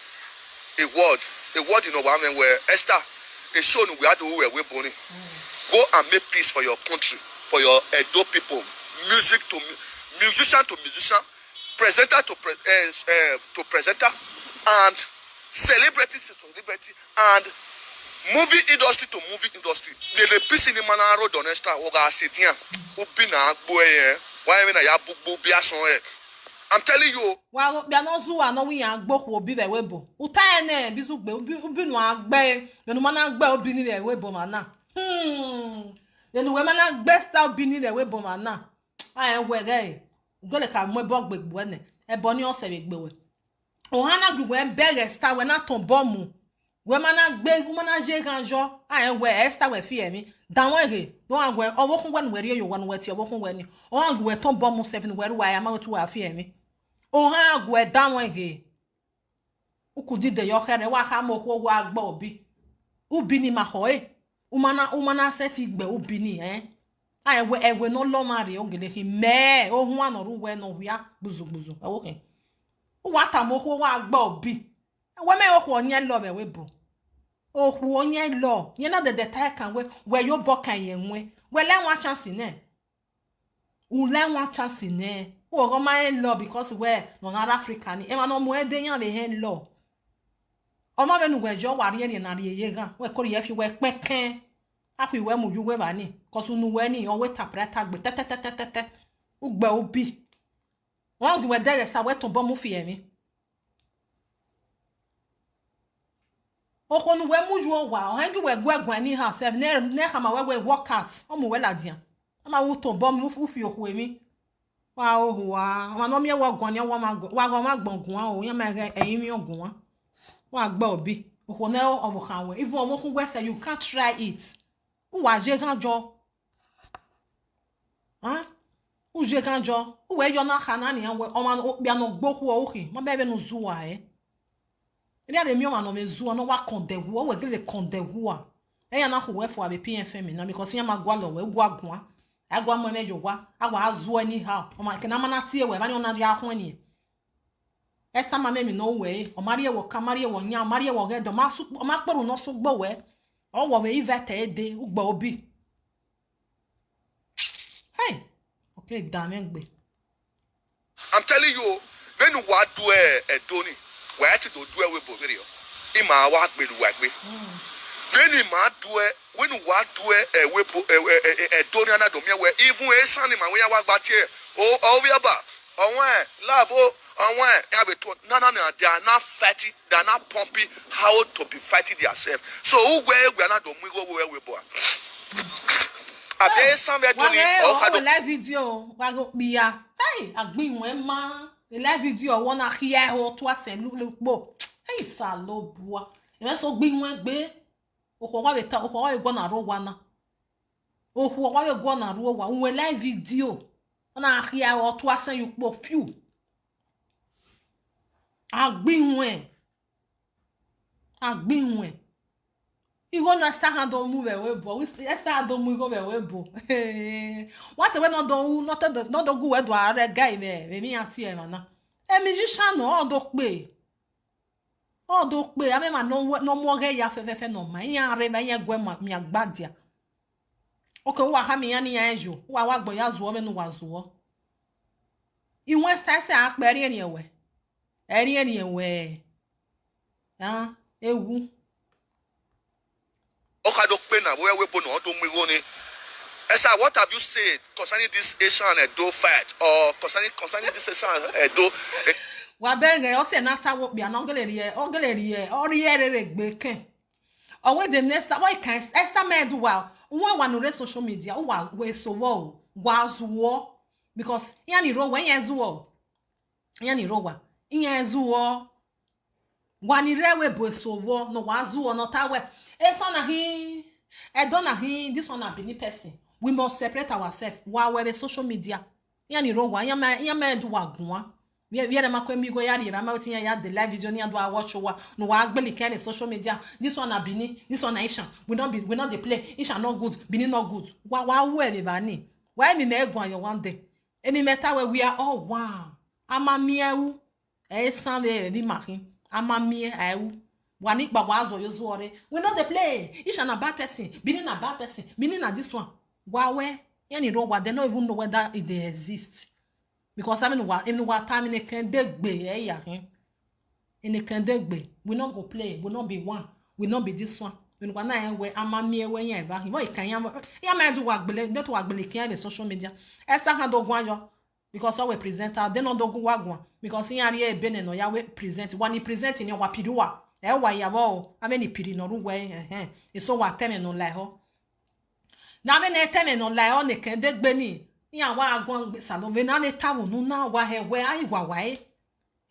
a word you know what I mean where Esther a show no we had we boni go and make peace for your country for your Edo people musician to musician presenter to presenter and celebrity to celebrity and movie industry to movie industry the peace in the manner road on Esther oga setian obi na agbo why me na ya bugbo bi ason I'm telling you wa bia no zu wa no wi agbo ko obi be webo uta ene bizu gbe obi no agbe be no mana agbe obi ni be webo mana then we mana agbe style obi ni be webo mana we guy gole ka mo bo gbegbo ene e bo ni o se gbegbe we o hana gwe bere style we na ton bomu we mana gbe gu mana je ganjo we Esther we fi emi dan we don agwe owo kun gwan we ri yo wan we ti owo kun we ni o agwe ton bomu 7 we ri wa ya ma tu wa fi emi o ha agwe dan we uku dide yo khere wa ka mo ko wa gba obi ubi ni ma ho umana set igbe ubi ni we no lo mari ogele hi me ohun anoru we no hia buzubuzu okay wa ta mo ko wa gba obi we me ohun onye lo be we bu ohun onye lo yen na de tai kan we yo bokan yen we le one chance ne u le one chance ne o go ma lo because we no na Africa ni e ma no mo e de yan le hen lo o ma be nu we jo wa ri yen na ri ye gan we ko ri e fi we peken api we mu ju we ba ni ko sunu we ni o we tapra gbe tete ugbe obi won gbe dere sa we ton bo mu fi emi o ko nu we mu ju o wa o han gbe gwa ni ha self ne ha ma we work out o mu we la dian ama wo ton bo mu fi oku emi wa o wa no mi e wo gwan ni wo ma gbongun o yan ma eyin mi ogun wa gba obi o ko ne o bo kan we even o mo kun we say you can't try it wa je ganjo u je ganjo u we yo na khana ni we o ma bia no gboku o ki mo be no zuwa ele ade mi o ma no me zuwa no wa kondewu o we gele kondewu ya na ko we fo abi PFM na because yan ma gwa lo we gwa gun agwa mo mejo gwa agwa azuwa ni ha o ma ke na mana tie we ba ni ona dia ho ni esa ma me mi no we o mari e wo ka mari e wo nya mari e wo ge do ma su ma kporu no so gbo we o wo we ivete ede ugba obi hey okay damn gbe I'm telling you, when you want to a doni, where to do a webo video. Ima wa be do work. When you want to when you want to a webo a doni na domia where even a son in my way work back here. Oh we about on where labo on where no, they are not fatty, they are not pumpy how to be fighting themselves. So who where we are not doing where we born. Abe somewhere doing it. Live video, wago biya. Hey, agbin wen ma. The live video wanna hear or to us and look bo. Hey, salo bua. You so gbin wen gbe. Okwa we ta okwa we go na ro wana. Okwa we go na ro wa. We live video. Wanna hear or to us and you bo few. Agbin wen. You gonna start hand on move away, boy. We start don't move away, boy. What when not do go where do I guy there? Me and tia man. A musician no do pe. Oh do pe. I mean no more gay ya fe no. My ya re my ya gwe mi agbadia. Okay, wa ha mi ya ni ya ejo. Wa gbo ya zo me no wa zo. Iwen start say akpere ni ewe. Eri ni ewe. Ah, ewu. Where we bono to Migoni. Esa, what have you said concerning this Asian Edo fight or concerning this Asian Edo? Wabenge o se nata wo bia no ogeleri ori ere gbeke. O we the next why can Esther medu wa won no social media o we so wo gwazuwo because yani ro when yezuwo yani ro wa yezuwo wani rewe bo so wo no wazuwo no tawe esa na hi Edona he this one a Benin person. We must separate ourselves while we're the social media. Yani ro wa yama do agwa. We are makwe go yari ba ma otin ya the live video ni do watch wa no wa agbeli kan the social media. This one a Benin, this one a Isha. We not the play. Isha not good, Benin not good. Wa we ba ni. Why me na egwan yo one day. Any matter where we are all wow. Ama mieu e san de makin. Ama mieu Wanik Bawazo Yozuore. We know the play. Ish a bad person. Being a bad person. Meaning at this one. Wawe. Any know what they don't even know whether they exist. Because I mean what time in a can be in a can be. We not go play. We not be one. We not be this one. When one I where I'm a mere way ever. Why can ya man do work that work the social media. Esther had dog because I will present her. They not do wagwan. Because he are been no ya we present. When he present in your wapidua. Ewa ya wo ameni piri no ruwe eso wa teme no lai ho na me na teme no lai o ne kan de gbe ni ya wa agbon salon ve na me tawo nu na wa he we ai wa wa e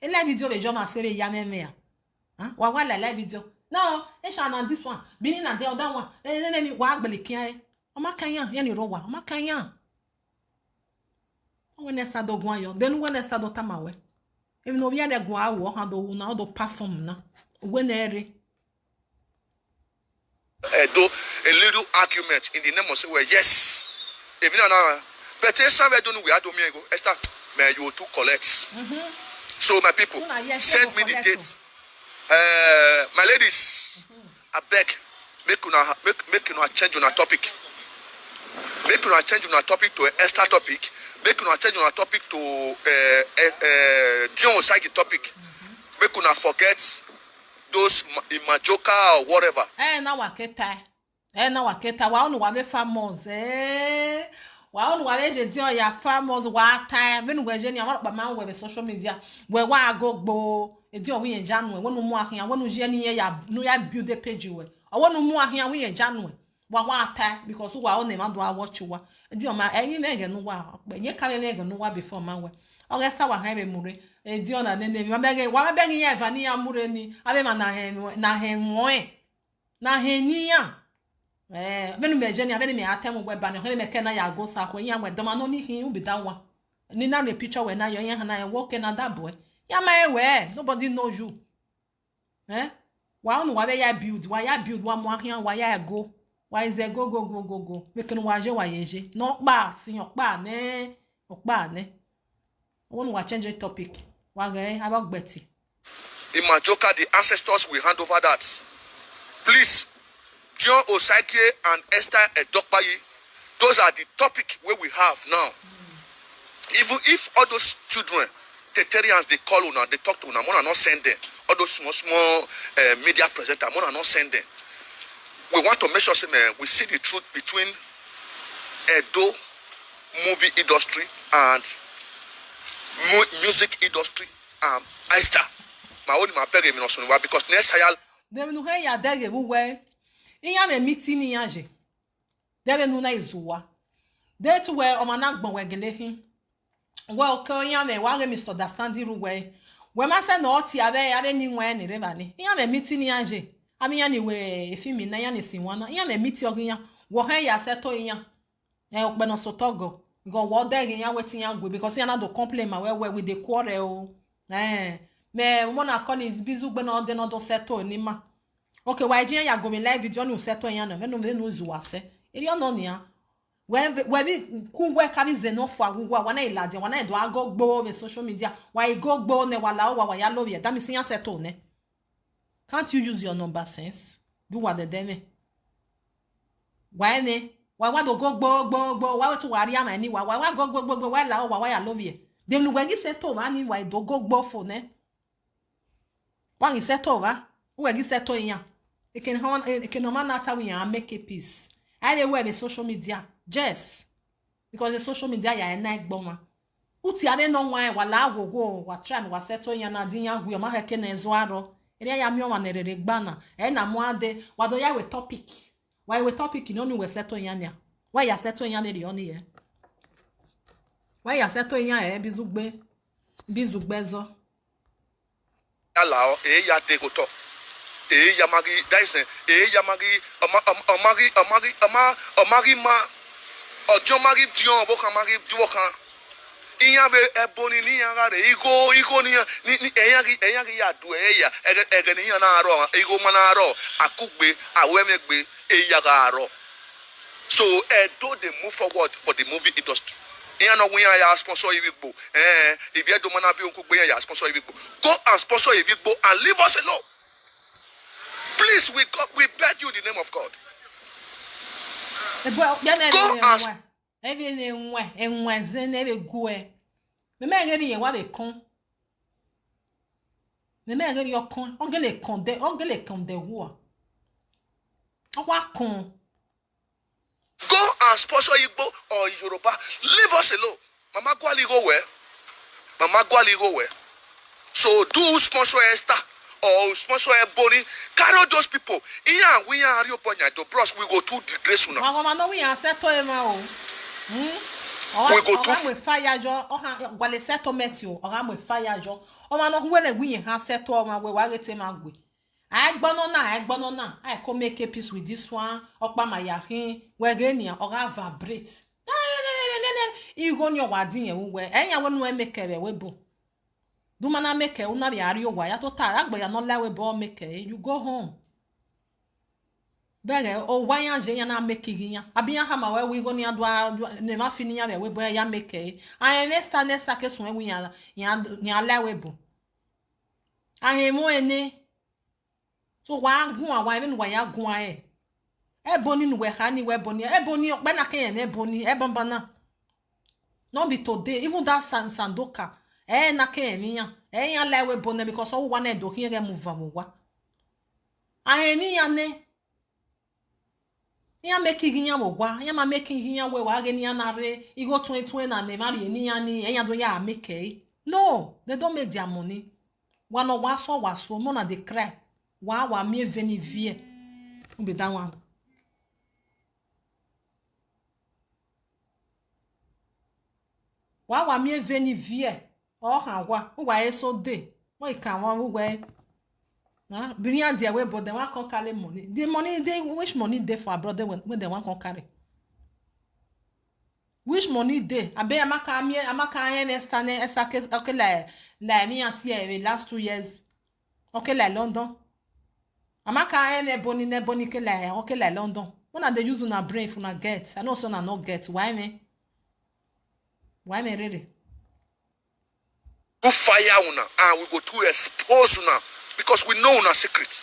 live video le jo ma se ya meme ya wa la live video no e sha na this one bini na the other one mi wa agbele kian o ma kan yan ni ro wa o ma kan yan o we na sta do gwan yo then we na sta do tamawe even no we ya de gwan awo ha do na do perform na Wenere. Do a little argument in the name of say, well, yes. If you know, but some don't know we are doing go. Esther, may you to collect. So my people, send me the date. My ladies, I beg, make you change on a topic. Make you change on a topic to Esther topic. Make you change on a topic to John Osagi topic. Make you forget those in Majoka or whatever. Na waketa. Wa onu wa be famous. Wa onu wa je dion ya famous wa time. Benu we je ni awon pa man we social media. We wa agogbo. E dion we yen janu. We nu mu ahian. We nu je ni ya no ya build the page we. O we nu mu ahian we yen janu. Wa time because wa o na ma do watch wa. E dion ma eyin na ge nu wa. Pe nye ka na ge nu wa before man we. O ge sa wa han be mure. Edion na nene wa bege ye vani amure ni abe ma na heni ya benu meje ni abe ni me atem we ba ni ho me ke na ya go sa ko ya we do ma no ni hin ubi da wa ni na the picture we na yo yan na work na that boy ya ma we nobody knows you wa onu wa be ya build wa mo ahian wa ya go wa is go we ken wa je wa yeje no pa si yan pa ne opa ne won wa change the topic. In Majoka, the ancestors will hand over that. Please, John Osage and Esther Edokpayi, those are the topic where we have now. Even if all those children, Tetarians, they call una, they talk to una, Mona not send them. All those small media presenters, Mona not send them. We want to make sure, man, we see the truth between Edo movie industry and music industry and Aista. My own, my beg because next year. Deve no rei a dege buwe. Inya me miti ni yaje. Deve no na izuwa. De to we o managbon we gelehin. Well, inya me wa Mr. Understanding ruwe. We ma se no ti abe ni nwa ni reba ni. Inya me miti ni yaje. Ami ya ni we efimi na ya ni sinwana. Inya me miti oginya. Wo he ya seto inya. E okpe no sotogo. Go wo dege ya wetin ya gwe because ya na do complain ma we with the quarrel. Me mona call is bizu gbe na de no do seto ni ma. Okay, why je ya go me live video ni seto yan na me no zuwa se. Eri ono ni ya. We bi ku we ka bi xenofo agugwa wana ilade wana edo agogbo me social media. Why gogbo ne wala o wa ya love ye. That means yan seto ne. Can't you use your number sense? Do what the deme. Why ne? Why do gogbo why to wari am ani why gogbo why la o wa ya love ye. Dem lu wengi seto wa ni why do gogbo fo ne. Wang is set over. Who are you set on ya? It can no matter we make a peace. I wear the social media. Yes. Because the social media ya night bomber. Uti ave no why wala go wa try wa set on ya na din ya gu ma heke na ezoaro. Ere ya mi o wan ere gbana. E na mo ade wa do ya we topic. Why we topic you no we set on ya nia. Why ya set on ya me oni ye. Why ya set on ya bizugbe zo. Allow ya take to yamagi daisen yamagi amagi ma ojo magi dion bo kan magi duo kan iya be eboni ni yan re iko ni eyagi ya du ege ni yan na aro iko ma na aro akugbe awemegbe eyaga aro. So Edo they move forward for the movie industry. No ya sponsor Iwigbo. If you don't have you ya sponsor Iwigbo. Go and sponsor Iwigbo and leave us alone. Please, we beg you in the name of God. Go and sponsor Igbo or Yoruba. Leave us alone. Mama Gwali go where? Mama Gwali go where? So do sponsor Esther or sponsor Ebony. Carry those people. Iya we are Rio Ponya to bros. We go to the grace now. Mama no we are settle ema o. We go to we fire jo. Oha gwale settlement yo. Oha we fire jo. O ma no we na we ha settle ma we wa rete ma gwe. I gbono na. I come make a peace with this one. Okpa ma yahin. We genia ora vibrate. You go your wadin ye we. Enya we no make we bo. Do mana make una bi ari owa ya to ta agbo ya no la we bo make you go home. Bere o wanya je ya na make ginya. Abiya ha ma we go ni ado ne ma fini ya we bo ya make. I nesta ke so we ya la we bo. Ahemo ene so wa gun awa even wa ya gun ae eboni nu we ha ni we boni eboni okpe na ken eboni ebomba na no be today even that sandoka na ken mi yan yan la we boni because o wa na do kin re move am wa ahemi yan ne yan make giyan mo wa yan ma make giyan we wa ge ni yan na re igo 2020 na ne mari ni yan ni yan do ya make no they don't make their money wa no wa so mo na dey cry wa mi veni vie be that one wa mi veni vie o han wa eso de we kan wa we na bring there we but they want come carry money the money they which money dey for brother when they want come carry which money dey abe amaka esta case okay la mi anti last 2 years okay like London amaka neboni ke la okay like London when they use una brain for na get I know so na not get why me really go fire una and we go to expose una because we know una secret.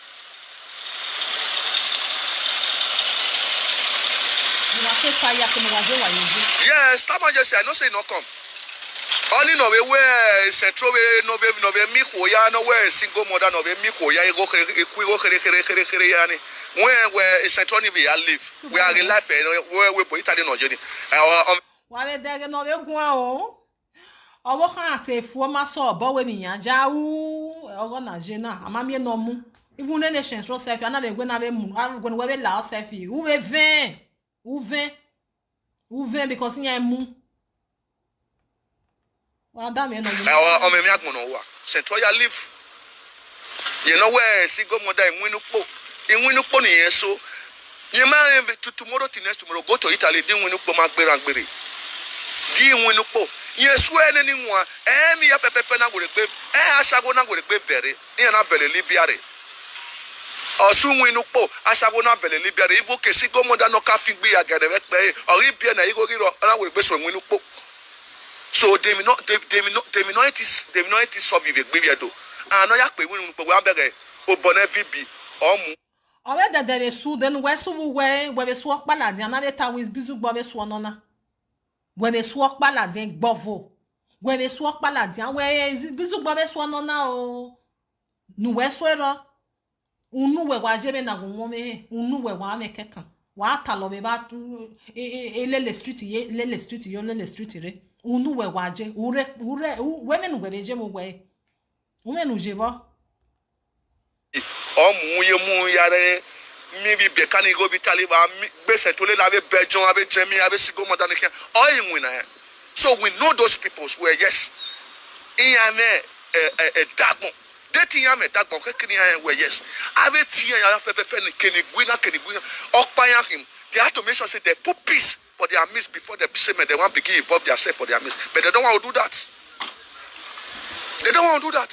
You want to fire come wa je wa use. Yes, that man just say I no say no come. Only no we central we no mi koya no we single mother no we mi koya e go kere yani we central ni we live we are life we boy Italy no journey wa be dege no we gun o owo kan ate fu ma so bo we mi yan ja u ogo na je na ama mi no mu even ne central self ana be gwe na be mu go we be la self u we 20 because nya mu me mi agbono wa central ya live you know where single mother in po ni yen so you ma tomorrow to next tomorrow go to Italy din winu po ma gbere di winu po yen so ene ni nwa mi ya pepepe na gore pe asago na gore pe vere yen na bele Libya re osun winu po asago na bele Libya re ivo ke single mother no ka fi gbe agere pe ori bi na igo riro na gore pe so winu po. So they may not solve the baby do. And no yak pe win pe wa bere obone VB omu. Owe de de su den we su we be su okpala dia na be ta wis bizu gbo be su onona. We be su okpala dia gbovo. We be su okpala dia we bizu gbo be su onona o. Nu we su ero. Unu we wa jebe na gunwo me, unu we wa me kekan. Wa ta lo be ba lele street re. Unu we waje ure women we beje mu we women jevo mu yare mi bi be kan go bi taliba gbese to le la be bejon abe jemi abe sigo modan kan all in win. So we know those peoples where yes in ame dagbon dating ame dagbon kekini where yes abe ti yan fe ni keni gwina okpayan him. They have to make sure say they put peace for their midst before the payment. They want to begin involve themselves for their midst, but they don't want to do that. They don't want to do that.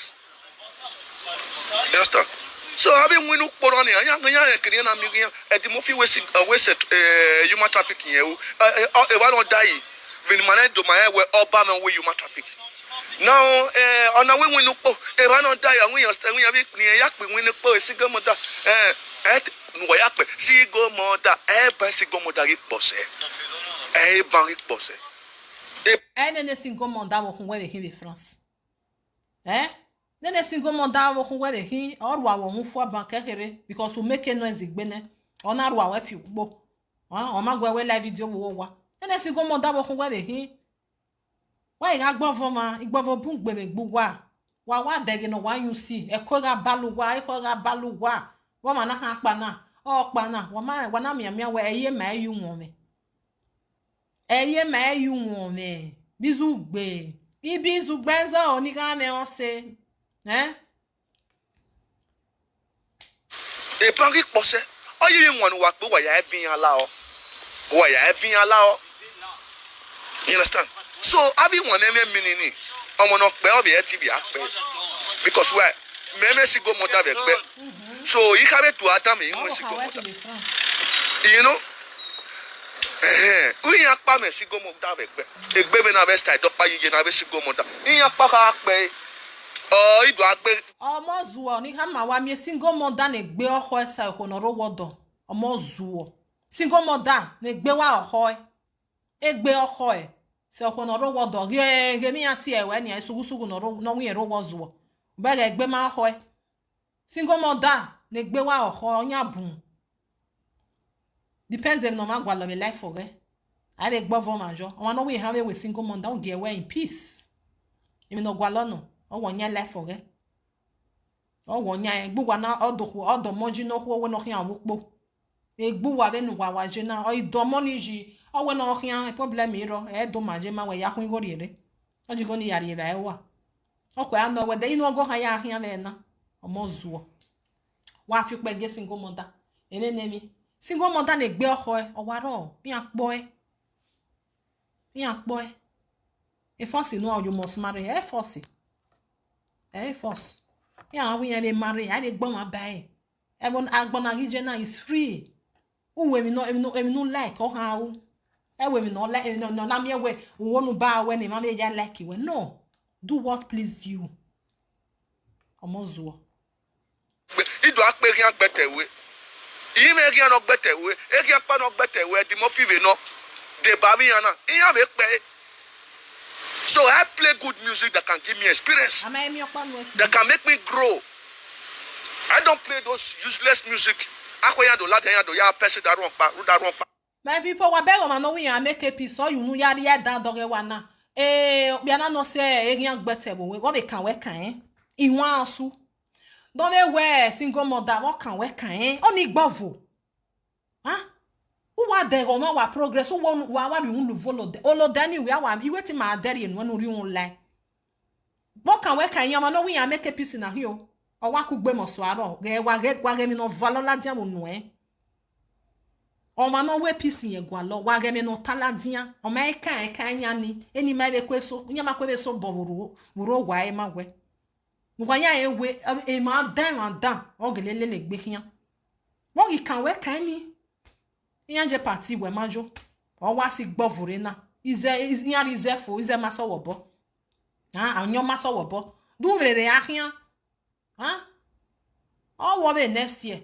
You understand? So I mean, we look for on here. The movie was human trafficking. One don't die. When man do my where Obama we human trafficking. Now, on the way we look for one don't die, and we understand we have yak we look for a single mother. Sigo moda single mother pose pose nene single mother wo kun we be France nene single mother wo kun we be or wa wo fu ban kekere because we make noise gbene ona ro wa fi gbo o ma gwe we live video wo wa nene single mother wo kun we be wa iga gbon fo ma igbo bun gbeme gbo wa dege no wa you see e ko ga balu wa wa ma na ha pa na o pa na wa na mia we eye ma yu won me bizu gbe ibizu gbenza oni kan me on se e pa ri pose o yi won wa pe wa ya evin ala o you understand? So abi won e me ni omo no pe obi e tv ape because why me si go moda be pe. So you have to Adam in you know we are pa me sigo mo da be egbe me na be style do pa yije na be sigo mo da iyan pa ka pe ido agbe omo zuo ni ha ma wa mi single mother na egbe oho esa ko no ro wodo omo zuo single mother na egbe wa oho egbe oho e se ko no ro wodo ge mi ati e we ni isugusugu no wi ro wo zuo be ga egbe ma oho e single mother ne gbe wa oho onya bun depends if no ma gwa lo me life for I dey gbo for majo o no we have we single mother don get away in peace emi no gwa lo no o wonya life for o wonya egbu na odo moji no ho we no hian wo egbu wa be nu wa je na o ido money ji o we no hian problem iro e do maje ma we ya hun go rere o ji go ni yari ba e wa o kwa no we de inu go ha ya hian be na o mo zuo wa fi pe ge single mother ene nemi single mother na gbe oho e o wa ro mi apo e force no you must marry e force ya we yan marry I dey gbon ma bai even agbona gije na is free uwe mi no like o ha u e we mi no like no na me we wonu ba we ni ma me ja like we no do what please you omozuo ido aperi agbetewe ime ri no gbetewe eri apa no gbetewe di mo five no de ba mi yana iya be pe So I play good music that can give me experience, that can make me grow. I don't play those useless music. My people, what better man we make a piece so you know ya da dorewana. Biana no say erian gbetebo we what they can work kan. Iwan asu. Don't they wear single mother what can work kan? Oni gbavo. Huh? Who wa there on our progress? Who won wa you follow the olo dani we are you waiting my daddy and when you won't lie. What can work kan yama no we make a piece in a hill. Or wa kugbe mo swaro. Ge wa ge mi no valola dia mo no O ma no we pisi ye gwalo wa ge me no taladia o ma eka anya ni eni ma be kweso nya ma kwe be so boburu wuro wa e ma we ngwa ya ewe e ma dan o gelele le gbe kian won ki kan we kan ni yan je party we majo o wa si gbovure na ize yan reserve ize ma so wobo anyo ma so wobo du vrere ahian o wo be next year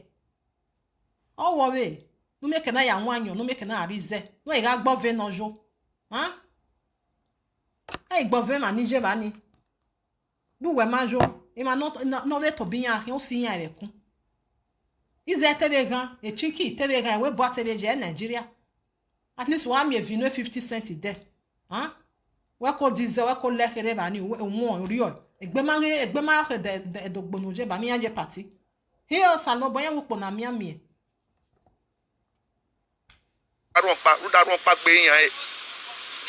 o wo be no make na ya nwanyo no make na arize no e ga gbove nojo e gbove ma nije ba ni du we majo e ma no le to biyan o si yan rekun ize tebe gan e chiki tebe gan we bo tebe je Nigeria at least wa mi vino 50 cent there we ko diesel we ko lekere ba ni o mo ori o egbe ma de dogbono je ba mi anje party here salo boyan wo po na mi ami so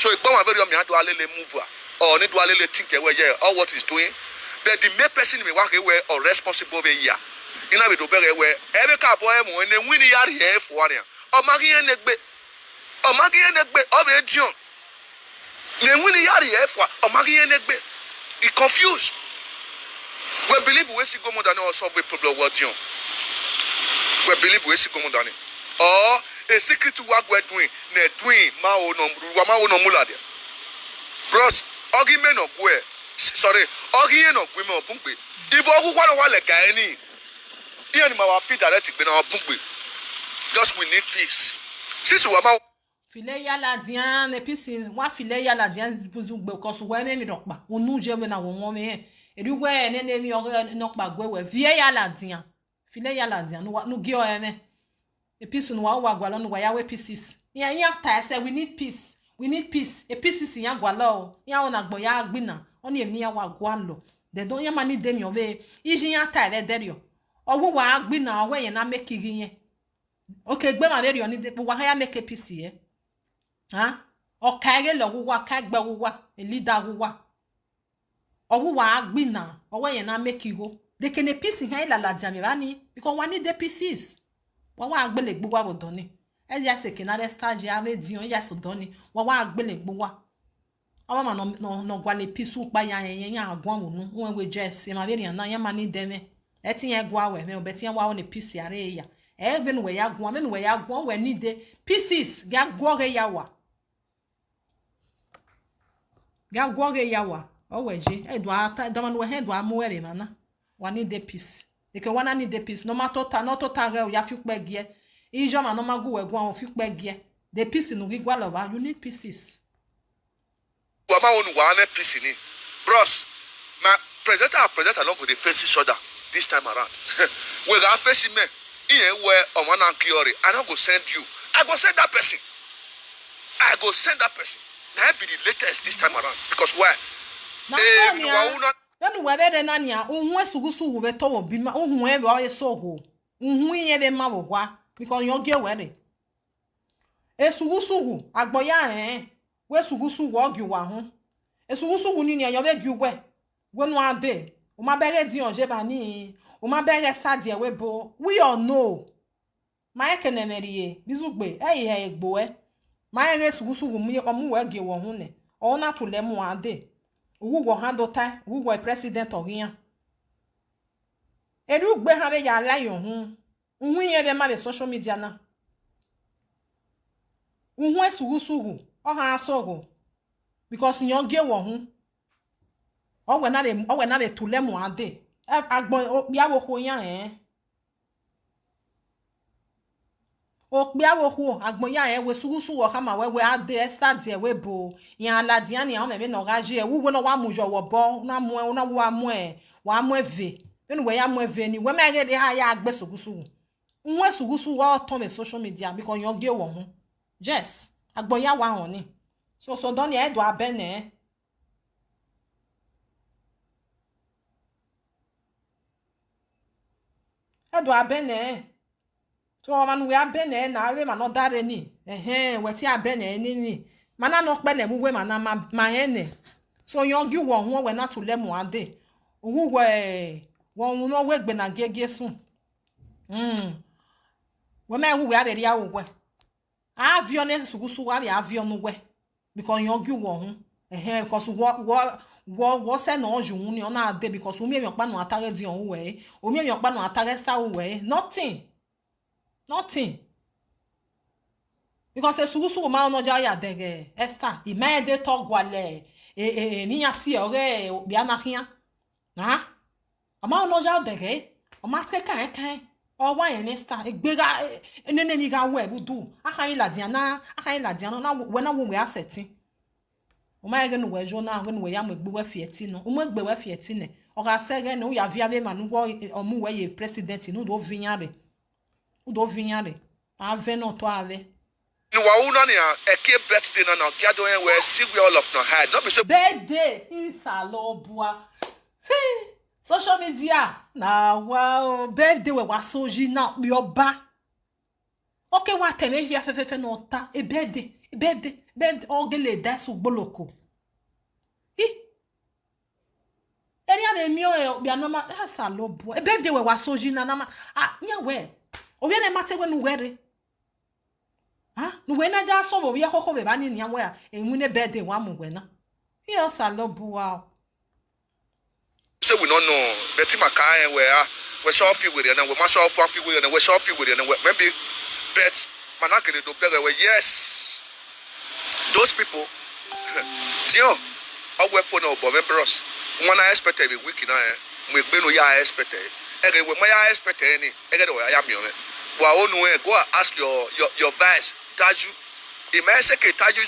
it's very do alele move or need do alele think away or what is doing. But the main person me work away or responsible be here. You know we do better away. Every car boy mo and win yard here for one. O magi enegbe o be John. Ne win yard here for o magi enegbe. He confused. We believe we see go more than solve the problem what John. We believe we see go more than or a secret to work we're doing, ma o no mulade. Bros, ogi me no gwe. Sorry, ogi no gwe me opungbe. If ogu kwalo wale gaeni. Iye ni ma wa fit direct gbe na opungbe. Just we need peace. Sisi wa ma file ya la dian peace wa file ya la dian buzu gbe ko so we me dokpa. Onu je we na won me. Edu we ne mi ore nokpa gwe we. Vie ya la dian. File ya la dian no gi o ene. A peace no wa gwalo no wa ya we pieces. Ya ta say we need peace. We need peace. A pieces ya gwalo. Ya ona gbo ya agbina. Oni emi ya wa gwalo. De don ya mani dem yo we. Iji ya ta le derio. Owo wa agbina owo yen na make yin. Okay, gbe ma derio ni de wa ya make peace ye. O ka ge lo wa ka gbe wa. E leader wa. Owo wa agbina owo yen na make go. De kene peace han la la diame bani because we need the pieces. Wa agbele gbo wa bodoni e ja se ke na le stage ave dion ja so doni wa agbele gbo wa awa ma no gwa le pisu pa yan agwon wonu won we jess e ma be rian na yan ma ni deme e tin yan gwa we me obeti yan wa o ne pisi are ya e be no we ya gwon me no we ya gwon we ni de pieces ga gwo ge ya wa o we je e do ata da man we he do amu we ma na wa ni de peace. They can wanna need the peace. No matter no total ya fi pe gie. Ijo ma no magu we gwan o fi pe gie. The peace no gigwa lova. You need pieces. Wa ma wonu wa na peace ni. Bros, na presenter not go dey face each other this time around. We ga face me. Iye we on one and clear. I don't go send you. I go send that person. Now be the latest this time around because why? Then we be na nia ohun esugusu wo be to wo bi ma ohun e be o so ho ohun yen be ma wo wa because yon ge were esugusu hu agboya we esugusu wo gi wa ho esugusu hu ni ni yon be gi we no ade o ma bere di onje ba ni o ma bere stade we bo we all know ma ekeneneriye bizugbe he egbo ma esugusu hu mi o mu we gi wo ho ne o na to le mu ade Ugo handota, ugo president orian. Elu gbe ha be ya lion hun. Uhun yen be ma be social media na. Uhun esugusugu, o ha asogo. Because nyon ge wo hun. O we na be tule mu ade. Agbon ya wo ho yan okpia wo hu agbonya e we sugusu wo kama we ade Esther die we bo yan la dia ni me no gaje e wo no wa mujo wo bo na mu na wa mu eve enu we ya mu eve ni we me ge de ha ya agbe sugusu nwe sugusu wo ton me social media because yon ge wo hu yes agbonya wa hon ni so don ye do abene edo abene so man we abene na we ma no dare ni we ti abene ni mana no pe na mu we mana ma ene so yon gi wo hu we na to le mu ade owu we won no we gbe na gege sun we ma wu we abere ya wo we avion e sugusu wa avion no we because yon gi wo hu because wo se na oju ni ona ade because o mi e pa no atare di on we o mi e pa no atare sta we nothing because e sugusu ma no ja ya dege Esther I me de to gwale ni ati ore bi anahia na ama no ja dege o ma tre kan o wa yen Esther egbega enene ni ga we budu aka yin la diana na we na wo we aseti o ma ege no we jo na we no we ya mo egbe we fieti no o mo egbe we fieti ne o ga se ge no ya via be ma no wo o mu we ye president no do vinyare udo vinyare ave no to ave no wa una ni a ke birthday na kiado en we see we all of no hide no be say birthday isalobua see social media na wow birthday we wa soji na bi oba okay wa teme ya fefefe no ta e birthday ogele da so gboloko eri ame mi o bi anoma isalobua e birthday we wa soji na na nya we owie na mate we no were no we na ja so bo ya kokko be ba ni nya we a enwu ne birthday wa mu we na here salobua say we no know beti maka en we show feel with and we ma show feel with and we show feel with and maybe bet manakele do beg we yes those people dio owe phone obo me bros one I expect every week na we gbe no ya expect ege we ma ya expect any ege do ya mi o me wa onu e go ask your vice Taju the man say ke Taju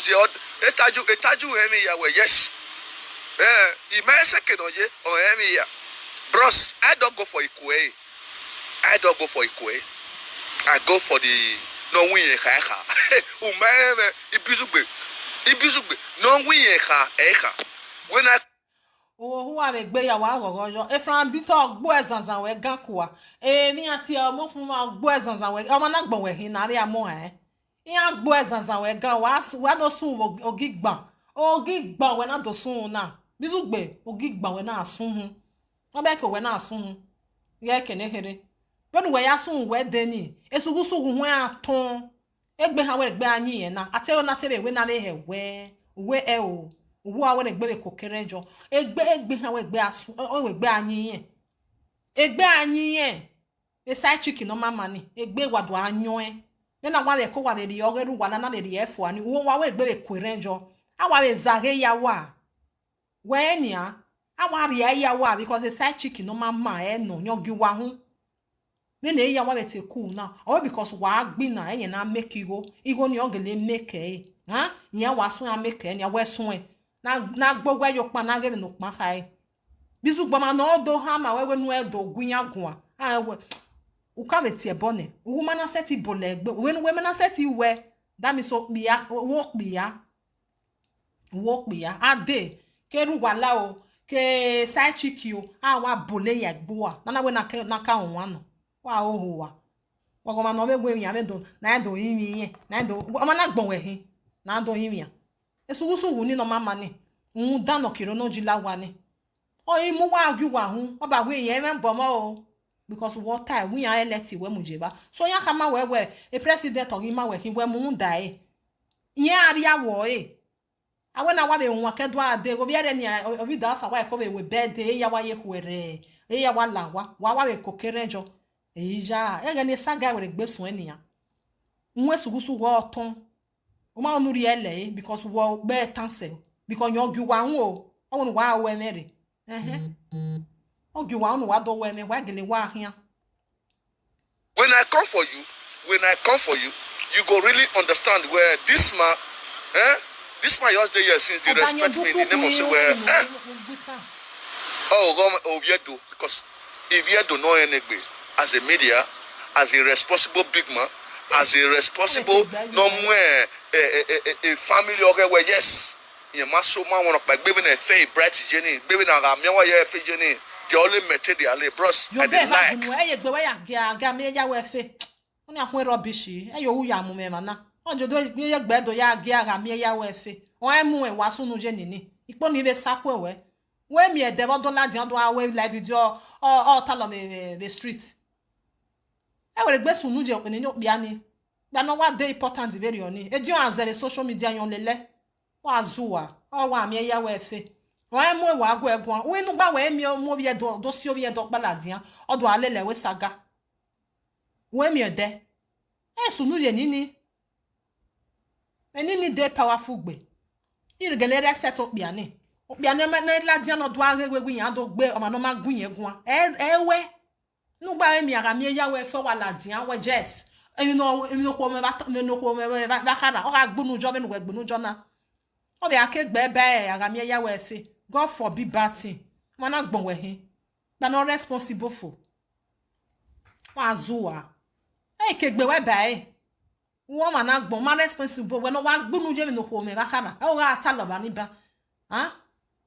the Taju emi ya we yes imeseke no ye o emi ya bros I don't go for Ikwe I go for the no win ka umeme ibizugbe no win ka when I hu ave gbe ya wa gogojo e fran bi to gbo ezanzan we gan kwa mi ati omo fun ma gbo ezanzan we omo na gbon we hin na ri amo ya gbo ezanzan we gan wa no sun ogigban we na do sun na bizugbe ogigban we na sun hu won be ko we na sun hu ye kene here when we ya sun we deni esugusugu hu aton egbe ha we gbe anyi yen na ate na tere we na le he we o wo awe egbe kokere jo egbe ha we gbe asun o we gbe anyi yen e side chicken no mama ni egbe wado anyo na wa le ko wa le yogeru wa na le efo ani wo wa we egbe kwere jo awa le zage ya wa wenia awa ri ya wa because the side chicken no mama no nyogi wa hu na ya wa le te cool now or because wa agbi na enye na make igo ni ogele make nya wa sun a make nya we sun na gbogbo yo pa na gele no pa kai bizu gbo ma no do ha ma we nu edo gunya gwa we u ka le tie bone u ma na seti bole egbe we ma na seti we that means so bia wo pia ade keru wala o ke side chicken o wa bole ya gbo na we na ka onwa no wa o wa go ma no be gwe yan be do na do yin yin na do o ma na gbon we hin na do yin yan esugusugu ni no mama ni dano kiro no jilawa ni o imu wa agwu wa hu o ba we yen me bomo o because what time we are elected we mujeba so yan kama we a president or ima we kin we mu dai yen ari awo awena wa be won akedo ade go bi ere ni obi da sa wa ko be we birthday ya wa ye kwere ya wa lawa wa we kokere jo ja ege ni saga we gbe sun eniyan nwe sugusu wo ton o ma onu ri ele because wo be tansel because yogu wa hu o won wa we mere ogu wa unu wa do we me wa gele wa ahia when I come for you you go really understand where this man, this man just there since they respect me in the name of say where, Oviedo, because if you do know anything as a media, as a responsible big man, as a responsible no more a family okay where yes, you must so man want to baby na fair bright Jenny, baby na me wa ye fair Jenny. The only method they are bros and they like. You be ya me ya we fe. Oni ahun rubbish. E yo wu ya mu me mana. Ojo do ye gbedo ya ga me ya we fe. O emu e wa sunu je nini. Ipo ni be sakwe we. We mi e devo do la di do awe live video or tell me the street. E we gbe sunu je oni ni opia ni. Gba no wa dey important very oni. E dio anzere social media yon lele. Wa zuwa. O wa me ya we fe. Why more wago egwan? We no ba we mi mo vie do si vie do baladian. Odo alele we saga. We mi de. Sunu ye nini. Enini de powerful gbe. Iri gele respect opia ni. Opia ni na ladian odo arewe yan do gbe o ma no ma gun egwan. We. No ba mi ara mi ya we fe wa ladian we just. You know ko me ba no ko me ba kara. O ga gbunu jo be no gbunu jo na. O de akegbe be ara mi ya we fe. God forbid bad thing. Mana gbon we hin. Ba no responsible for. Wa zuwa. Kegbe we bae. Wo mana gbon ma responsible we no wa gbunu je me no ko me ba kana. O ga ta lo ba ni ba.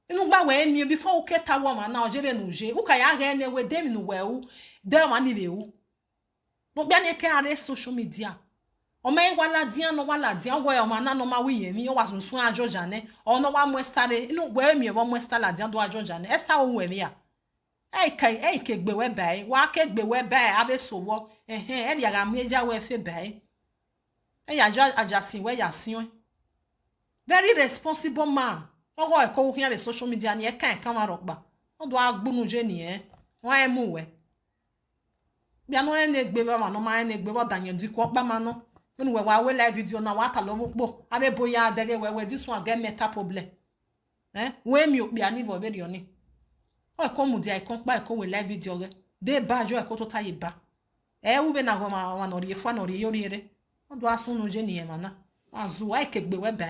Inu gba we mi before o keta wo mana o je be no je. U ka ya ga ne we de mi no we u. De ma ni be u. No bia ne ke are social media. O me wala dian no wala dian wo e o mana no ma wi yemi o wa sunsun ajoja ne o no wa mo stare inu we mi wo mo stare la dian do ajoja ne esta o we mi ya kegbe we bai wa kegbe we bai abe so wo e ya ga meja we fe bai ya ajasin we ya sin very responsible man o go e ko kin be social media ni e kan ma rokpa o do agbunu je ni won e mu we bia no en egbe ba ma no ma en egbe bo danyo di ko pa ma no. When we were live video na wata lovo po abe boya dege we this one get meta problem we mi opi ani vo be oni o ko mu dia ikon pa ko we live video ge de ba jo e ko to taye ba u be na go ma no rie fa no rie yo rie o do asun no je ni e mana azu ai kegbe we ba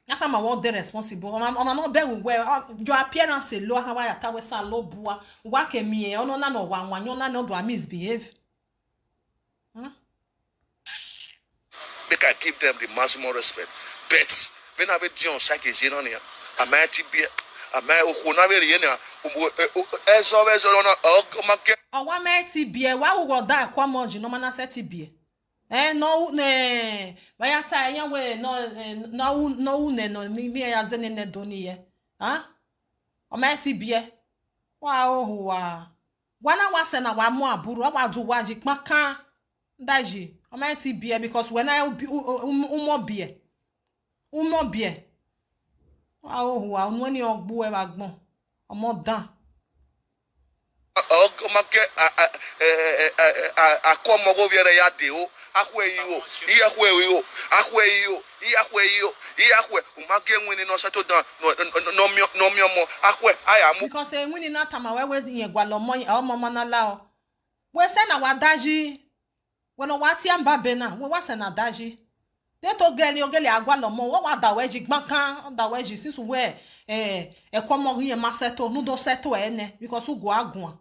ya fa ma wo de responsible o ma no be we your appearance lo ha wa ya ta we sa lo bua wa ke mi e ono na no wa nwanyo na no do misbehave Make I give them the maximum respect. Bet when I be John Saki Jinonia, I might be a man who never yena eso no make. O wa meti bie wa wo da kwa moji no mana seti bie. No ne wa ya ta yan we no ne no mi ya zene ne doni ye. O meti bie. Wa o wa. Wana wa se na wa mu aburu wa du wa ji paka daji. I might see beer because when I umo beer. Wow, when you boo ever gone. I'm more done. I come over here at the Ahwe winning no settle down. No more. I am because winning that time I wedding ye gualomoy or mamma lao. Where send our daji? When o wati amba bena we wase na daji de to gele ogele agwa lo mo wa da weji gbankan da weji since we komo yin ma seto nu do seto ene because ugo agun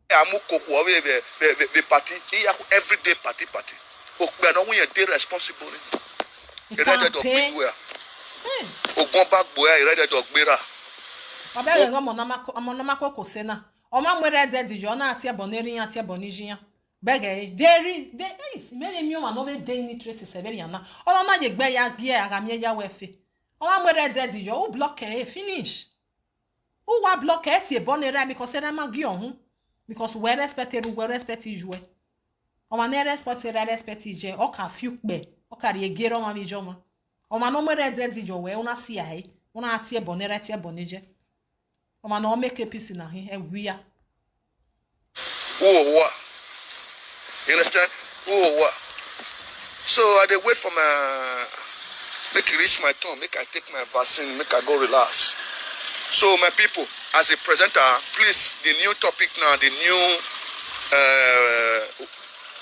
amuko ko be party everyday party o gbe no wen dey responsible ni ready to be where ogun ba gbo e ready to gbera. Abere ngo mo na makoko sena. O ma mwere de di yo na ati eboneri yan ati eboniji yan. Bege very many mi o ma no be dey nitrate severi yan na. O na je gbe ya gie ara mi ya we fe. O ma mwere de di yo o block e finish. O wa block e ti eboneri because era ma gie ohun because we respect you. O ma ne respect je o ka fiu pe. O ka ri egero ma mi jo ma. O ma no mwere de di yo we una si ai. Una ati eboneri ati ebonije. O ma no make a piece na hin e wia. You understand? So I dey wait for my make it reach my turn, make I take my vaccine, make I go relax. So my people, as a presenter, please, the new topic now, the new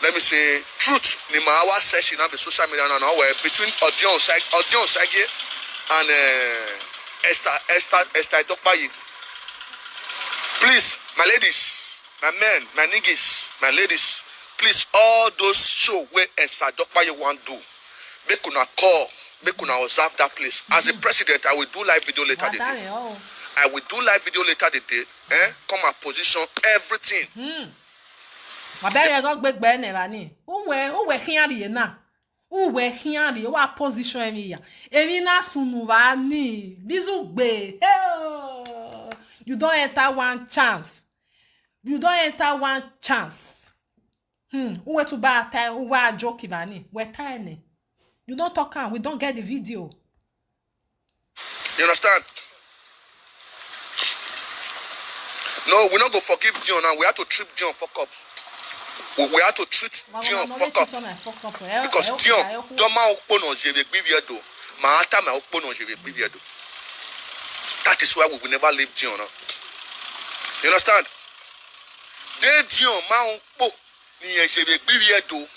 let me say truth in our session on the social media now where between Odion Sage and Esther Dokpayi. Please, my ladies, my men, my niggas, my ladies, please, all those show where Esther Dokpayi want to do, make una call, make una observe that place. As a president, I will do live video later today. I will do live video later today. Come and position everything. Abẹ́rẹ́ ẹ̀rọ gbẹgbẹ́ nìra ni. Uwe hiari na. Uwe hiari wa position emi ya. Emi na sunuwa ni. Bizugbe. You don't enter one chance. You don't enter one chance. Uwe to ba tai uwe a joke bani. We tiny. You don't talk am. We don't get the video. You understand? No, we're not going to forgive Dion now. We have to treat Dion fuck up. We have to treat Dion fuck up. Because Dion, doma okpono jebe gbiviedo, maata ma okpono jebe gbiviedo. That is why we will never leave Dion now. You understand? De Dion ma okpo ni jebe gbiviedo.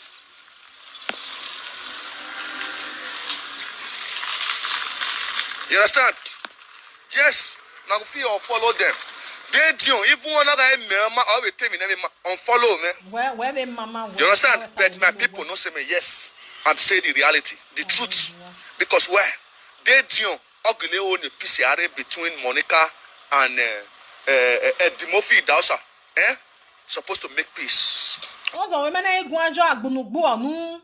You understand? Yes, now we feel follow them. They do even another email I will tell me unfollow me. Where the mama? You understand? But my people don't say me yes. I'm saying the reality, the truth. Because where they do ugly on the PCRA between Monica and Dimofi Dausa, supposed to make peace. Also, women ain't going to agbunugbo nu.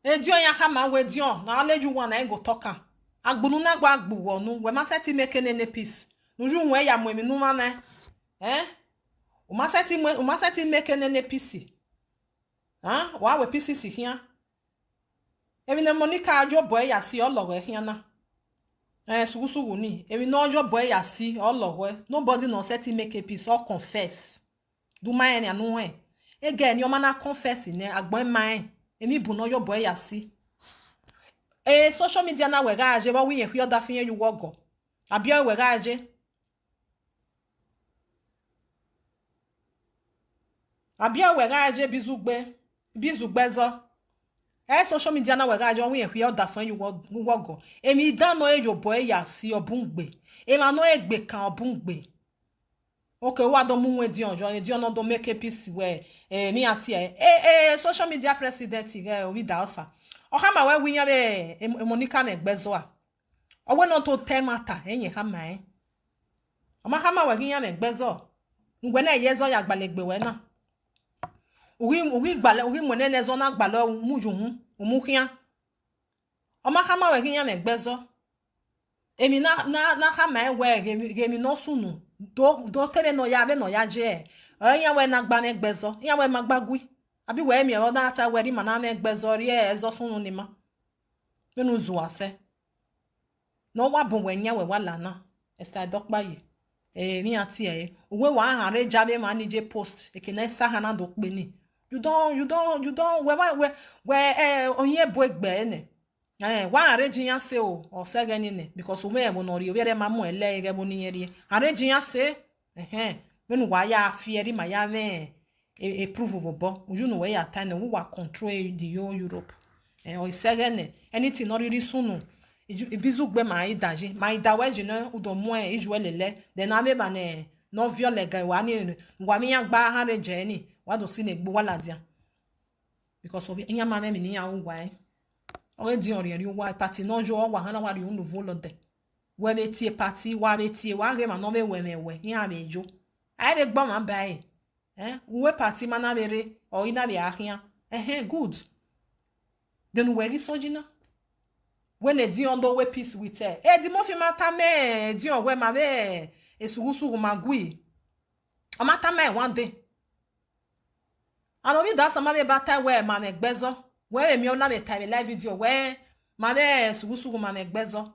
Edion ya kama we dion. Na ale you one ain't go talk. Agbunu na gba agbuwo nu. We ma seti make any peace. Nuju nwe ya mwemi numa ne. Umaseti make nene PC. Wa we PC si hia. Evi ne Monica ajo boy ya si olowe hia na. Sugusugu ni. Evi no ajo boy ya si olowe. Nobody no seti make a peace or confess. Do my ene anu he. Again, your man confess ne agbon mai. Emi bu no ajo boy ya si. Social media na we ga aje ba wi yen hwi oda fin you wogo. Abia we ga aje. Abia wega aje bizugbezo. Social media na wega aje won ehwe oda fan you wogo. Emi dan no ejo boy ya si obungbe. E ma no egbe kan obungbe. Okay, wa do mu we Dion jo Dion no do make peace we mi ati social media president we Dausa. O ha ma we wiyan be Monica na egbezo a. O we no to temata enye ha ma e. O ma ha ma we wiyan na egbezo. Ngwe na yezo ya gbalegbe we na. Ugi gbale ugi monene zona gbale mujuhu umuhia oma kama we ginya megbezo emi na kama we gemi no sunu do tere no ya be no ya je anya we na gba megbezo ya we magbagui abi we mi o na ata we ri mana megbezo ri ezo sunu ni ma menu zu ase no wa bu we nya we wala na Esther Dokpayi mi ati uwe wa hare jabe ma ni je post ekenesta hana dokpe ni. You don't where onye boegbe ne wa arrange yan se o sege ni ne because we e no ri overe mamu ele ege bo ni yeri arrange yan se when wa ya fieri ma ya ne e prove of bo you know where ya time we wa control the whole Europe o sege ne anything no really sunu ibizugbe ma idaji ma idawe jina udo mo ijuelele then ave ba ne no viole ga wa ni wa mi yan gba arrange ni wado si na egbo wala dia because of enya ma me ni ya wa o di ori wa party no jo wa hana wa ri unu volode we be tie party wa be tie wa ge ma no be we ya be jo ai be gba ma bai we party ma na bere o ina be ahia good then we ri sojina when e di ondo we peace with her di mo fi mata me di o we ma be esugusugu magui o mata me one day. Anobi da sama be bata we ma megbezo we emi ona be time live video we ma be sugusugu ma megbezo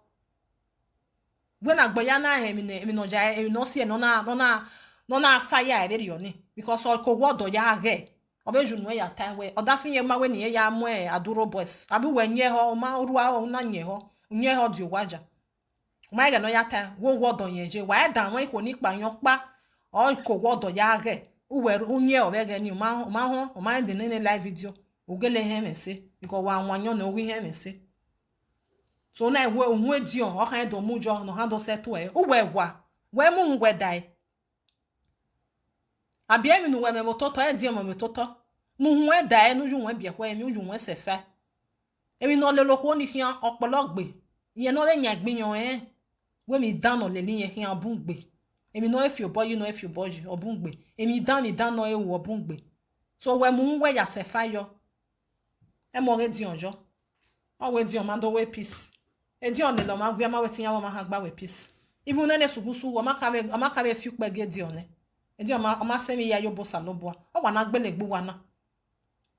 we na gboya na emi no ja emi no si no na fire e be yoni because all ko wodo ya ge obeju no ya time we oda fin ye ma we ni ya mo aduro boys abi we nye ho ma ruwa ho na nye ho di waja ma ga no ya ta wo wodo yen je wa da won ko ni pa yan pa o ko wodo ya ge uwe unye o be ge ni ma ho o ma de ne live video o gele he me se because wa anwanyo na o wi he me se so na we onwe dion o kan do mu jo no ha do settle e uwe wa we mu ngwe dai abia mi no we me mototo e di mo mototo mu hu e dai no ju won bia kwa mi ju won se fa emi no le lo ko ni hian opologbe yen no le nya gbiyan e we mi dan no le ni yen hian bungbe emi no if your boy you know if your boy obungbe emi dan no e wo obungbe so we mu we ya se fa yo e mo re di onjo o we di on ma do we peace e di on le lo ma gbe ma we tin ya wo ma ha gba we peace even ne sugusu wo ma ka be fi pe ge di on e di on ma se mi ya yo bo salobo o wa na gbelegbu wa na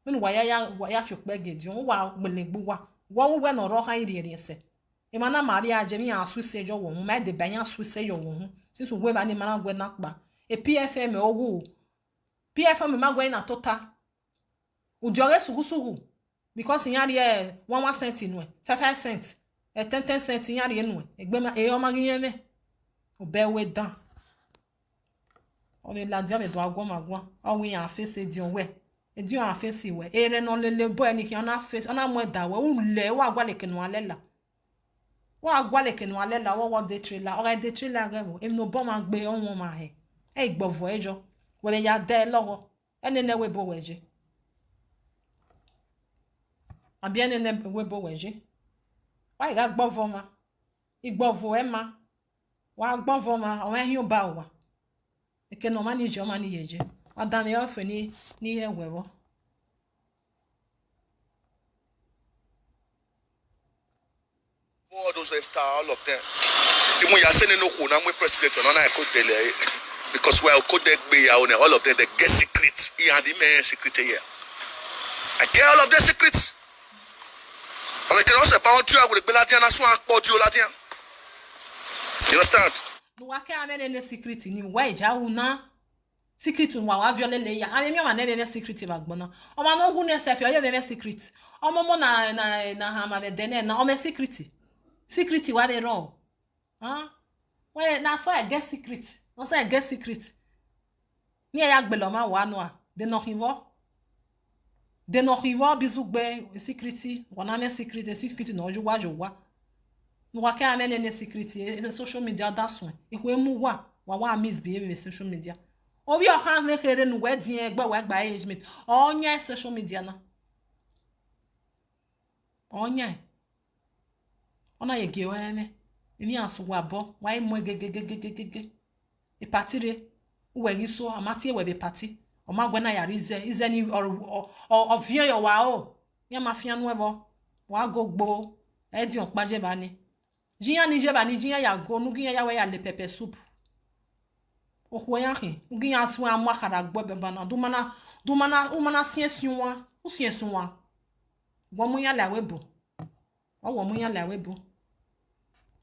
minu wa ya fi pe ge di on wa gbelegbu wa wo we no ro han iri se e ma na mari aje mi asu se jo wo ma de ban asu se yo wo since we ba ni ma na gwe na pa e PFM owo PFM ma gwe na tota ujore sugusugu because yari e 1 cent inu e 5 cent e 10 cent yari enu egbe ma e o ma yin me o be we dan o le la dia me do agwo magwo o wi an face di on we e di on face we ere no lele bo eni ki ona face ona mo da we u le wa gwa le kenu alela wa gwa le kenu alela wo de trailer o de trailer ge bo e no bo ma gbe on won ma he e gbovo ejo we le ya de lowo ene ne we bo weje bien ene we bo weje wa ga gbovo ma igbovo e ma wa gbovo ma o ehun ba wa e ke no manage o mani yeje wa dan e ofe ni ewewo all those star all of them even ya say no ko na mo president on na ko dele because we ko de gbe ya all of them they get secret he had him secret here I get all of the secrets and I can also about you with the Beladian as one about you Ladian. You understand? No wa ka ame ne secret ni wa ja una secret wa wa viole le ya ame mi ma na be secret ba gbona o ma no hu ne se fi o ye be secret o mo mo na ha ma de ne na o me secret wa be ro well na so I get secret no say I get secret ni ya gbelo ma wa no a de no rivo bizugbe secret wona me secret no oju wa no wa ka ame ne secret social media da so ihwe mu wa misbehave with social media o bi o han le kere nu we din egba wa gba engagement onya social media na onya ona ye ge wa eme emi aso wa bo wa mo gegegegegege e patire we gi so amati e we be pati o ma gwe na ya ize ni o vie yo wa o ya ma fia nu ebo wa gogbo e di on paje ba ni jiyan ni je ba ni jiyan ya go nu giyan ya we ya le pepper soup o ho ya hin giyan atu amu akara gbo be ba na du mana siesun wa o siesun wa wo mu ya la webo o wo mu ya la webo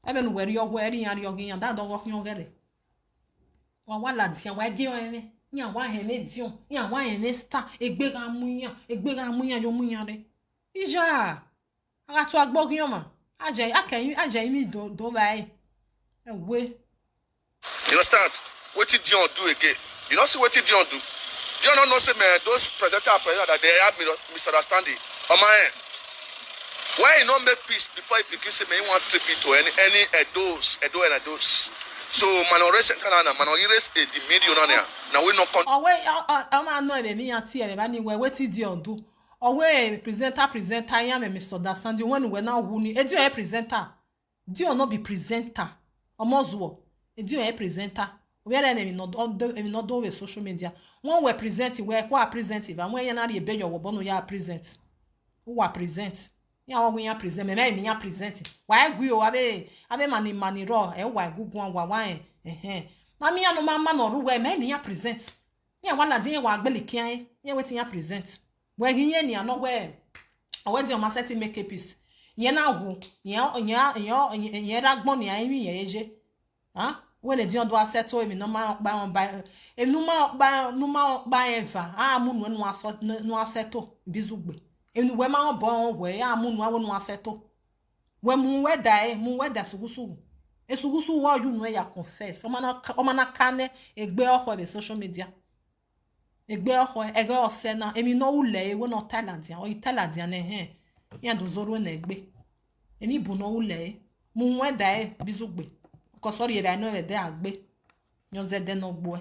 ebe nu weri ogwo eri yan ri ogiyan da do go hin gere wa la di yan wa ge o eme yan wa he me dion yan wa he me star egbera muyan yo muyan re ija aga to agbogiyan ma aje mi do bai ewe You understand? What did Dion do again? You know see what did Dion do? Dion no know say man those presenter that they have misunderstanding on my end. Why you not make peace before you begin say man you want trip into any those so man raise Canada man raise the media on there. Now we no con I know e me yan ti e ba ni we ti Dion do owe presenter yan me misunderstanding when we now wu ni e Dion e presenter Dion no be presenter omozuo e Dion e presenter where me no do we social media when we present we kwa present if when yan na re be your wo no ya present who wa present ya wo yan present me yan present why gwi o abe mani ro e wa gugun wa mami anu mama no ru we me yan present ya wa la din wa gbele kian ya wetin yan present we gi yan ni ano we o we di o ma set make a peace yen na hu yen ra gbon ni an yin yeje we le di on do asset o emi no ma ba on ba e nu ma ba eva mu nu asset o bizugbe enu we ma bo we ya mu nu awo nu asset o we mu we da sugusugu Esugusu wa you know ya confess. Omana kane egbe oho be social media. Egbe oho ege osena emi no ule e we no Thailandian o Thailandian ne ya do zoro na egbe. Emi bu no ule mu nwe da e bizugbe. Ko sorry e no e de agbe. Nyo ze de no gbo.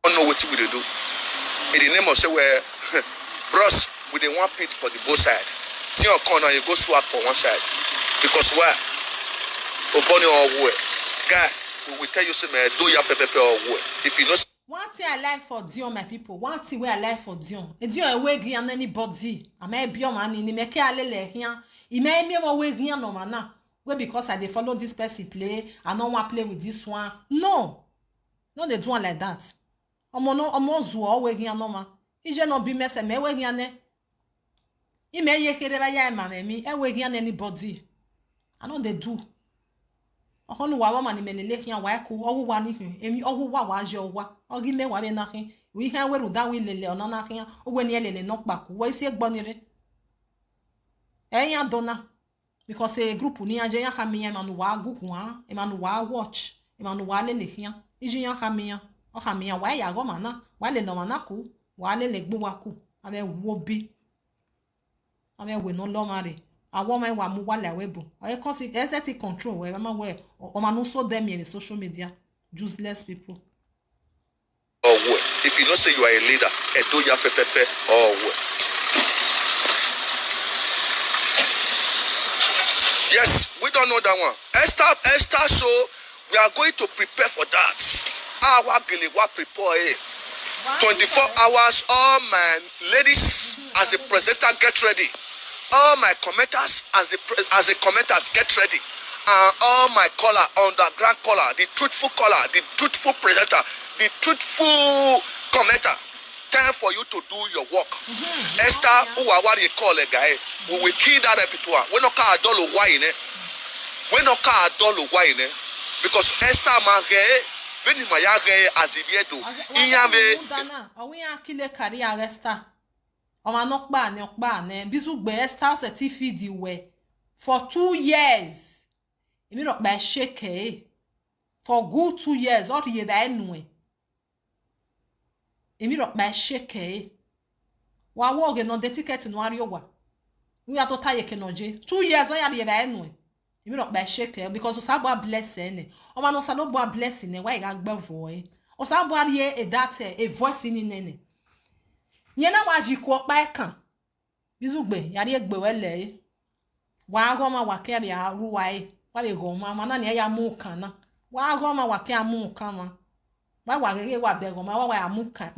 Don't know what we dey do. In the name of say where bros we dey one pit for the both side. Tin your corner you go swap for one side. Because why? Oboni or where? Guy, we will tell you say man do ya pepe or where. If you know one thing I like for Dion, my people. One thing where I like for Dion. E Dion e we gree on anybody. I may be on man ni make alele here. E may me mo we gree no man. Well, because I dey follow this person play, I don't want play with this one. No. No, they do one like that. Omo zuo we gree no man. Ije no be mess me we gree ane. E may ye kere ba ya ma me e we gree on anybody. I know they do. Ohonu wa ma ni menele hia wa ku owu wa ni hu emi owu wa je owa ogi me wa be na hin wi ha weru da wi lele ona na hia ogwe ni elele no pa ku wa isi egbonire eyan dona because a group ni anje ya ha mi ya manu wa gugu ha e manu wa watch e manu wa lele hia iji ya ha mi ya o ha mi ya wa ya go mana wa le no mana ku wa lele gbo wa ku ave wo bi ave we no lo mare àwọn ọmọ ẹwà mú wálẹ̀ àwẹ̀bù ọ̀yẹ́ kan sí ẹsẹ̀ ti control wẹ̀ ẹ̀ma wẹ̀ ọmọ àánú so them in social media useless people. or what? If you know say you are a leader, do ya fefe or what? Yes, we don't know that one. Esther show we are going to prepare for that. Our Giliwa prepare 24 hours. All my ladies as a presenter get ready. All my commenters as a commenters get ready. All my caller, underground caller, the truthful caller, the truthful presenter, the truthful commenter. Time for you to do your work. Esther, who are what you call a guy, we will kill that repertoire. We no car dollar wine. We no car dollar wine. Because Esther Mage, when you mayage as if you do. Iyame. Owi akile career Esther. Oma nokba ne bizugbe Esther certificate we for 2 years. Emi rock by shake for good 2 years or ye da enwe. Emi rock by shake wa wo ge no de ticket no ari owa. We are to taye ke noje 2 years o ya ye da enwe. Emi rock by shake because osagbo blessing oma no salogbo blessing wa ga gba voe. Osagbo ari e that a voice in nene. Yena waji ku okpa ekan bizugbe yari egbe wele wa go ma wa kere ya ruwa e wa le go ma na ne ya mu kan na wa go ma wa ke amu kan ma wa gege wa be go ma wa amu kan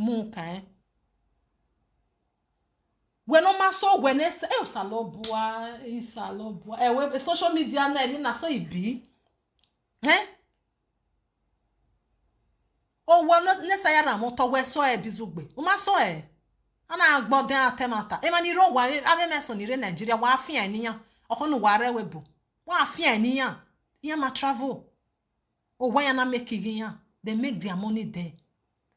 we no ma so we ne e salobua e we social media na ni na so ibi o wo ne sayara mo to we so e bizugbe o ma so e ana agboden atemata e mani ro wa ave na so ni re Nigeria wa afia eniyan okonu wa rewebu wa afia eniyan yan ma travel o wa yan na make yan they make their money there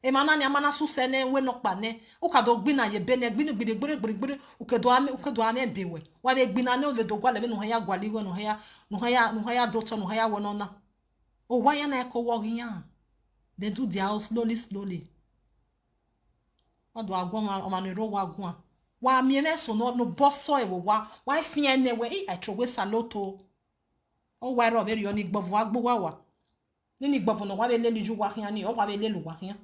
e mana ni amana su se ne we no pa ne o ka do gbina ye be ne gbinu gbire o ke do ame bewe wa be gbina ne o le do gwa le be no ya gwali go no ya do to no ya wono na o wa yan na ko wo yan they do their house slowly Odo agwon omaniro wa agwon wa miene so no bosso e wa fie ne we I trowe saloto o wa ro very oni gbovu agbo wa ni gbovu no wa be le liju wa hian ni o wa be le lu wa hian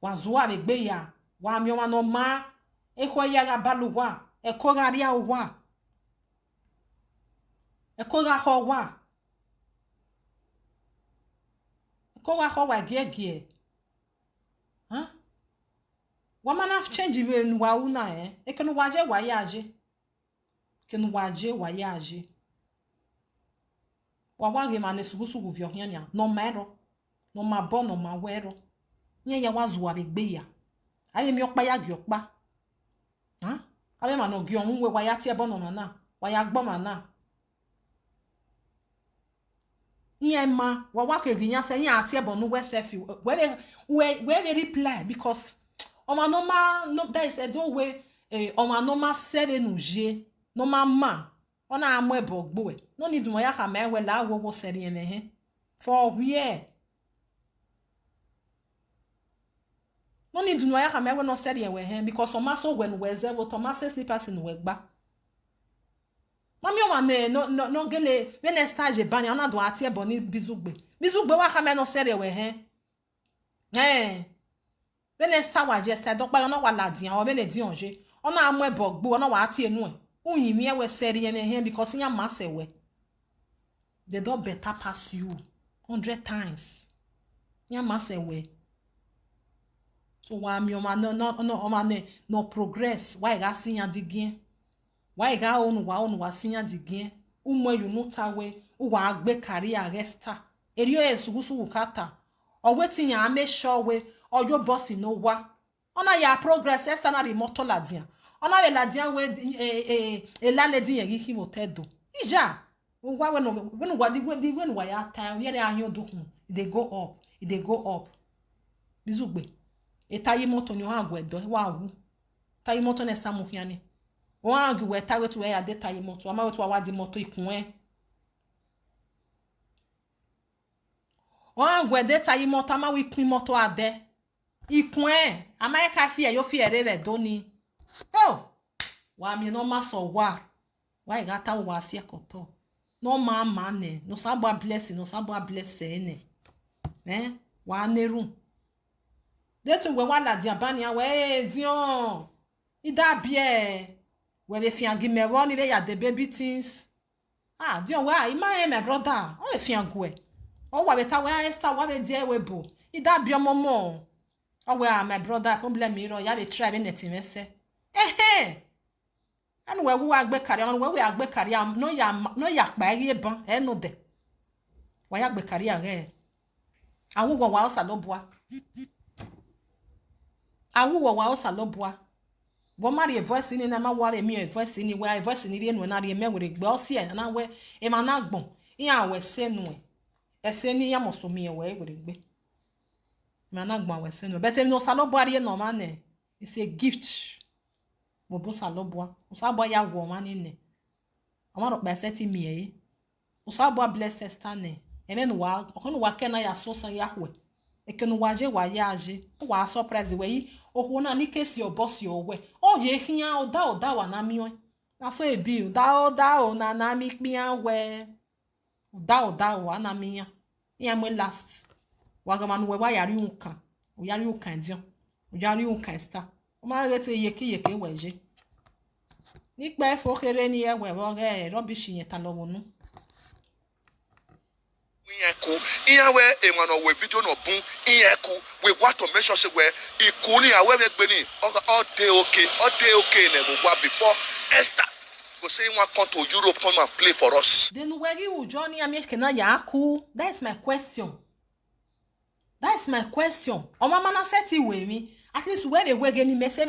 wa zuwa be gbe ya wa mi o ma no ma e ko ya ga balu wa e ko ga ri a wa e ko ga ho wa ko ga ho wa gie huh Woman have changed even wa una e ke no waje wa yaje ke no waje wa yaje wa wage ma ne sugusugu vyo hiania no mero no ma bo no ma wero nye ya wazu wa begbe ya ale mi okpa ya giokpa ale ma no gi ohun we wa ya ti e bo no na wa ya gbo ma na nye ma wa wa ke ginya se nya ati e bo no we selfie we reply because Oma no that is a do way oma no ma sere nuje no ma Ona amwe bogboe. No need mo ya ka me we la wo seri ene he. For where? No need no ya ka me we no seri ene he because o ma so when we zero to ma se slippers in we gba. Mami o ma no gele when stage ban ya na do atie boni bizugbe. Bizugbe wa ka me no seri ene he. When star wa just do pa na wa ladian o be le di onje. Ona amwe bogbo ona wa atie nu e. Unyimie we seri ene he because nya ma se we. They don't better pass you 100 times. Nya ma se we. So why me no progress? Why ga sinya digin? Why ga onu wa sinya digin? Umo you no tawe, u wa agbe career resta. Erio esugusu ukata. O wetin ya make sure we or your boss no wa. Ona ya progress esta na remote ladian. Ona we ladian we la lady yen ki mo tedo. Ija. Wa when wa ya time yere ahun do hu. They go up. They go up. Bizugbe. Etayi moto ni o agwe do wa wu. Tayi moto na samu hiane. O agwe we tawe to ya de tayi moto. Ama we to wa di moto ikun e. O agwe de tayi moto ama we pin moto ade. Ikun e. Ama e ka fi e yo fi ere we do ni. Oh. Wa mi no ma so wa. Wa e ga ta wa si ekoto. No ma mane, no sabo blessing, no sabo blessing ne. Wa neru. Detu we wala di abania we dion. Ida bie. We be fiangi me woni be ya the baby things. Ah, dion we ima my brother. O be fiangwe. O wa be ta we Esther wa be die we bo. Ida bie momo. O we my brother problem me ro ya be try be netin se. Anu we wo agbe kari anu we agbe kari no ya pa ri ban e no de. Wa ya agbe kari are. Awu wo wa osalobua. Awu wa osalobua. Wo mari voice ni na ma wa me voice ni we voice ni ri enu na ri me we gbe o si e na we e ma na gbon. Iya we se nu e. E se ni ya mo so mi e we gbe. Ma na gbon we se nu. But no salobua ri no ma ne. It's a gift. Mo bo salobua. O sabo ya wo ma ni ne. O ma ro pe seti mi e. O sabo bless Esther ne. E me no wa, o no wa ke na ya so san ya hwe. E ke no wa je wa ya aje. O wa surprise we o ho na ni kesi o boss yo we. O ye hian o da wa na mi o. Na so e bi o da o na mi pia we. O da o na mi ya. Ya mo last. Wa ga manu we wa yari unkan. O yari unkan dion. O yari unkan Esther. O ma re te yeke weje. Nikpa efo kere ni ewe bo ge rubbish yen ta lowo nu. Iyan we enwano we video no bun iyan ku we want to make sure say we ikuni awe me gbe ni all day okay ne mo gba before Esther go say one come to Europe come and play for us. Then where you journey ameke na ya ku? That's my question. O mama na seti we mi. At least where they were getting me say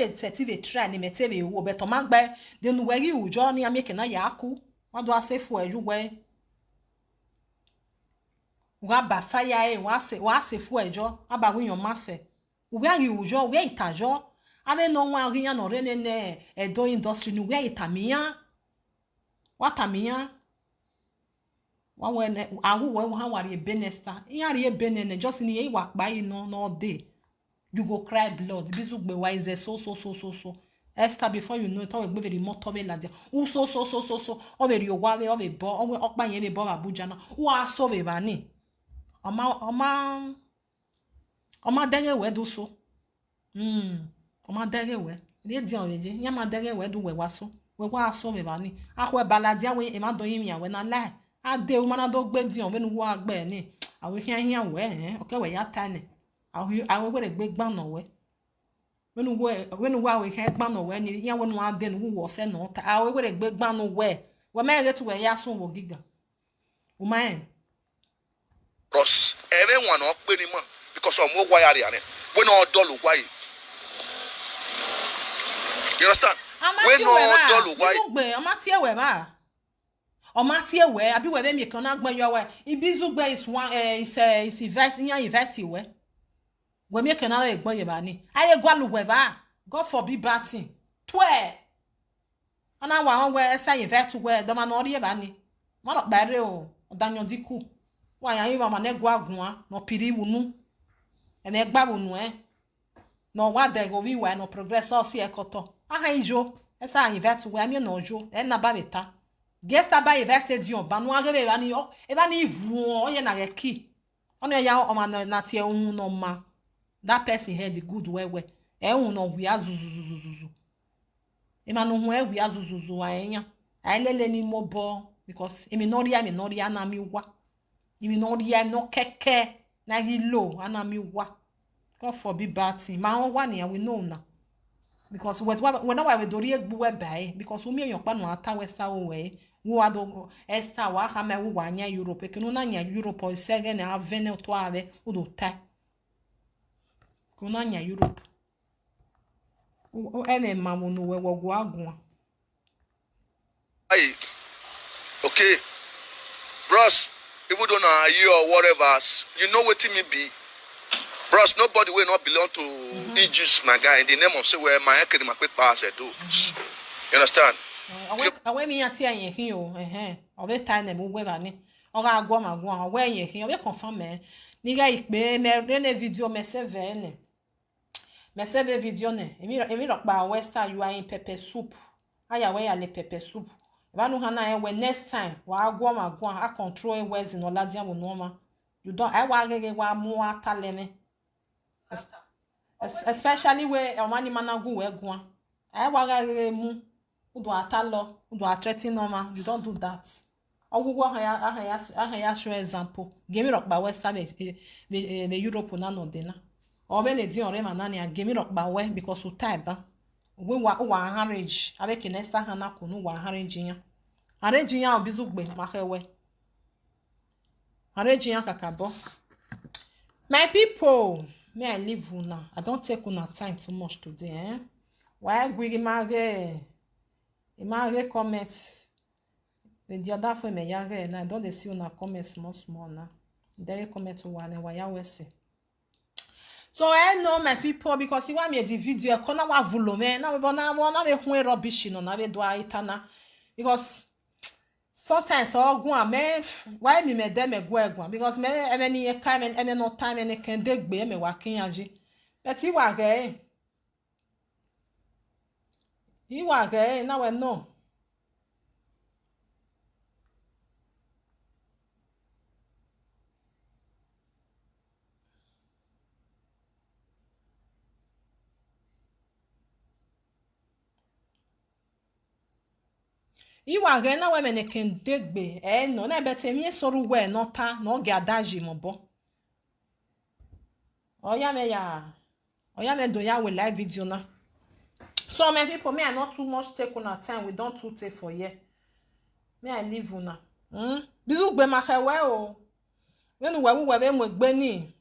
be try ni me tell you better magba then where you journey ameke na ya ku? What do I say for you we? Wa ba fire e wa se fu ejo aba wi yon mase we are you jo we itajo ave no wa ri yan no re ne edo industry ni we itamiya wa tamiya wa we ne awu we ha wari benesta yan ri benene just ni e wa pa yi no day you go cry blood bizugbe wa is so Esther before you know it o gbe very moto be ladia u so o be ri o wa we o be bo o pa yen be bo Abuja na o aso be ba ni Oma dege we do so. Oma dege we. Ile di oreje. Ya ma dege we do we waso. We wa so we ba ni. Akwe baladia we e ma do yin mi awe na lai. Ade o mana do gbe di on we nu wa gbe ni. Awe hian we okay we ya ta ni. Awe we gbe gban no we. We nu wa we hian gban no we ni. Ya we nu ade nu wo se no ta. Awe we gbe gban no we. We ma re tu we ya so wo giga. O ma Ross, everyone up with him because of more wire. We're not dull why. You understand? We're not dull why. Amatie we ba. Amatie we abi we me kan na gban yo we. Ibizugbe is one is event we. We me kan na egban ye ba ni. Aye gwalu we ba. God forbid bad thing. Twe. ana wa we esa invite we do ma no ri ba ni ma no bare o danyo diku wa ya yi ma na gu agun no piri wunu ene gba wunu no wa de go wi wa no progress o si ekoto aha ijo esa invite we ami no jo na ba beta gesta ba invite dion ba no agebe ba ni yo e ba ni vu o ye na ge ki ono ya o ma na tie ohun no ma that person had the good well ehun no wi azuzuzuzuzu e ma no hu e wi azuzuzu wa enya ailele ni mo bo because emi no ria na mi wa emi no ria no keke na gilo ana mi wa God forbid bad thing ma won wa ni we know na because when we do ri egbu we bai because umi eyan pa no ata westa o we wo ado esta wa ha me wo anya Europe ke no na nya Europe o sege na avene to ave o do ta ko na nya Europe o ene ma mo no we wo go agun Hey, okay, bros, even though now you or whatever, you know what me be. Bros, nobody will not belong to Aegis, my guy, in the name of say where my academy quick pass I do. You understand? Awe mi ati ayen hin o owe time na we ba ni o ga agwo ma gwo awe ayen hin owe confirm ni ga ipe me ne video me save video ne emi ro pa western you are in pepper soup aya we ya le pepper soup ba nu hana we next time wa agwo ma gwo a control words in oladia wo no ma you don't I wa gege wa mu atale me especially where omani managu we gwo I wa gege mu udo atalo udo atreti normal you don't do that ogugwo aha ya show example give me rock ba western me Europe na no de na o be ne di ore ma na ni give me rock ba we because we type we wa harage avec nesta hana kunu wa harage ya obizugbe ma hewe harage ya kakabo my people may I leave una I don't take una time too much today why gwi Imagine comments. The other for me yare na don't they see una comments small na. They comment to one and why we say. So I know my people because you want me the video kona wa volume na we na we hu rubbish no na we do itana because sometimes all go am why me dem go because me any time any no time any can degbe me wa kinyaji. But you wa ge now we know. Iwa ge na we me can degbe no na bete mi soru we no ta no ge adaji mo bo. Oya me do ya we live video na. So my people, me I not too much take on our time. We don't too take for here. Me I leave una. Bizu gbe ma hewe o. When we be mo gbe ni.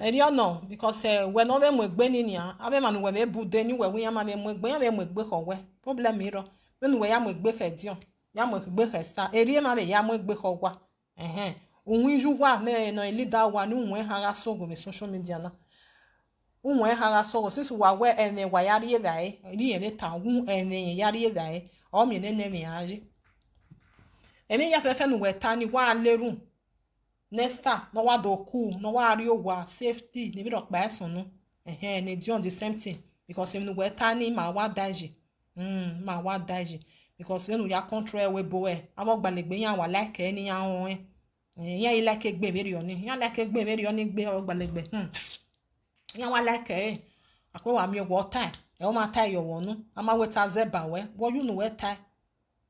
E ri ono because we no be mo gbe ni ni a. Abe man we be bude ni we yan ma be mo gbe ko we. Problem mi ro. When we ya mo gbe ke dion. Ya mo gbe ke star. E ri ma be ya mo gbe ko wa. Ohun ju wa na no leader wa ni ohun hara so go me social media na. Unwe hara so since wa we ene wa yari evai ri ene ta hu ene yari evai o mi ne mi aji emi ya fefe nu we ta ni wa leru nesta no wa do cool no wa ri owa safety ni bi do pa esun nu ne di on the same thing because emi nu we ta ni ma wa daji because enu ya control we bo e abo gbalegbe yan wa like eni yan won yan ile ke gbe beri oni yan like gbe beri oni gbe o gbalegbe yan wa like akwa wa mi wo time e o ma tie your wonu ama weta zeba we what you know we tie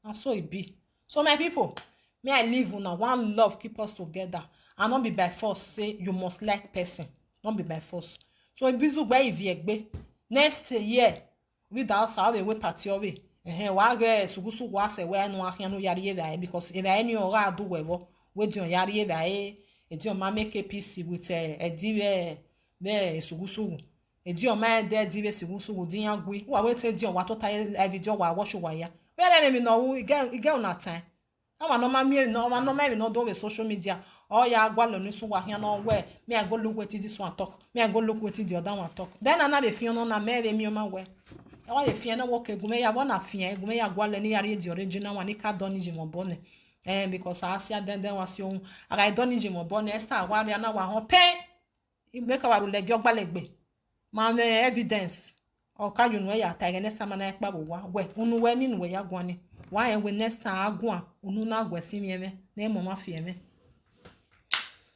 and so it be so my people may I live una one love keep us together and not be by force say you must like person not be by force so e bizu gba iviegbe next year we da how they we party away wa ge sugusu wa se we anu ahia no yari eva because if any o ga do we di on yari eva e di on ma make peace with ediwe be sugusu edi o ma de diwe sugusu di yan gwi wa we te di on wa to tie video wa watch wa ya we let me know we get una time I no ma me no do with social media oh ya gwa lo ni so wa hia no we me I go look wetin this one talk me I go look wetin the other one talk then na be fi no na me mi o ma we wa ye fie na wo ke gume ya bona fie gume ya gwale ni yare the original one ka don ji mo bone because asia den wasi ohun aga don ji mo bone esta wa ri na wa ho pe make wa rule gyo gbalegbe man evidence o ka yunu ya ta ne sama na ekpa bo wa we unu we ni nu we ya gwani wa e we next time agwa unu na agwesi mieme na emo ma fie me.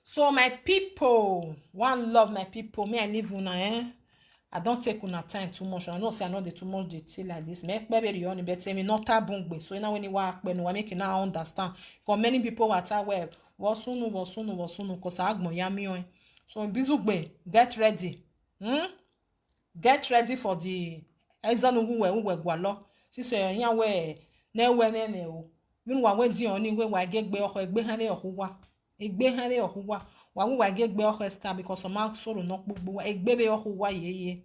So my people, one love my people. Me I live una I don't take una time too much. I know say I know the too much detail like this. Make baby you only better me not tabungbe. So now when you work when we make now understand. Because many people are tell well, wasunu cause agmo yami on. So bizugbe, get ready. Get ready for the exam we gwalo. Si so yan we na we me o. Min wa we di oni we wa gegbe oko egbe han le ohuwa. Egbe han le ohuwa. Wa we wa gegbe oko star because some mark soro no gbogbo egbe be ohuwa yeye.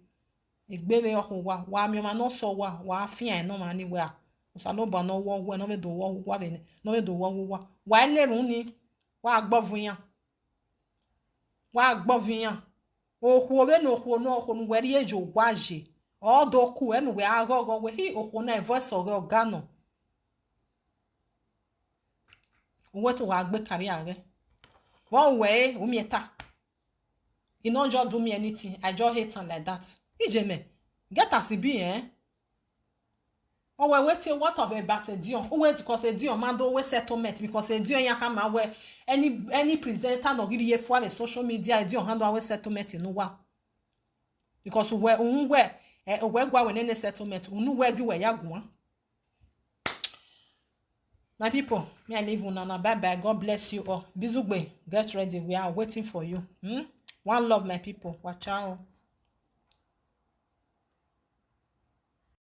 Egbe be ohuwa. Wa mi ma no so wa afian no ma ni we a. Usa no ba no wo we no me do wo wa be no me do wo wa. Wa le run ni wa agbovun yan. Wa agbovun yan. Ohu we no ohu no ohu no we ri ejo gwaje. Odo ku enu we agogo we hi ohu na voice ogo gano. Uwe to wa agbe career re. One way, umieta. You don't just do me anything. I just hate him like that. Ijeme, get as it be, Oh, we're waiting what of about a Dion? Oh, wait, because a Dion man do we settlement because a Dion Yahama where any presenter no give you for the social media, a Dion handle our settlement in Uwa. Because we're go when any settlement, unu where you were yagwan. My people, me I leave una. Bye bye. God bless you all. Bizugbe, get ready. We are waiting for you. One love, my people. Watch out.